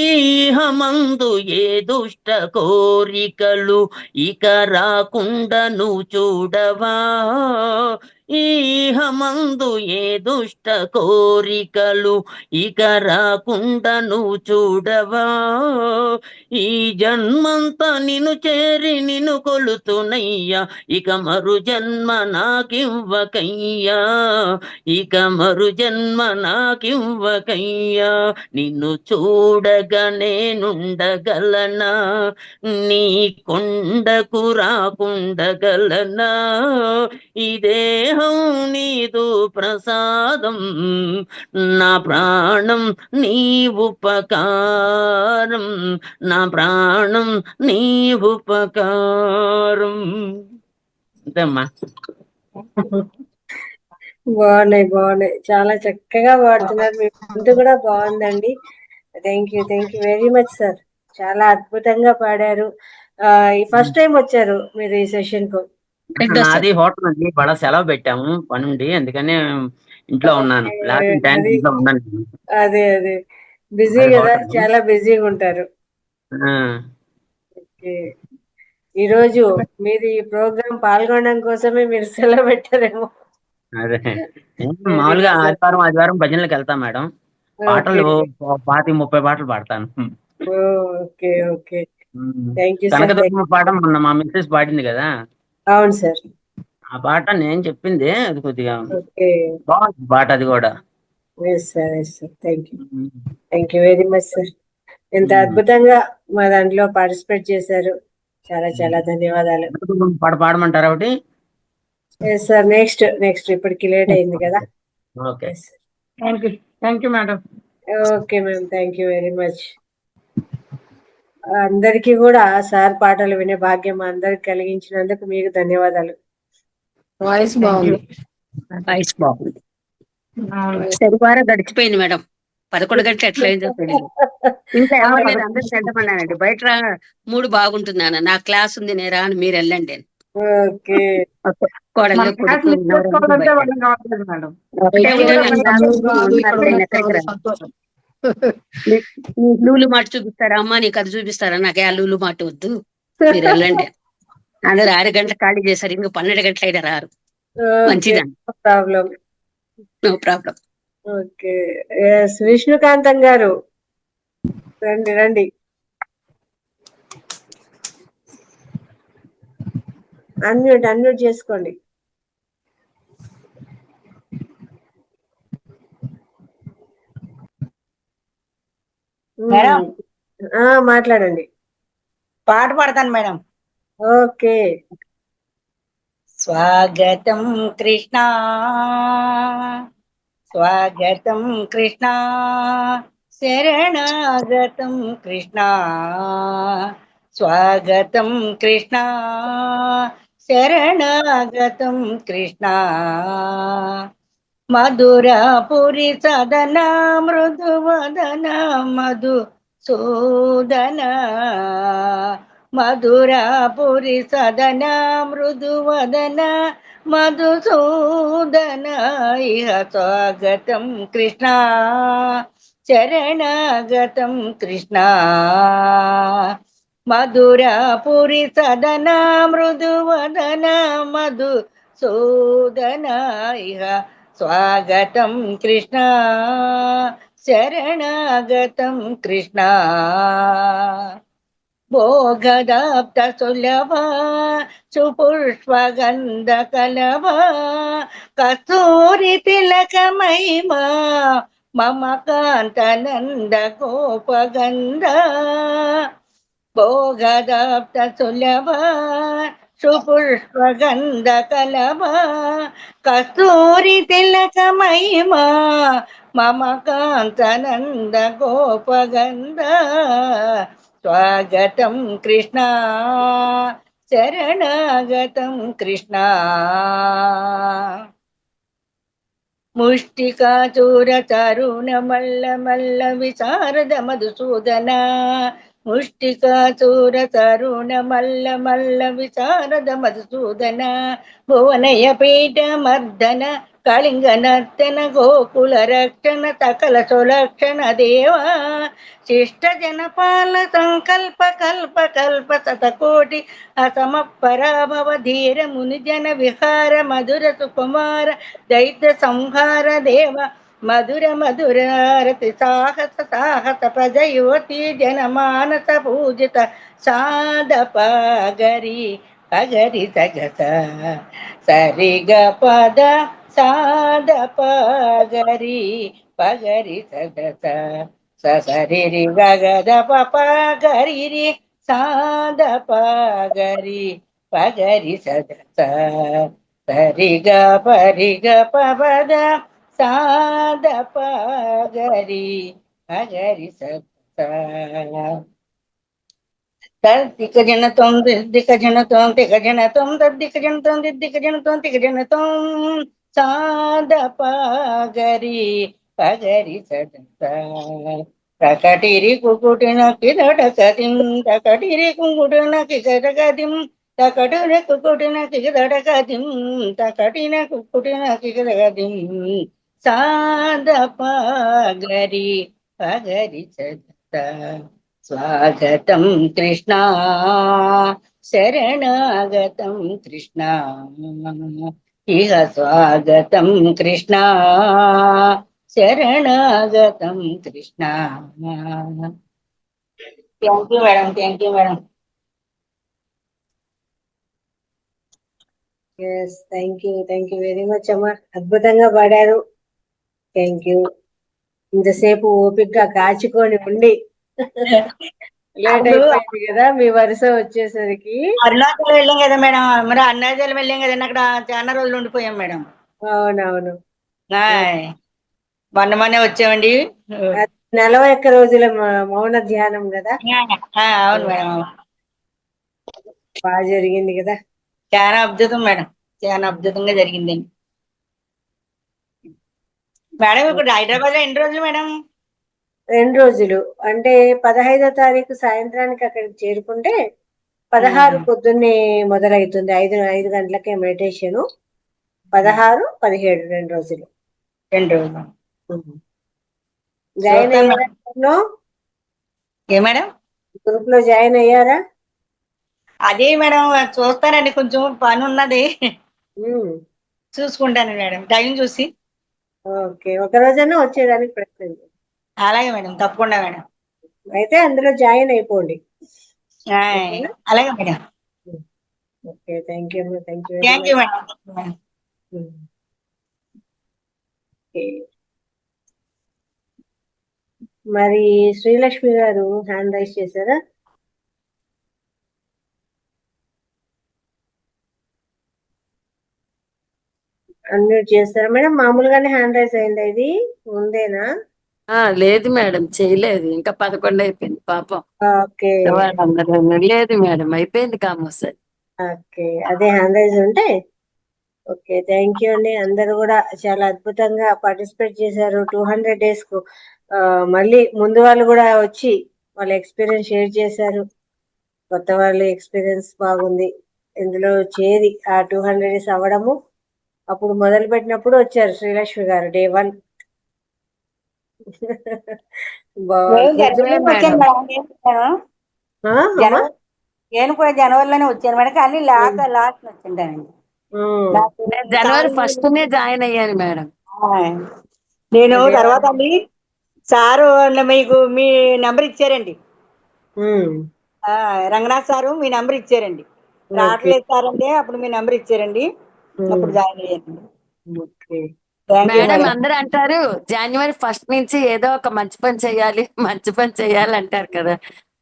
ఈహమందు ఏ దుష్ట కోరికలు ఇక రాకుండా నువ్వు చూడవా, ఈహమందు ఏ దుష్ట కోరికలు ఇక రాకుండా నువ్వు చూడవా, ఈ జన్మంతా నిన్ను చేరి నిన్ను కొలుతునయ్యా, ఇక మరు జన్మ నాకివ్వకయ్యా, ఇక మరు జన్మ నాకివ్వకయ్యా, నిన్ను చూడగా నేనుండగలనా, నీ కొండకు రాకుండగలనా, ఈ దేహం నీదు ప్రసాదం, నా ప్రాణం నీ ఉపకారం, నా ప్రాణం నీ ఉపకారం. అంతేమ్మా. బాగున్నాయి, చాలా చక్కగా పాడుతున్నారు. మీ గొంతు కూడా బాగుందండి. Thank you very much sir. చాలా అద్భుతంగా పాడారు. ఈ ఫస్ట్ టైం వచ్చారు మీరు ఈ సెషన్ కు? నాది హోటల్ అండి, బడా సెలవు పెట్టాము పని ఉండి, అందుకనే ఇంట్లో ఉన్నాను. ఇంట్లో ఉన్నాను. అదే బిజీ కదా, చాలా బిజీగా ఉంటారు. ఈ రోజు మీరు ఈ ప్రోగ్రామ్ పాల్గొనడం కోసమే మీరు సెలవు పెట్టారేమో. అదే మామూలుగా ఆదివారం భజనలకు వెళ్తాం మేడం. పాటలు 25-30 పాటలు పాడతాను. కనకదుర్గమ్మ పాట మొన్న మా మిస్సెస్ పాడింది కదా. అవును సార్. ఆ పాట నేను చెప్పింది, అది కొద్దిగా బాగుంది పాట అది కూడా. Thank you very much sir. ఎంత అద్భుతంగా మా దాంట్లో పార్టిసిపేట్ చేశారు. చాలా ధన్యవాదాలు. పాట పాడమంటారా ఒకటి? సార్ నెక్స్ట్ ఇప్పటికి లేట్ అయింది కదా. Okay, thank you madam. Okay ma'am, thank you very much. అందరికీ కూడా సార్ పాటలు వినే భాగ్యం అందరికి కలిగించినందుకు మీకు ధన్యవాదాలు. వాయిస్ బాగుంది. శనివారం గడిచిపోయింది మేడం. 11 గంటలు ఎట్లా అయిందో తెలియదు. ఇంకా ఎవరు లేదు, అందరూ సెంటమన్నానండి. బయట మూడు బాగుంటున్నాను, నా క్లాస్ ఉంది, నేను రాను, మీరు వెళ్ళండి. నీకు లూలు మాట చూపిస్తారా అమ్మా, నీకు అది చూపిస్తారా? నాకే ఆ లూలు మాట వద్దు, మీరు వెళ్ళండి. అందరు 6 గంటలకు ఖాళీ చేశారు, ఇంకా 12 గంటలు అయినా రారు. మంచిదండి, problem. No problem. Okay, Vishnukantham గారు రండి రండి. అన్మ్యూట్ చేసుకోండి. మేడం మాట్లాడండి. పాట పాడతాను మేడం. ఓకే. స్వాగతం కృష్ణ, స్వాగతం కృష్ణ, శరణాగతం కృష్ణ, స్వాగతం కృష్ణ, శరణాగతం కృష్ణ, మధురాపురి సదన మృదువదన మధు సూదన, మధురాపురి సదన మృదువదన మధుసూదన, ఇహ స్వాగతం కృష్ణ, శరణాగతం కృష్ణ, మధురాపురి సదన మృదువదన మధుసూదన, ఇహ స్వాగతం కృష్ణ, శరణాగతం కృష్ణ, భోగదాప్త సులభ సుపుష్పగంధ కలభ, కస్తూరి తిలక మహిమా మమ కాంతనంద గోపగంధ, భోగదాప్త సులభ సుపుష్పగంధ కలభ, కస్తూరి తిలక మహిమా మమ కాంతనంద గోపగంధ, స్వాగతం కృష్ణ, శరణాగతం కృష్ణ, ముష్టికాచూర తరుణ మల్ల మల్ల విశారద మధుసూదన, ముష్టికాచూర తరుణ మల్ల మల్ల విశారద మధుసూదన, భువనయ పీఠ మర్దన కళింగ నర్తన గోకుల రక్షణ సకల సులక్షణ దేవా, శిష్ట జనపాల సంకల్ప కల్ప కల్ప శతకోటి అసమ పరాభవ ధీర ముని జన విహార మధుర సుకుమార దైత్య సంహార దేవ, మధుర మధురారతి సాహస సాహస ప్రజ యువతి జనమానస పూజిత సాధప గరి పగరి సగస సరిగ పద సాధప గరి పగరి సగస సరిరి గగద పప గరి సాధప గరి పగరి సగస సరిగ పరిగ పద సాధప గరి పగరి సగస, తద్దిక జనతం దిక జనతం తిక జనతం తద్దిక జనతం దిక జనతం తిక జనతం, సాధప గరి పగరి సగస, తకటిరి కుకుటిన కిదడకదిం తకటిరి కుంగుటిన కిదడకదిం తకటిన కుకుటిన కిదడకదిం తకటిన కుకుటిన కిదడకదిం, సాధప గరి పగరి సగస, స్వాగతం కృష్ణ, శరణాగతం కృష్ణ, ఇహ స్వాగతం కృష్ణ, శరణాగతం Krishna. Thank you madam, thank you madam. Thank you very much అమ్మా, అద్భుతంగా పాడారు. Thank you. ఇంతసేపు ఓపికగా కాచుకొని ఉండి లేట్ అయిపోయింది కదా మీ వరుస వచ్చేసరికి. అరుణాచలం వెళ్ళాం కదా మేడం, మరి అరుణాచలం వెళ్ళాం కదా, అక్కడ చాలా రోజులు ఉండిపోయాం మేడం. అవునవును, మొన్న వచ్చామండి. 41 రోజుల మౌన ధ్యానం కదా. అవును మేడం, బాగా జరిగింది కదా. చాలా అద్భుతం మేడం, చాలా అద్భుతంగా జరిగిందండి మేడం. ఇప్పుడు హైదరాబాద్ లో ఎన్ని రోజులు మేడం? 2 రోజులు, అంటే 15వ తారీఖు సాయంత్రానికి అక్కడికి చేరుకుంటే 16 పొద్దున్నే మొదలవుతుంది. 5 గంటలకే మెడిటేషన్. 16, 17 2 రోజులు. జాయిన్ అయ్యారా ఏ మేడం? గ్రూప్ లో జాయిన్ అయ్యారా? అదే మేడం చూస్తానండి, కొంచెం పని ఉన్నది చూసుకుంటాను మేడం టైం చూసి. ఓకే, ఒక రోజైనా వచ్చేదానికి ప్రయత్నం చేయండి. అలాగే మేడం, తప్పకుండా మేడం. అయితే అందులో జాయిన్ అయిపోండి. అలాగే madam. Okay, thank you thank you thank you madam. మరి శ్రీలక్ష్మి గారు హ్యాండ్ రైజ్ చేశారా? అన్మ్యూట్ చేస్తారా మేడం? మామూలుగానే హ్యాండ్ రైజ్ అయిందా? ఇది ఉందేనా? లేదు మేడం, చేయలేదు. ఇంకా 11 అయిపోయింది పాపం. ఓకే, లేదు మేడం, అయిపోయింది కామోసారి. ఓకే, అదే హ్యాండ్ రైజ్ ఉంటే ఓకే. థ్యాంక్ యూ అండి. అందరూ కూడా చాలా అద్భుతంగా పార్టిసిపేట్ చేశారు 200 days కు. మళ్ళీ ముందు వాళ్ళు కూడా వచ్చి వాళ్ళ ఎక్స్పీరియన్స్ షేర్ చేశారు. కొత్త వాళ్ళ ఎక్స్పీరియన్స్ బాగుంది. ఇందులో చేరి ఆ 200 days అవ్వడము, అప్పుడు మొదలు పెట్టినప్పుడు వచ్చారు శ్రీలక్ష్మి గారు డే 1. నేను కూడా జనవరిలోనే వచ్చాను మేడం, కానీ లాస్ట్ వచ్చింటానండి. జనవరి 1st జాయిన్ అయ్యాను మేడం. నేను తర్వాత అండి సారు మీకు మీ నెంబర్ ఇచ్చారండి, రంగనాథ్ సారు మీ నెంబర్ ఇచ్చారండి. రావట్లేదు సార్ అంటే అప్పుడు మీ నెంబర్ ఇచ్చారండి, అప్పుడు జాయిన్ అయ్యానండి. మేడం అందరూ అంటారు జనవరి 1st నుంచి ఏదో ఒక మంచి పని చెయ్యాలి అంటారు కదా.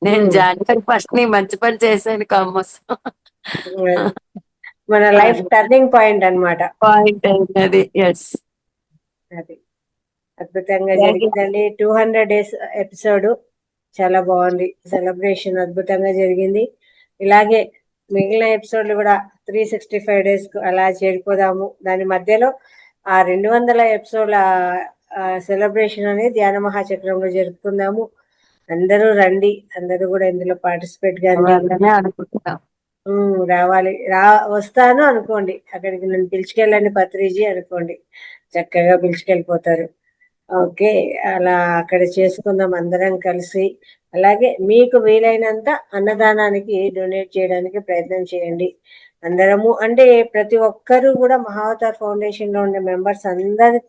నేను జనవరి 1st మంచి పని చేశాను కామోస్. మన లైఫ్ టర్నింగ్ పాయింట్ అన్నమాట. అది అద్భుతంగా జరిగిందండి. 200 days ఎపిసోడ్ చాలా బాగుంది. సెలబ్రేషన్ అద్భుతంగా జరిగింది. ఇలాగే మిగిలిన ఎపిసోడ్లు కూడా 365 days కు అలా చేరిపోదాము. దాని మధ్యలో ఆ 200 ఎపిసోడ్ల సెలబ్రేషన్ అనేది ధ్యాన మహాచక్రంలో జరుపుకుందాము. అందరూ రండి, అందరూ కూడా ఇందులో పార్టిసిపేట్ కానీ రావాలి. వస్తాను అనుకోండి, అక్కడికి నన్ను పిలుచుకెళ్ళండి పత్రిజీ అనుకోండి, చక్కగా పిలుచుకెళ్ళిపోతారు. ఓకే, అలా అక్కడ చేసుకుందాం అందరం కలిసి. అలాగే మీకు వీలైనంత అన్నదానానికి డొనేట్ చేయడానికి ప్రయత్నం చేయండి అందరము. అంటే ప్రతి ఒక్కరూ కూడా మహావతార్ ఫౌండేషన్ లో ఉండే మెంబర్స్ అందరి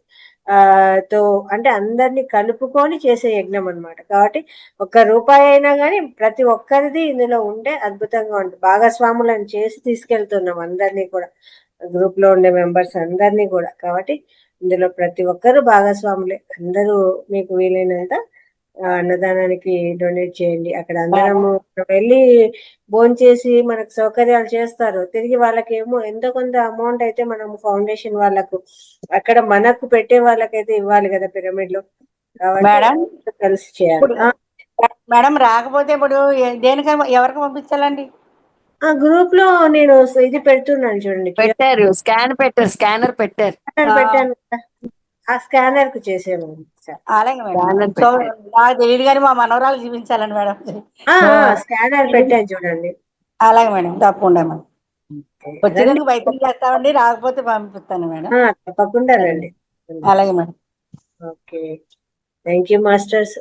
తో అంటే అందరినీ కలుపుకొని చేసే యజ్ఞం అన్నమాట. కాబట్టి ₹1 అయినా కానీ ప్రతి ఒక్కరిది ఇందులో ఉంటే అద్భుతంగా ఉంటుంది. భాగస్వాములను చేసి తీసుకెళ్తున్నాం అందరినీ కూడా, గ్రూప్ లో ఉండే మెంబర్స్ అందరినీ కూడా. కాబట్టి ఇందులో ప్రతి ఒక్కరు భాగస్వాములే. అందరూ మీకు వీలైనంత అన్నదానానికి డొనేట్ చేయండి. అక్కడ అందరము వెళ్ళి భోంచేసి మనకు సౌకర్యాలు చేస్తారు. తిరిగి వాళ్ళకేమో ఎంతో కొంత అమౌంట్ అయితే మనం ఫౌండేషన్ వాళ్ళకు, అక్కడ మనకు పెట్టే వాళ్ళకైతే ఇవ్వాలి కదా పిరమిడ్ లో. కాబట్టి కలిసి చేయాలి. మేడం రాకపోతే ఇప్పుడు దేనికైనా ఎవరికి పంపించాలండి? ఆ గ్రూప్ లో నేను ఇది పెడుతున్నాను చూడండి, పెట్టారు. స్కానర్ పెట్టారు. పెట్టాను. ఆ స్కానర్ కు చేసాము. అలాగే మేడం, నాకు తెలియదు కానీ మా మనవరాలు చూపించాలండి మేడం. స్కానర్ పెట్టాను చూడండి. అలాగే మేడం, తప్పకుండా మేడం. వచ్చేందుకు బయటకు చేస్తామండి, రాకపోతే పంపిస్తాను మేడం. తప్పకుండా రండి. అలాగే madam. Okay, thank you masters.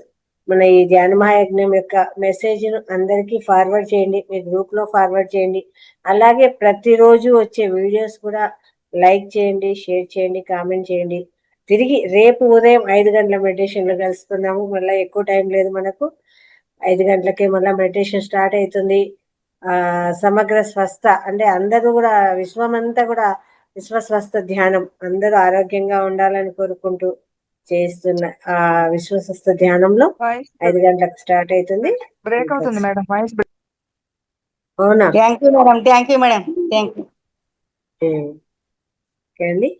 మన ఈ ధ్యాన మహాయజ్ఞం యొక్క మెసేజ్ ను అందరికీ ఫార్వర్డ్ చేయండి, మీ గ్రూప్ లో ఫార్వర్డ్ చేయండి. అలాగే ప్రతిరోజు వచ్చే వీడియోస్ కూడా లైక్ చేయండి, షేర్ చేయండి, కామెంట్ చేయండి. తిరిగి రేపు ఉదయం 5 గంటల మెడిటేషన్ లో కలుసుకుందాము. మళ్ళీ ఎక్కువ టైం లేదు మనకు, 5 గంటలకే మళ్ళీ మెడిటేషన్ స్టార్ట్ అవుతుంది. సమగ్ర స్వస్థ అంటే అందరూ కూడా విశ్వమంతా కూడా విశ్వస్వస్థ ధ్యానం, అందరూ ఆరోగ్యంగా ఉండాలని కోరుకుంటూ చేస్తున్న ఆ విశ్వస్వస్థ ధ్యానంలో 5 గంటలకు స్టార్ట్ అవుతుంది. బ్రేక్ అవుతుంది మేడం వాయిస్. అవునా? Thank you madam, thank you madam, thank you. Okay అండి.